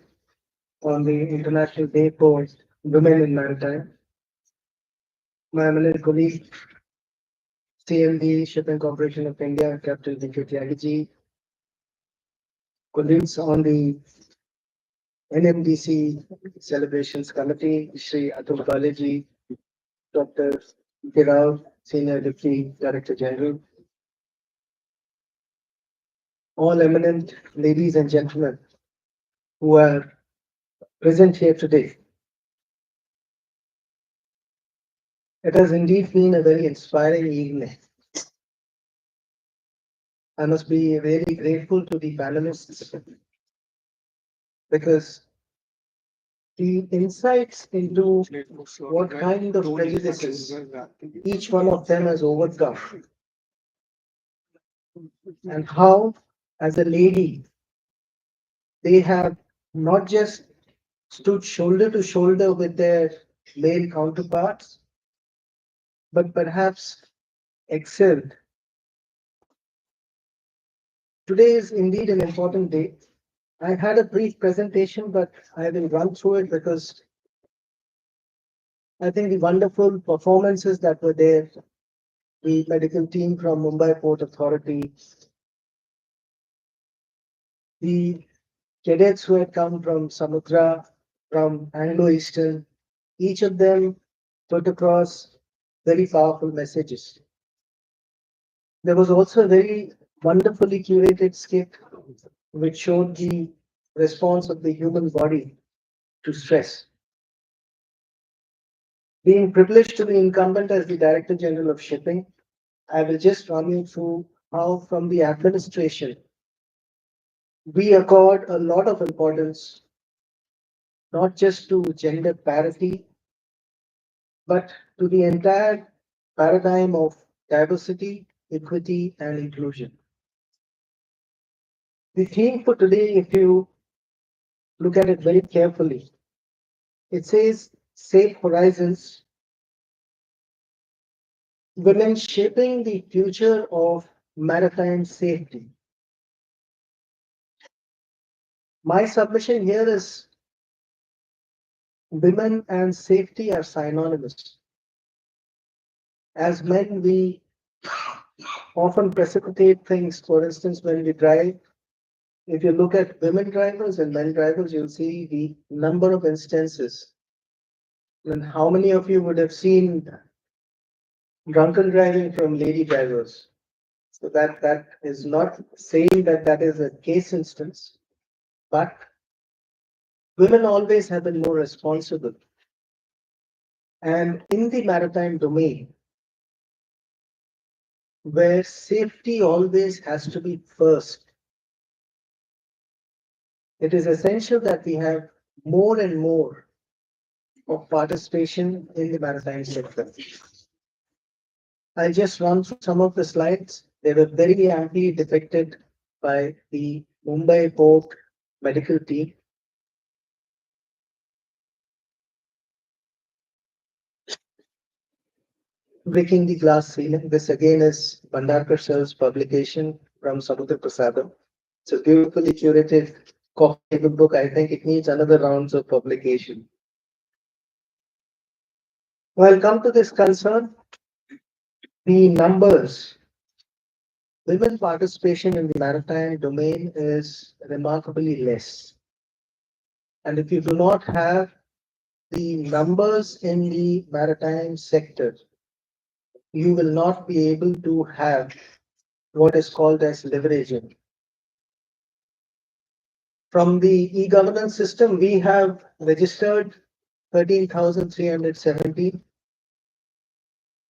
on the International Day for Women in Maritime. My eminent colleague, CMD Shipping Corporation of India, Captain D.K. Tyagiji, colleagues on the NMDC Celebrations Committee, Shri Atul Balaji, Dr. Girao, Senior Deputy Director General, all eminent ladies and gentlemen who are present here today. It has indeed been a very inspiring evening. I must be really grateful to the panelists because the insights into what kind of prejudices each one of them has overcome and how, as a lady, they have not just stood shoulder to shoulder with their male counterparts, but perhaps excelled. Today is indeed an important day. I had a brief presentation, but I will run through it because I think the wonderful performances that were there, the medical team from Mumbai Port Authority, the cadets who had come from Samudra, from Anglo-Eastern, each of them put across very powerful messages. There was also a very wonderfully curated skit which showed the response of the human body to stress. Being privileged to be incumbent as the Director General of Shipping, I will just run you through how from the administration we accord a lot of importance not just to gender parity, but to the entire paradigm of diversity, equity, and inclusion. The theme for today, if you look at it very carefully, it says Safe Horizons, Women Shaping the Future of Maritime Safety. My submission here is women and safety are synonymous. As men, we often precipitate things. For instance, when we drive, if you look at women drivers and men drivers, you'll see the number of instances. And how many of you would have seen drunken driving from lady drivers? So that is not saying that that is a case instance, but women always have been more responsible. And in the maritime domain, where safety always has to be first, it is essential that we have more and more of participation in the maritime sector. I'll just run through some of the slides. They were very amply depicted by the Mumbai Port medical team. Breaking the Glass Ceiling. This again is Bhandarkar sir's publication from Samudra Prasadam. It's a beautifully curated coffee table book. I think it needs another rounds of publication. Well, come to this concern, the numbers. Women participation in the maritime domain is remarkably less. And if you do not have the numbers in the maritime sector, you will not be able to have what is called as leveraging. From the e-governance system, we have registered 13,370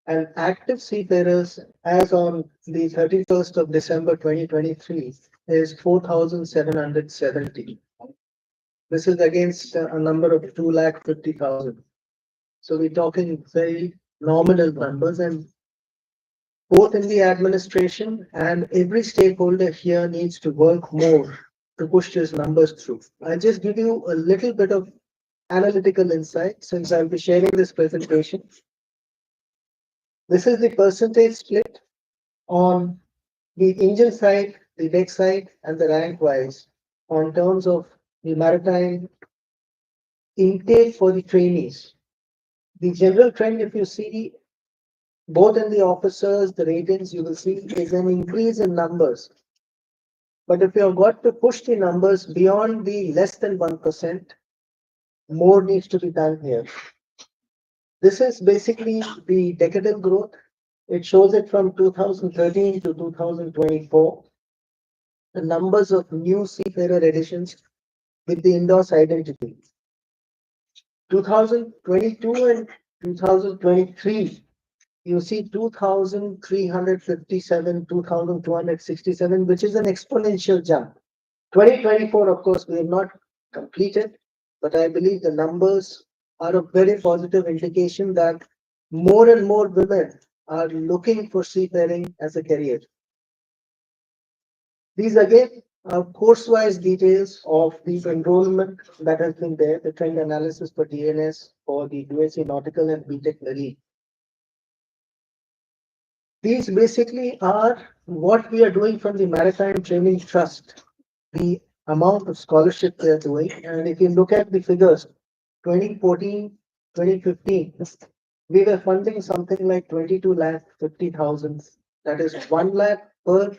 and active seafarers as on the 31st of December 2023 is 4,770. This is against a number of 250,000. So we're talking very nominal numbers, and both in the administration and every stakeholder here needs to work more to push these numbers through. I'll just give you a little bit of analytical insight since I'll be sharing this presentation. This is the percentage split on the engine side the deck side and the rank wise on terms of the maritime intake for the trainees. The general trend, if you see both in the officers, the ratings, you will see is an increase in numbers. But if you have got to push the numbers beyond the less than 1%, more needs to be done here. This is basically the decadal growth. It shows it from 2013 to 2024. The numbers of new seafarer additions with the Indus identity. 2022 and 2023, you see 2,357, 2,267, which is an exponential jump. 2024, of course, we have not completed, but I believe the numbers are a very positive indication that more and more women are looking for seafaring as a career. These again are course-wise details of the enrollment that has been there, the trend analysis for DNS for the USC Nautical and BTech Marine. These basically are what we are doing from the Maritime Training Trust, the amount of scholarship they are doing. And if you look at the figures, 2014, 2015, we were funding something like 22,50,000. That is 1 lakh per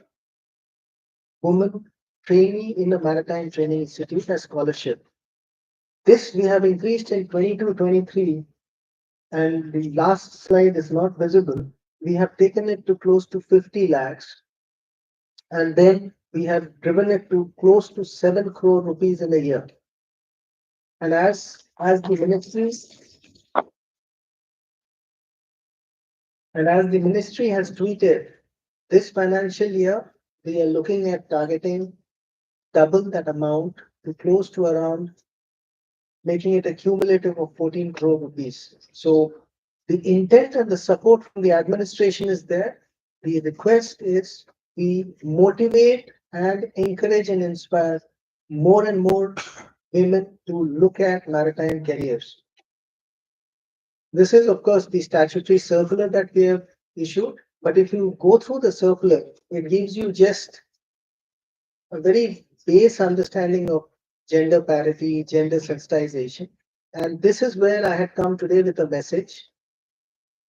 woman trainee in the Maritime Training Institute as scholarship. This we have increased in 22-23, and the last slide is not visible. We have taken it to close to 50 lakhs, and then we have driven it to close to 7 crore rupees in a year. And as the ministry has tweeted, this financial year we are looking at targeting double that amount to close to around, making it a cumulative of 14 crore rupees. So the intent and the support from the administration is there. The request is we motivate and encourage and inspire more and more women to look at maritime careers. This is, of course, the statutory circular that we have issued. But if you go through the circular, it gives you just a very base understanding of gender parity, gender sensitization. And this is where I had come today with a message.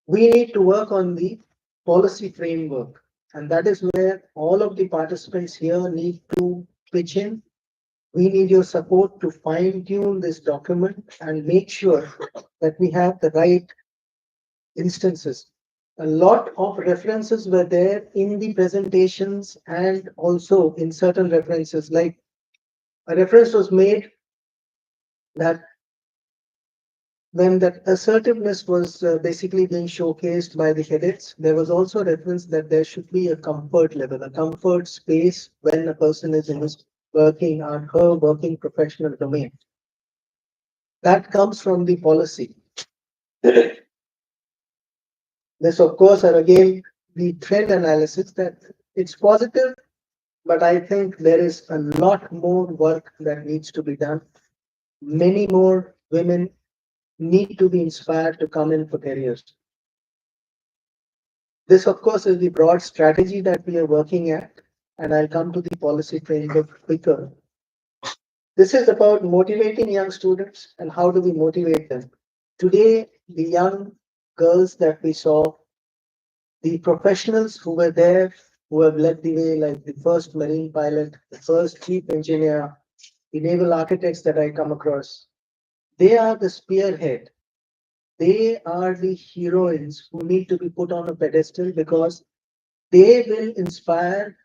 We need to work on the policy framework. And that is where all of the participants here need to pitch in. We need your support to fine-tune this document and make sure that we have the right instances. A lot of references were there in the presentations and also in certain references, like a reference was made that when that assertiveness was basically being showcased by the cadets, there was also reference that there should be a comfort level, a comfort space when a person is in his working or her working professional domain. That comes from the policy. This, of course, are again the trend analysis that it's positive, but I think there is a lot more work that needs to be done. Many more women need to be inspired to come in for careers. This, of course, is the broad strategy that we are working at, and I'll come to the policy framework quicker. This is about motivating young students and how do we motivate them. Today, the young girls that we saw, the professionals who were there, who have led the way, like the first marine pilot, the first chief engineer, the naval architects that I come across, they are the spearhead. They are the heroines who need to be put on a pedestal because they will inspire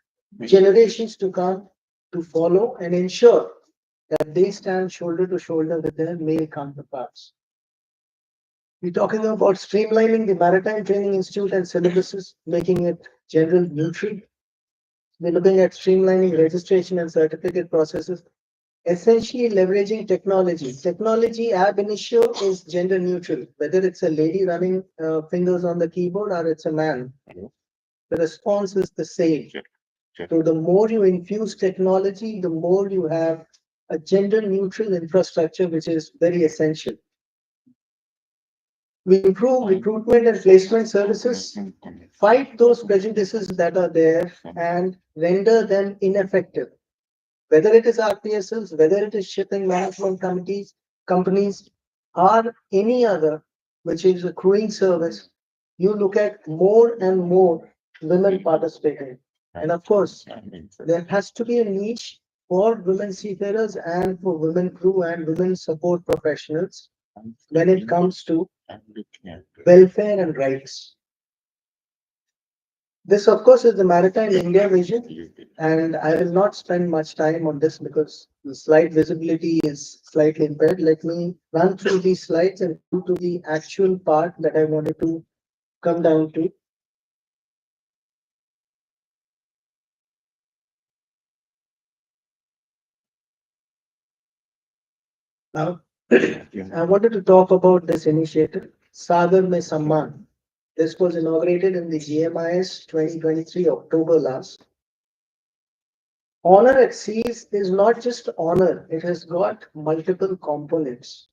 generations to come to follow and ensure that they stand shoulder to shoulder with their male counterparts. We're talking about streamlining the Maritime Training Institute and syllabuses, making it gender neutral. We're looking at streamlining registration and certificate processes, essentially leveraging technology. Technology ab initio is gender neutral, whether it's a lady running fingers on the keyboard or it's a man. The response is the same. So the more you infuse technology, the more you have a gender neutral infrastructure, which is very essential. We improve recruitment and placement services, fight those prejudices that are there, and render them ineffective. Whether it is RPSLs, whether it is shipping management committees, companies, or any other, which is a crewing service, you look at more and more women participating. And of course, there has to be a niche for women seafarers and for women crew and women support professionals when it comes to welfare and rights. This, of course, is the Maritime India vision, and I will not spend much time on this because the slide visibility is slightly impaired. Let me run through these slides and come to the actual part that I wanted to come down to. Now, I wanted to talk about this initiative, Sagar Mein Samman. This was inaugurated in the GMIS 2023 October last. Honor at seas is not just honor, it has got multiple components.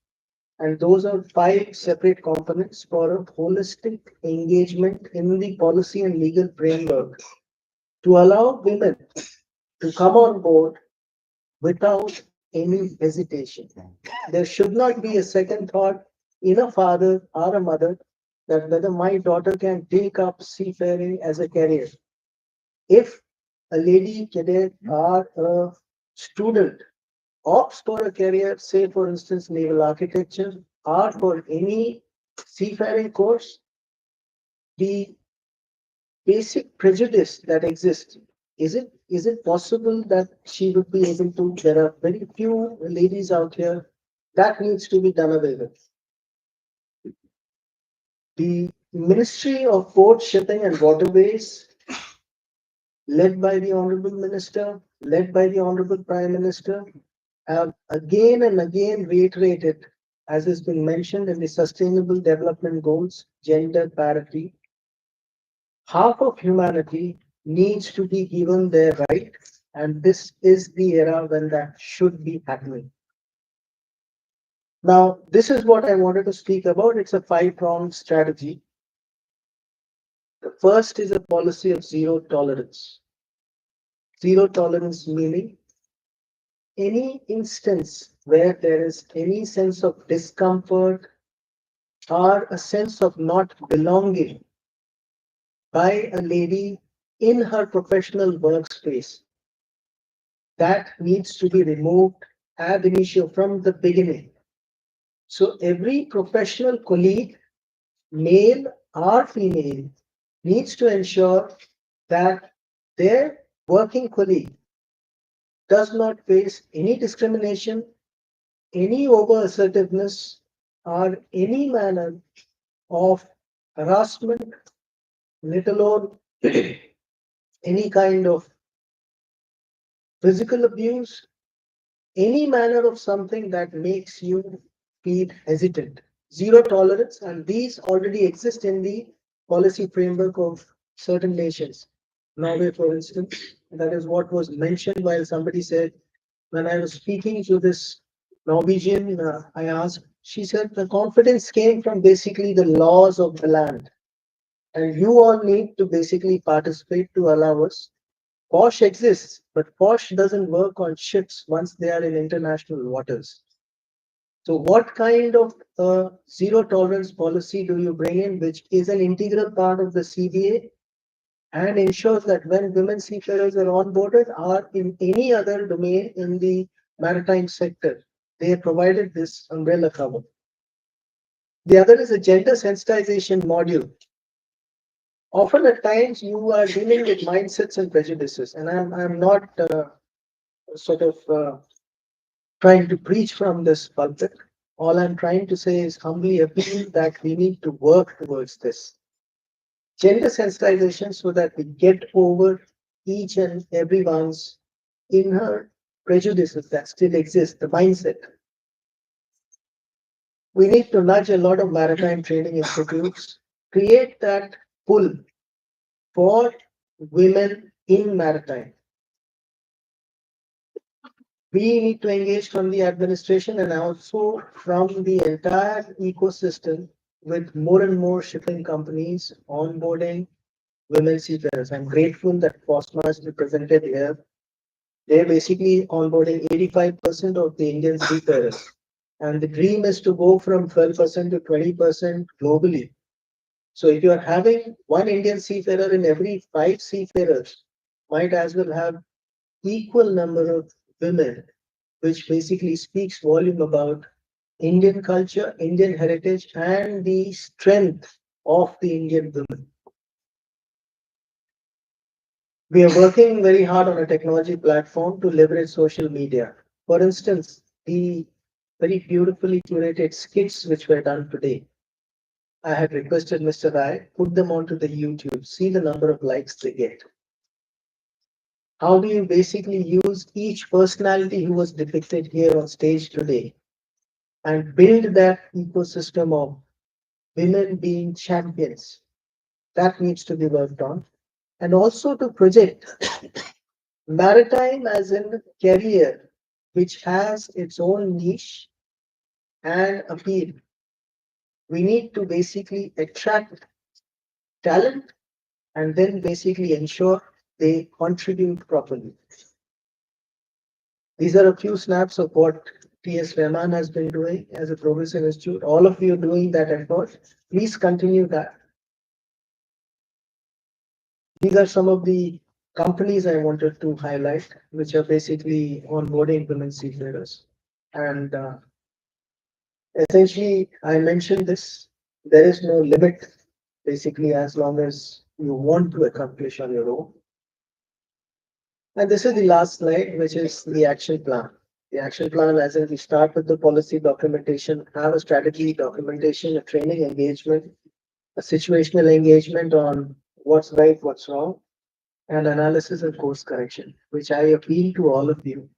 And those are 5 separate components for a holistic engagement in the policy and legal framework to allow women to come on board without any hesitation. There should not be a second thought in a father or a mother that whether my daughter can take up seafaring as a career. If a lady cadet or a student opts for a career, say for instance, naval architecture or for any seafaring course, the basic prejudice that exists, is it possible that she would be able to? There are very few ladies out here that needs to be done away with. The Ministry of Port, Shipping and Waterways, led by the Honorable Minister, led by the Honorable Prime Minister, have again and again reiterated, as has been mentioned in the Sustainable Development Goals, gender parity. Half of humanity needs to be given their right, and this is the era when that should be happening. Now, this is what I wanted to speak about. It's a 5-pronged strategy. The first is a policy of zero tolerance. Zero tolerance meaning any instance where there is any sense of discomfort or a sense of not belonging by a lady in her professional workspace, that needs to be removed ab initio from the beginning. So every professional colleague, male or female, needs to ensure that their working colleague does not face any discrimination, any over assertiveness, or any manner of harassment, let alone any kind of physical abuse, any manner of something that makes you feel hesitant. Zero tolerance, and these already exist in the policy framework of certain nations. Norway, for instance, that is what was mentioned while somebody said, when I was speaking to this Norwegian, I asked, she said the confidence came from basically the laws of the land. And you all need to basically participate to allow us. POSH exists, but POSH doesn't work on ships once they are in international waters. So what kind of zero tolerance policy do you bring in, which is an integral part of the CBA and ensures that when women seafarers are onboarded or in any other domain in the maritime sector, they are provided this umbrella cover. The other is a gender sensitization module. Often at times you are dealing with mindsets and prejudices, and I'm not sort of trying to preach from this pulpit. All I'm trying to say is humbly appeal that we need to work towards this gender sensitization so that we get over each and everyone's inner prejudices that still exist, the mindset. We need to nudge a lot of maritime training institutes, create that pull for women in maritime. We need to engage from the administration and also from the entire ecosystem with more and more shipping companies onboarding women seafarers. I'm grateful that Postmaster represented here. They're basically onboarding 85% of the Indian seafarers. And the dream is to go from 12% to 20% globally. So if you are having one Indian seafarer in every 5 seafarers, might as well have equal number of women, which basically speaks volume about Indian culture, Indian heritage, and the strength of the Indian women. We are working very hard on a technology platform to leverage social media. For instance, the very beautifully curated skits which were done today. I had requested Mr. Rai, put them onto the YouTube, see the number of likes they get. How do you basically use each personality who was depicted here on stage today and build that ecosystem of women being champions? That needs to be worked on. And also to project maritime as in career, which has its own niche and appeal. We need to basically attract talent and then basically ensure they contribute properly. These are a few snaps of what T.S. Rahman has been doing as a progressive institute. All of you doing that effort, please continue that. These are some of the companies I wanted to highlight, which are basically onboarding women seafarers. And essentially, I mentioned this, there is no limit, basically, as long as you want to accomplish on your own. And this is the last slide, which is the action plan. The action plan, as in we start with the policy documentation, have a strategy documentation, a training engagement, a situational engagement on what's right, what's wrong, and analysis and course correction, which I appeal to all of you.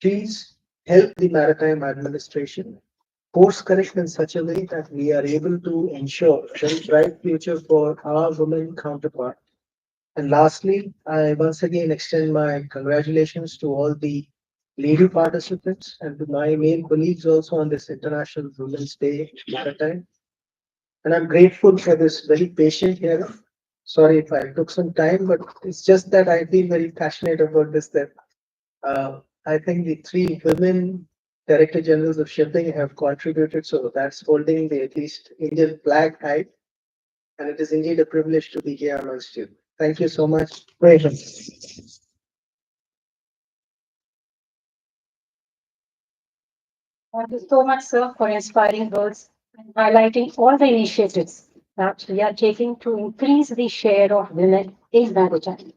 Please help the Maritime Administration course correct in such a way that we are able to ensure a bright future for our women counterpart. And lastly, I once again extend my congratulations to all the lady participants and to my male colleagues also on this International Women's Day Maritime. And I'm grateful for this very patient hearing. Sorry if I took some time, but it's just that I feel very passionate about this. That I think the 3 women Director Generals of Shipping have contributed, so that's holding the at least Indian flag high. And it is indeed a privilege to be here amongst you. Thank you so much. Very much. Thank you so much, sir, for inspiring words and highlighting all the initiatives that we are taking to increase the share of women in maritime.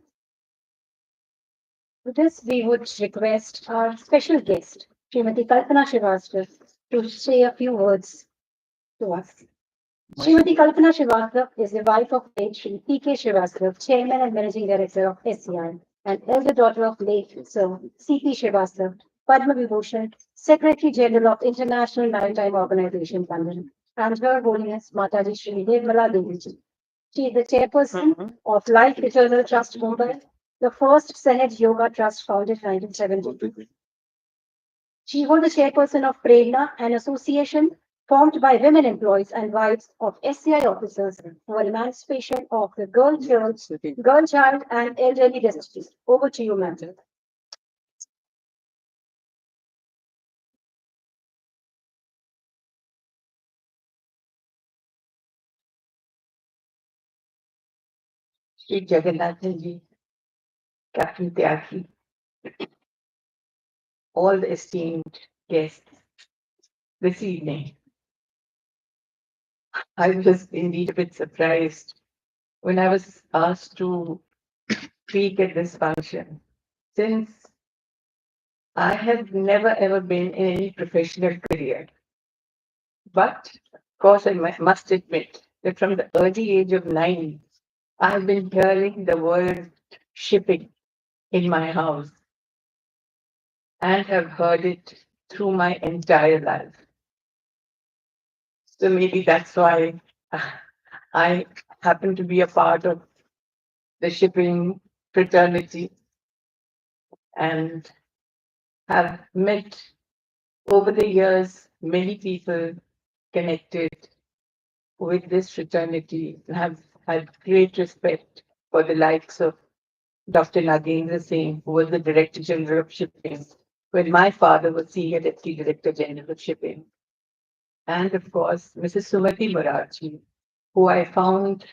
With this, we would request our special guest, Srimati Kalpana Srivastava, to say a few words to us. Srimati Kalpana Srivastava is the wife of late Shri P.K. Srivastava, Chairman and Managing Director of SCI, and elder daughter of late Sir C.P. Srivastava, Padma Vibhushan, Secretary General of International Maritime Organization, London, and Her Holiness Mataji Shri Devmala Devi. She is the chairperson of Life Eternal Trust Mumbai, the first Senate Yoga Trust founded in 1970. She was the chairperson of Prerna, an association formed by women employees and wives of SCI officers for emancipation of the girl child, and elderly destitute. Over to you, ma'am. Shri Jagannathan Ji, Captain Tyagi, all the esteemed guests this evening. I was indeed a bit surprised when I was asked to speak at this function, since I have never ever been in any professional career. But of course, I must admit that from the early age of 9, I have been hearing the word shipping in my house and have heard it through my entire life. So maybe that's why I happen to be a part of the shipping fraternity and have met over the years many people connected with this fraternity, have had great respect for the likes of Dr. Nagendra Singh, who was the Director General of Shipping, when my father was Senior Deputy Director General of Shipping. And of course, Mrs. Sumati Maraji, who I found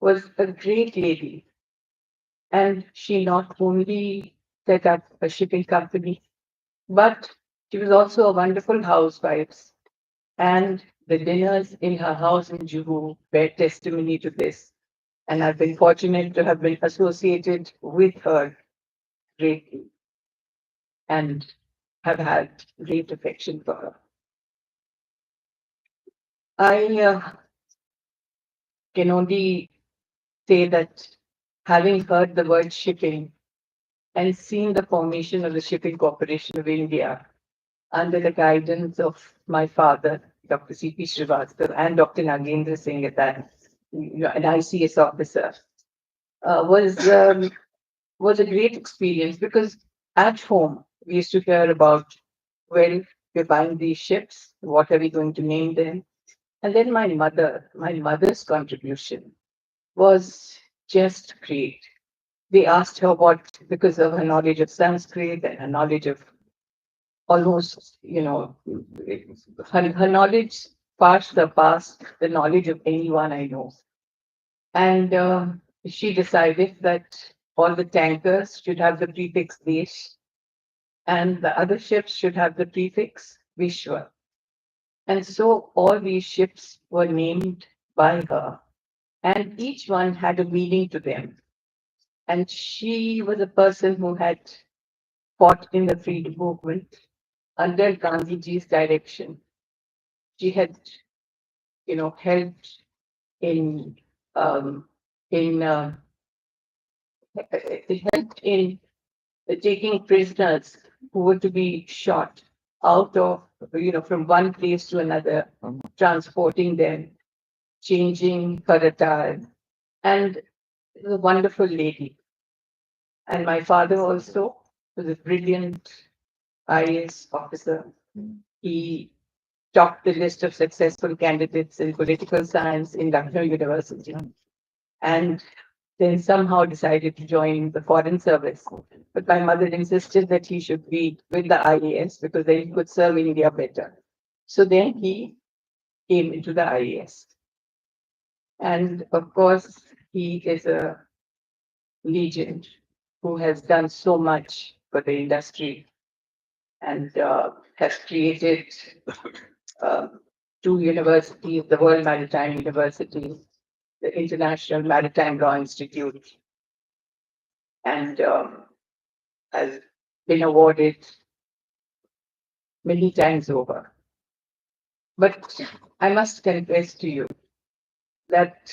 was a great lady. And she not only set up a shipping company, but she was also a wonderful housewife. And the dinners in her house in Juhu bear testimony to this. And I've been fortunate to have been associated with her greatly and have had great affection for her. I can only say that having heard the word shipping and seen the formation of the Shipping Corporation of India under the guidance of my father, Dr. C.P. Srivastava, and Dr. Nagendra Singh at that, an ICS officer, was a great experience because at home we used to hear about, well, we're buying these ships, what are we going to name them? And then my mother's contribution was just great. They asked her what, because of her knowledge of Sanskrit and her knowledge of almost, her knowledge far surpassed the knowledge of anyone I know. And she decided that all the tankers should have the prefix Desh and the other ships should have the prefix Vishwa. And so all these ships were named by her, and each one had a meaning to them. And she was a person who had fought in the freedom movement under Gandhiji's direction. She had, helped in um, in helped in taking prisoners who were to be shot out of, from one place to another, transporting them, changing Karatar, and a wonderful lady. And my father also was a brilliant IAS officer. He topped the list of successful candidates in political science in Lucknow University, and then somehow decided to join the foreign service. But my mother insisted that he should be with the IAS because then he could serve India better. So then he came into the IAS. And of course, he is a legend who has done so much for the industry and has created two universities, the World Maritime University, the International Maritime Law Institute, and has been awarded many times over. But I must confess to you that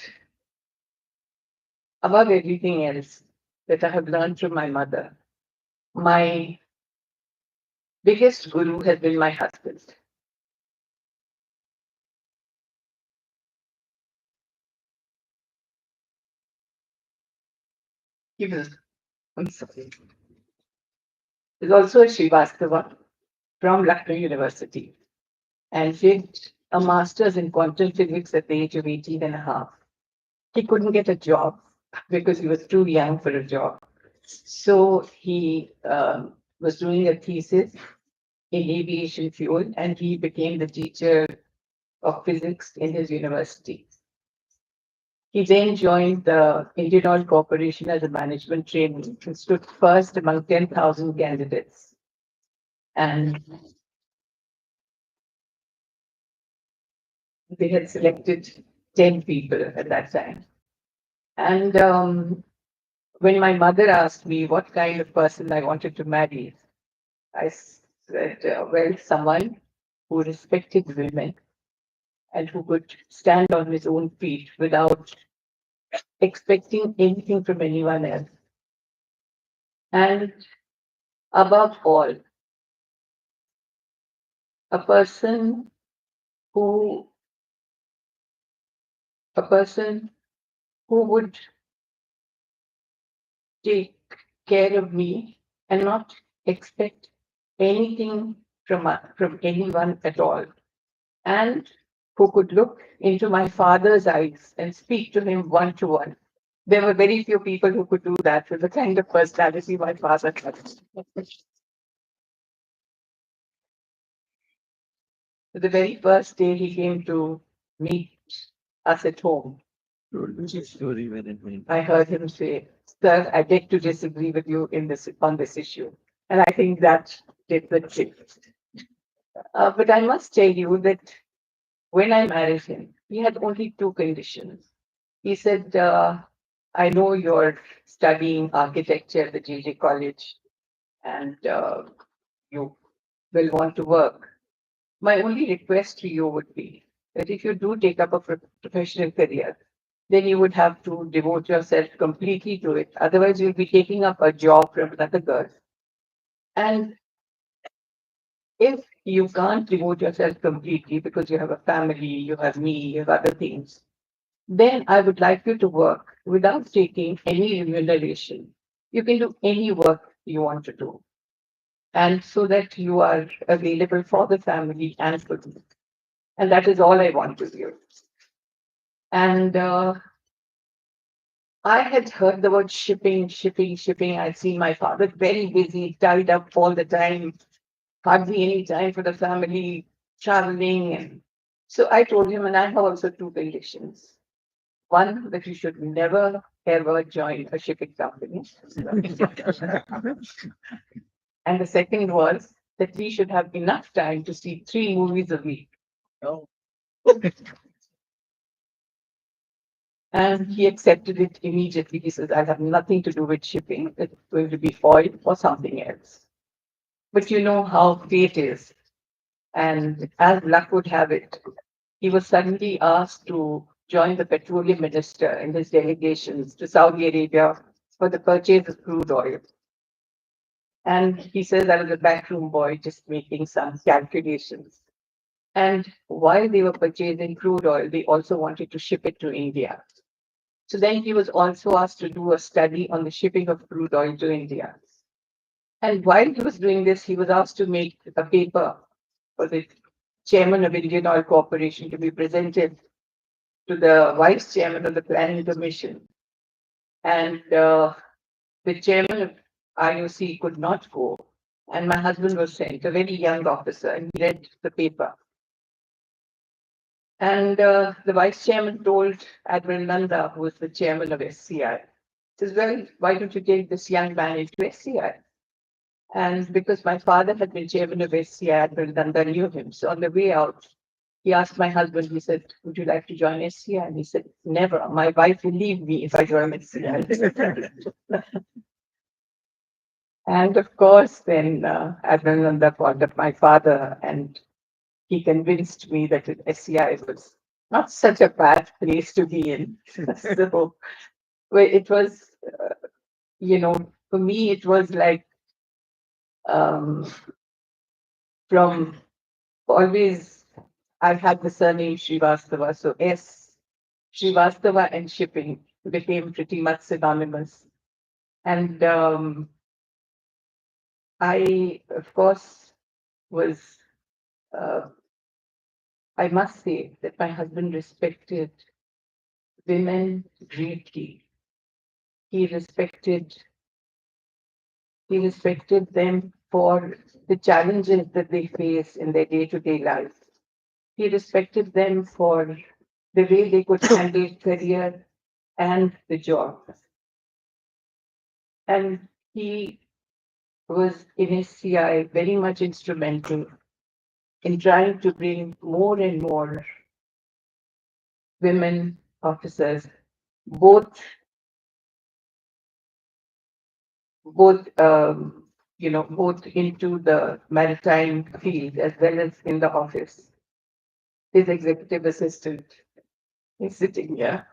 above everything else that I have learned from my mother, my biggest guru has been my husband. He was, I'm sorry. There's also a Srivastava from Lucknow University and did a master's in quantum physics at the age of 18 and a half. He couldn't get a job because he was too young for a job. So he was doing a thesis in aviation fuel and he became the teacher of physics in his university. He then joined the Indian Oil Corporation as a management trainee and stood first among 10,000 candidates. And they had selected 10 people at that time. And when my mother asked me what kind of person I wanted to marry, I said, well, someone who respected women and who could stand on his own feet without expecting anything from anyone else. And above all, a person who would take care of me and not expect anything from anyone at all. And who could look into my father's eyes and speak to him one to one. There were very few people who could do that with the kind of personality my father had. The very first day he came to meet us at home, I heard him say, "Sir, I beg to disagree with you on this issue." And I think that did the trick. But I must tell you that when I married him, he had only two conditions. He said, I know you're studying architecture at the JJ College and you will want to work. My only request to you would be that if you do take up a professional career, then you would have to devote yourself completely to it. Otherwise, you'll be taking up a job from another girl. And if you can't devote yourself completely because you have a family, you have me, you have other things, then I would like you to work without taking any remuneration. You can do any work you want to do. And so that you are available for the family and for me. And that is all I want to do. And I had heard the word shipping, shipping, shipping. I'd seen my father very busy, tied up all the time, hardly any time for the family, traveling. And so I told him, and I have also two conditions. One, that you should never ever join a shipping company. And the second was that we should have enough time to see 3 movies a week. And he accepted it immediately. He says, I have nothing to do with shipping. It's going to be foil or something else. But you know how fate is. And as luck would have it, he was suddenly asked to join the petroleum minister in his delegations to Saudi Arabia for the purchase of crude oil. And he says, I was a backroom boy just making some calculations. And while they were purchasing crude oil, they also wanted to ship it to India. So then he was also asked to do a study on the shipping of crude oil to India. And while he was doing this, he was asked to make a paper for the chairman of Indian Oil Corporation to be presented to the vice chairman of the planning commission. And the chairman of IOC could not go. And my husband was sent, a very young officer, and he read the paper. And the vice chairman told Admiral Nanda, who was the chairman of SCI, says, well, why don't you take this young man into SCI? And because my father had been chairman of SCI, Admiral Nanda knew him. So on the way out, he asked my husband, he said, would you like to join SCI? And he said, never. My wife will leave me if I join SCI. And of course, then Admiral Nanda called up my father and he convinced me that SCI was not such a bad place to be in. So well, it was, for me, it was like from always, I've had the surname Srivastava. So S, Srivastava and shipping became pretty much synonymous. And I, of course, was, I must say that my husband respected women greatly. He respected them for the challenges that they face in their day-to-day life. He respected them for the way they could handle career and the job. And he was in SCI very much instrumental in trying to bring more and more women officers, both into the maritime field as well as in the office. His executive assistant is sitting here,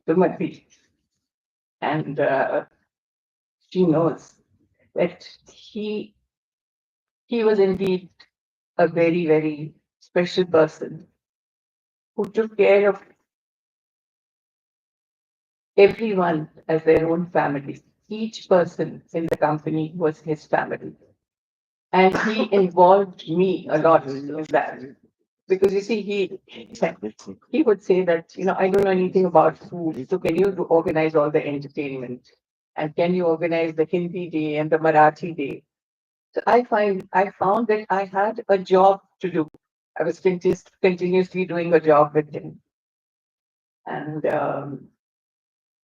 Sumati, and she knows that he was indeed a very, very special person who took care of everyone as their own family. Each person in the company was his family. And he involved me a lot in that. Because you see, he would say that, I don't know anything about food, so can you organize all the entertainment? And can you organize the Hindi day and the Marathi day? So I found that I had a job to do. I was continuously doing a job with him. And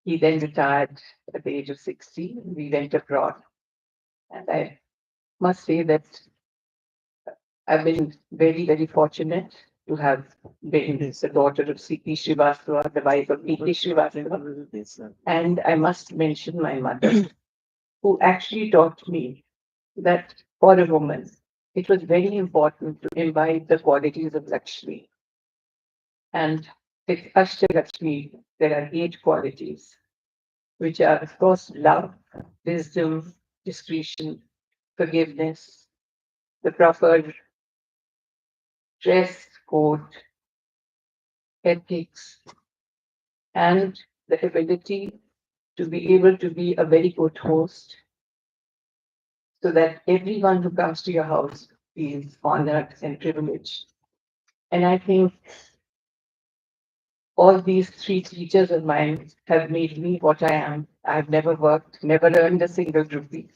he then retired at the age of 60. We went abroad. And I must say that I've been very, very fortunate to have been the daughter of C.P. Srivastava, the wife of P.P. Srivastava. And I must mention my mother, who actually taught me that for a woman, it was very important to imbibe the qualities of Lakshmi. And with Ashtalakshmi, there are 8 qualities, which are, of course, love, wisdom, discretion, forgiveness, the proper dress code, ethics, and the ability to be able to be a very good host so that everyone who comes to your house feels honored and privileged. And I think all these 3 teachers of mine have made me what I am. I've never worked, never earned a single rupee,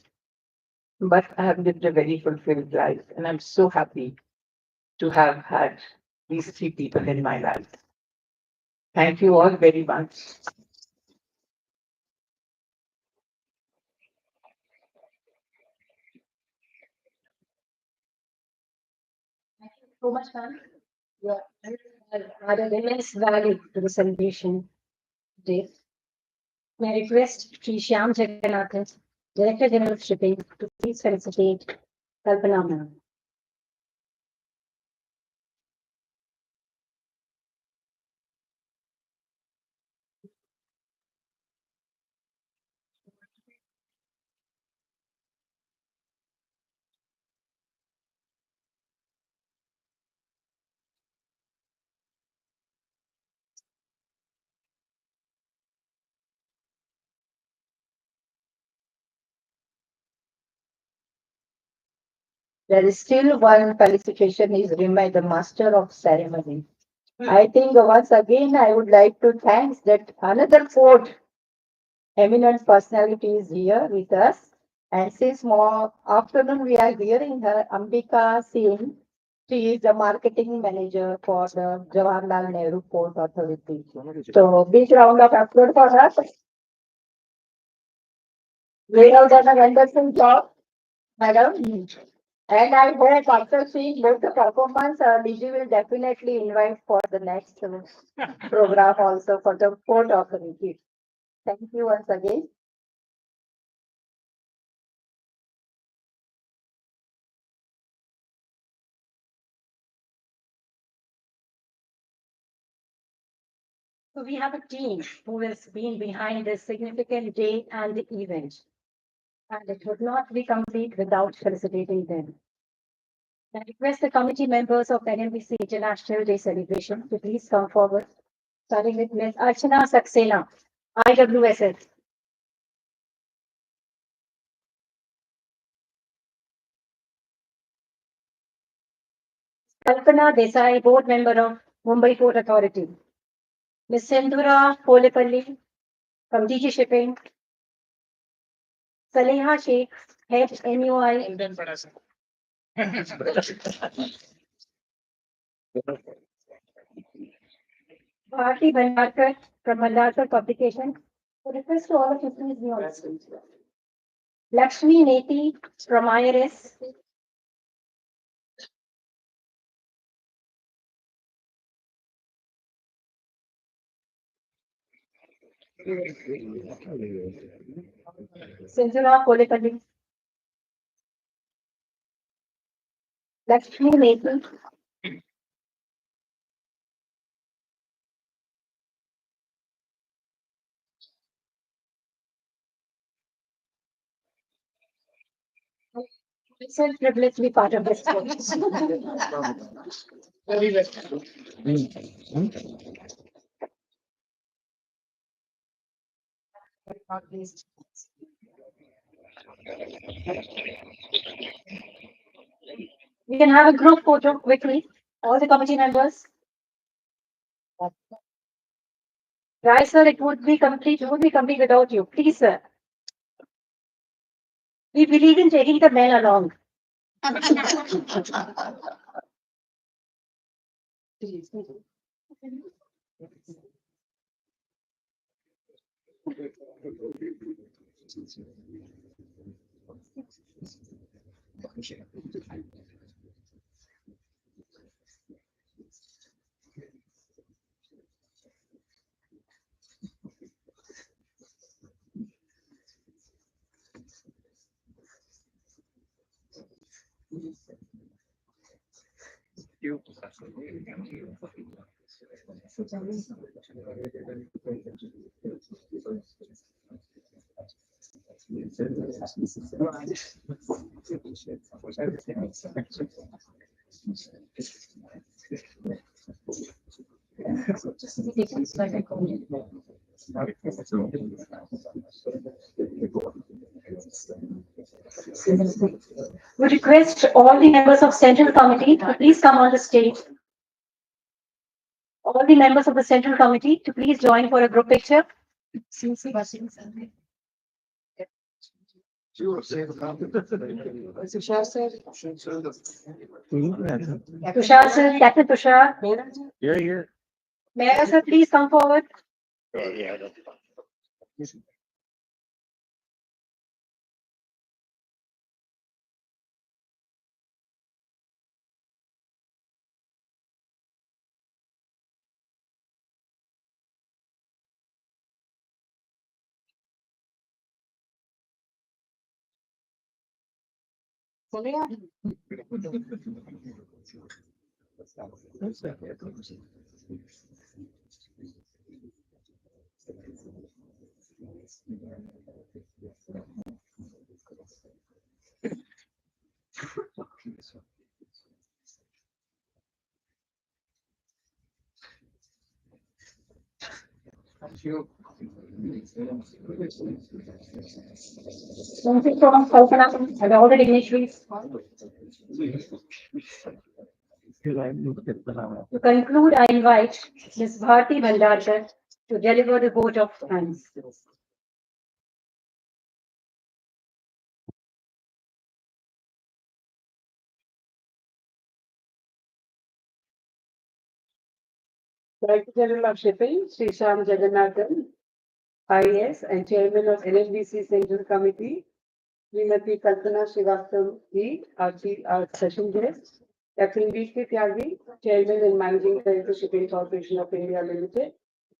but I have lived a very fulfilled life. And I'm so happy to have had these 3 people in my life. Thank you all very much. So much, ma'am. Yeah, added immense value to the celebration today. May I request Sri Shyam Jagannathan, Director General of Shipping, to please felicitate Kalpana ma'am. There is still one felicitation is by the Master of Ceremony. I think once again I would like to thank that another 4 eminent personalities here with us. And since more afternoon we are hearing her, Ambika Singh. She is the marketing manager for the Jawaharlal Nehru Port Authority. So big round of applause for her. We have done a wonderful job, madam. And I hope after seeing both the performance, Digi will definitely invite for the next program also for the Port Authority. Thank you once again. So we have a team who has been behind this significant day and the event. And it would not be complete without felicitating them. I request the committee members of NMBC International Day celebration to please come forward, starting with Ms. Archana Saxena, IWSS. Kalpana Desai, board member of Mumbai Port Authority. Ms. Sindhura Polepalli from DG Shipping. Saleha Sheikh, head MUI. Bharti Bhandarkar from Bhandarkar Publication. So request to all of you please be on screen. Lakshmi Neti from IRS. Sindhura Polepalli. Lakshmi Neti. It's a privilege to be part of this. Very well. We can have a group photo quickly. All the committee members? Right, sir, it would be complete without you. Please, sir. We believe in taking the men along. We request all the members of Central Committee to please come on the stage. All the members of the Central Committee to please join for a group picture. Tushar sir. Tushar sir, Captain Tushar. Yeah, yeah. Mayor sir, please come forward. Thank you. Something from Kalpana and all the dignitaries. To conclude, I invite Ms. Bharti Bhandarkar to deliver the vote of thanks. Director General of Shipping, Sri Shyam Jagannathan, IAS, and Chairman of NLDC Central Committee, Srimati Kalpana Srivastava, our session guest, Captain B.K. Tyagi, Chairman and Managing Director, Shipping Corporation of India Limited,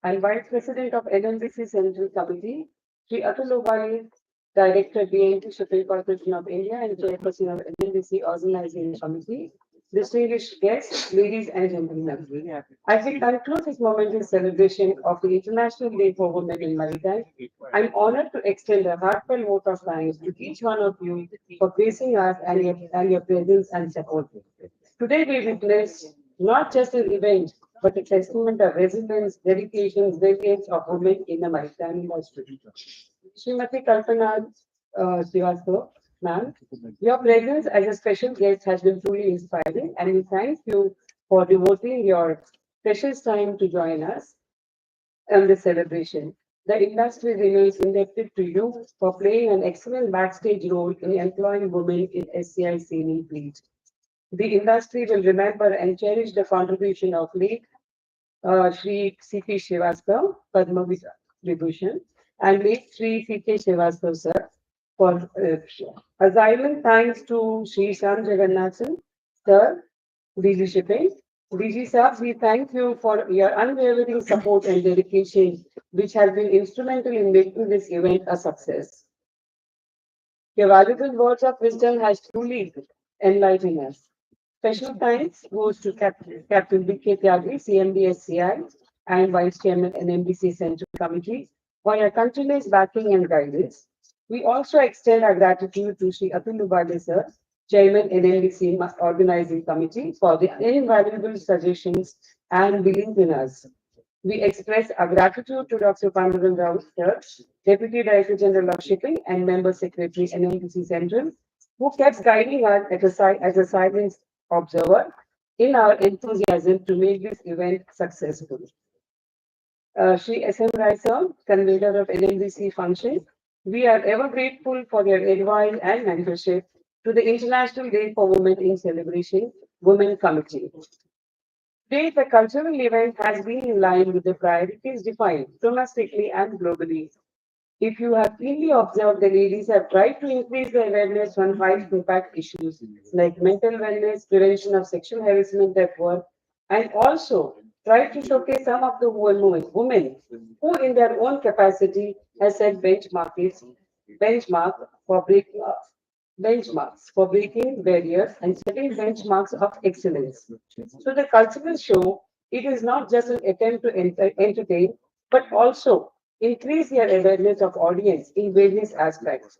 and Vice President of NLDC Central Committee, Sri Atul Obali, Director, BNT Shipping Corporation of India, and Chairperson of NLDC Organizing Committee, distinguished guests, ladies and gentlemen. As we conclude this momentous celebration of the International Day for Women in Maritime, I'm honored to extend a heartfelt vote of thanks to each one of you for gracing us and your presence and support. Today we witness not just an event, but a testament of resilience, dedication, resilience of women in the maritime industry. Srimati Kalpana Srivastava, ma'am, your presence as a special guest has been truly inspiring, and we thank you for devoting your precious time to join us on this celebration. The industry remains indebted to you for playing an excellent backstage role in employing women in SCI sailing fleet. The industry will remember and cherish the contribution of late Sri C.P. Srivastava, Padma Vibhushan, and late Sri C.K. Srivastava, sir, for asylum thanks to Sri Shyam Jagannathan, sir, DG Shipping. DG sir, we thank you for your unwavering support and dedication, which has been instrumental in making this event a success. Your valuable words of wisdom has truly enlightened us. Special thanks goes to Captain B.K. Tyagi, CMD-SCI, and Vice Chairman NMDC Central Committee for your continuous backing and guidance. We also extend our gratitude to Sri Atul Ubade sir, Chairman NMDC Organizing Committee, for the invaluable suggestions and belief in us. We express our gratitude to Dr. Panduran Rao sir, Deputy Director General of Shipping and Member Secretary NMDC Central, who kept guiding us as a silent observer in our enthusiasm to make this event successful. Shri S.M. Rai sir, convener of NMDC function, we are ever grateful for your advice and mentorship to the International Day for Women in Celebration Women Committee. Today, the cultural event has been in line with the priorities defined domestically and globally. If you have keenly observed, the ladies have tried to increase the awareness on high impact issues like mental wellness, prevention of sexual harassment at work, and also try to showcase some of the women who, in their own capacity, has set benchmark for breaking benchmarks for breaking barriers and setting benchmarks of excellence. So the cultural show, it is not just an attempt to entertain, but also increase their awareness of audience in various aspects.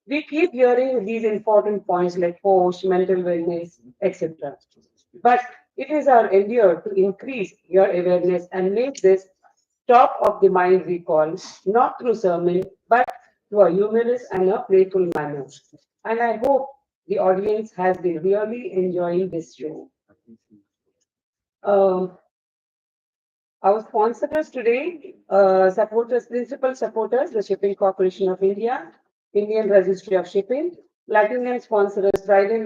We keep hearing these important points like post, mental wellness, etc. But it is our endeavor to increase your awareness and make this top of the mind recall, not through sermon, but through a humorous and a playful manner. And I hope the audience has been really enjoying this show. Um, our sponsors today, principal supporters, the Shipping Corporation of India, Indian Registry of Shipping, Platinum sponsors, Trident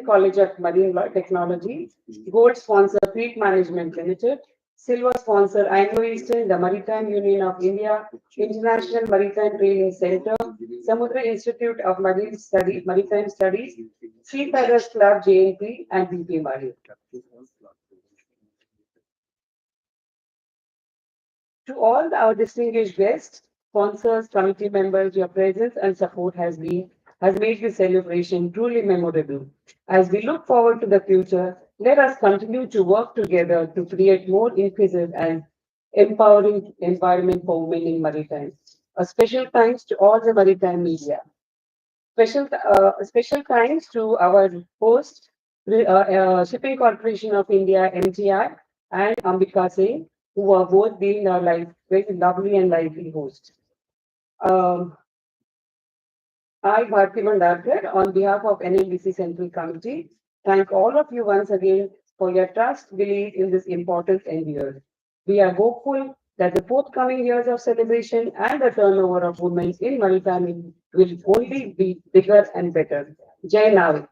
College of Marine Technology, Gold sponsor, Fleet Management Limited, Silver sponsor, Anglo-Eastern, the Maritime Union of India, International Maritime Training Center, Samudra Institute of Maritime Studies, Seafarers Club, JNP, and BP Marine. To all our distinguished guests, sponsors, committee members, your presence and support has made this celebration truly memorable. As we look forward to the future, let us continue to work together to create more inclusive and empowering environment for women in maritime. A special thanks to all the maritime media. Special thanks to our host, Shipping Corporation of India, MGI, and Ambika Singh, who are both being our very lovely and lively hosts. I, Bharti Bhandarkar, on behalf of NLDC Central Committee, thank all of you once again for your trust, belief in this important endeavor. We are hopeful that the forthcoming years of celebration and the turnover of women in maritime will only be bigger and better. Jai Navik.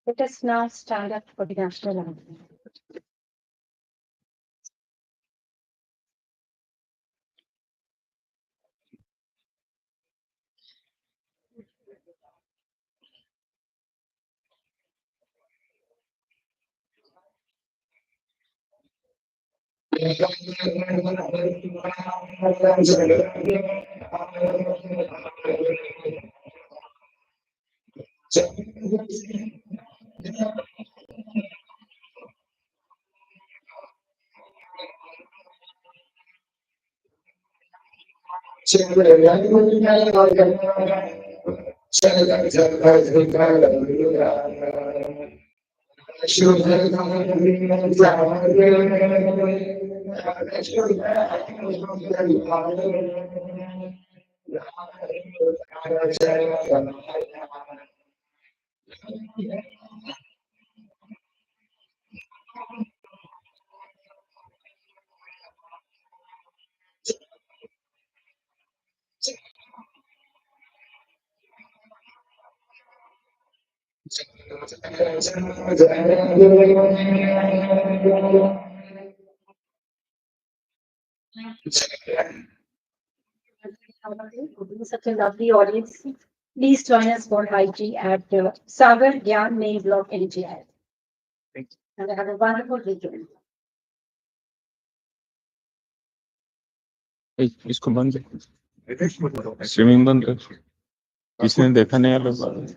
Let us now stand up for the national anthem. Such a lovely audience. Please join us for high tea at Sagar Gyan main block NGI. And have a wonderful weekend. इसको बंद streaming बंद कर किसने देखा नहीं वाला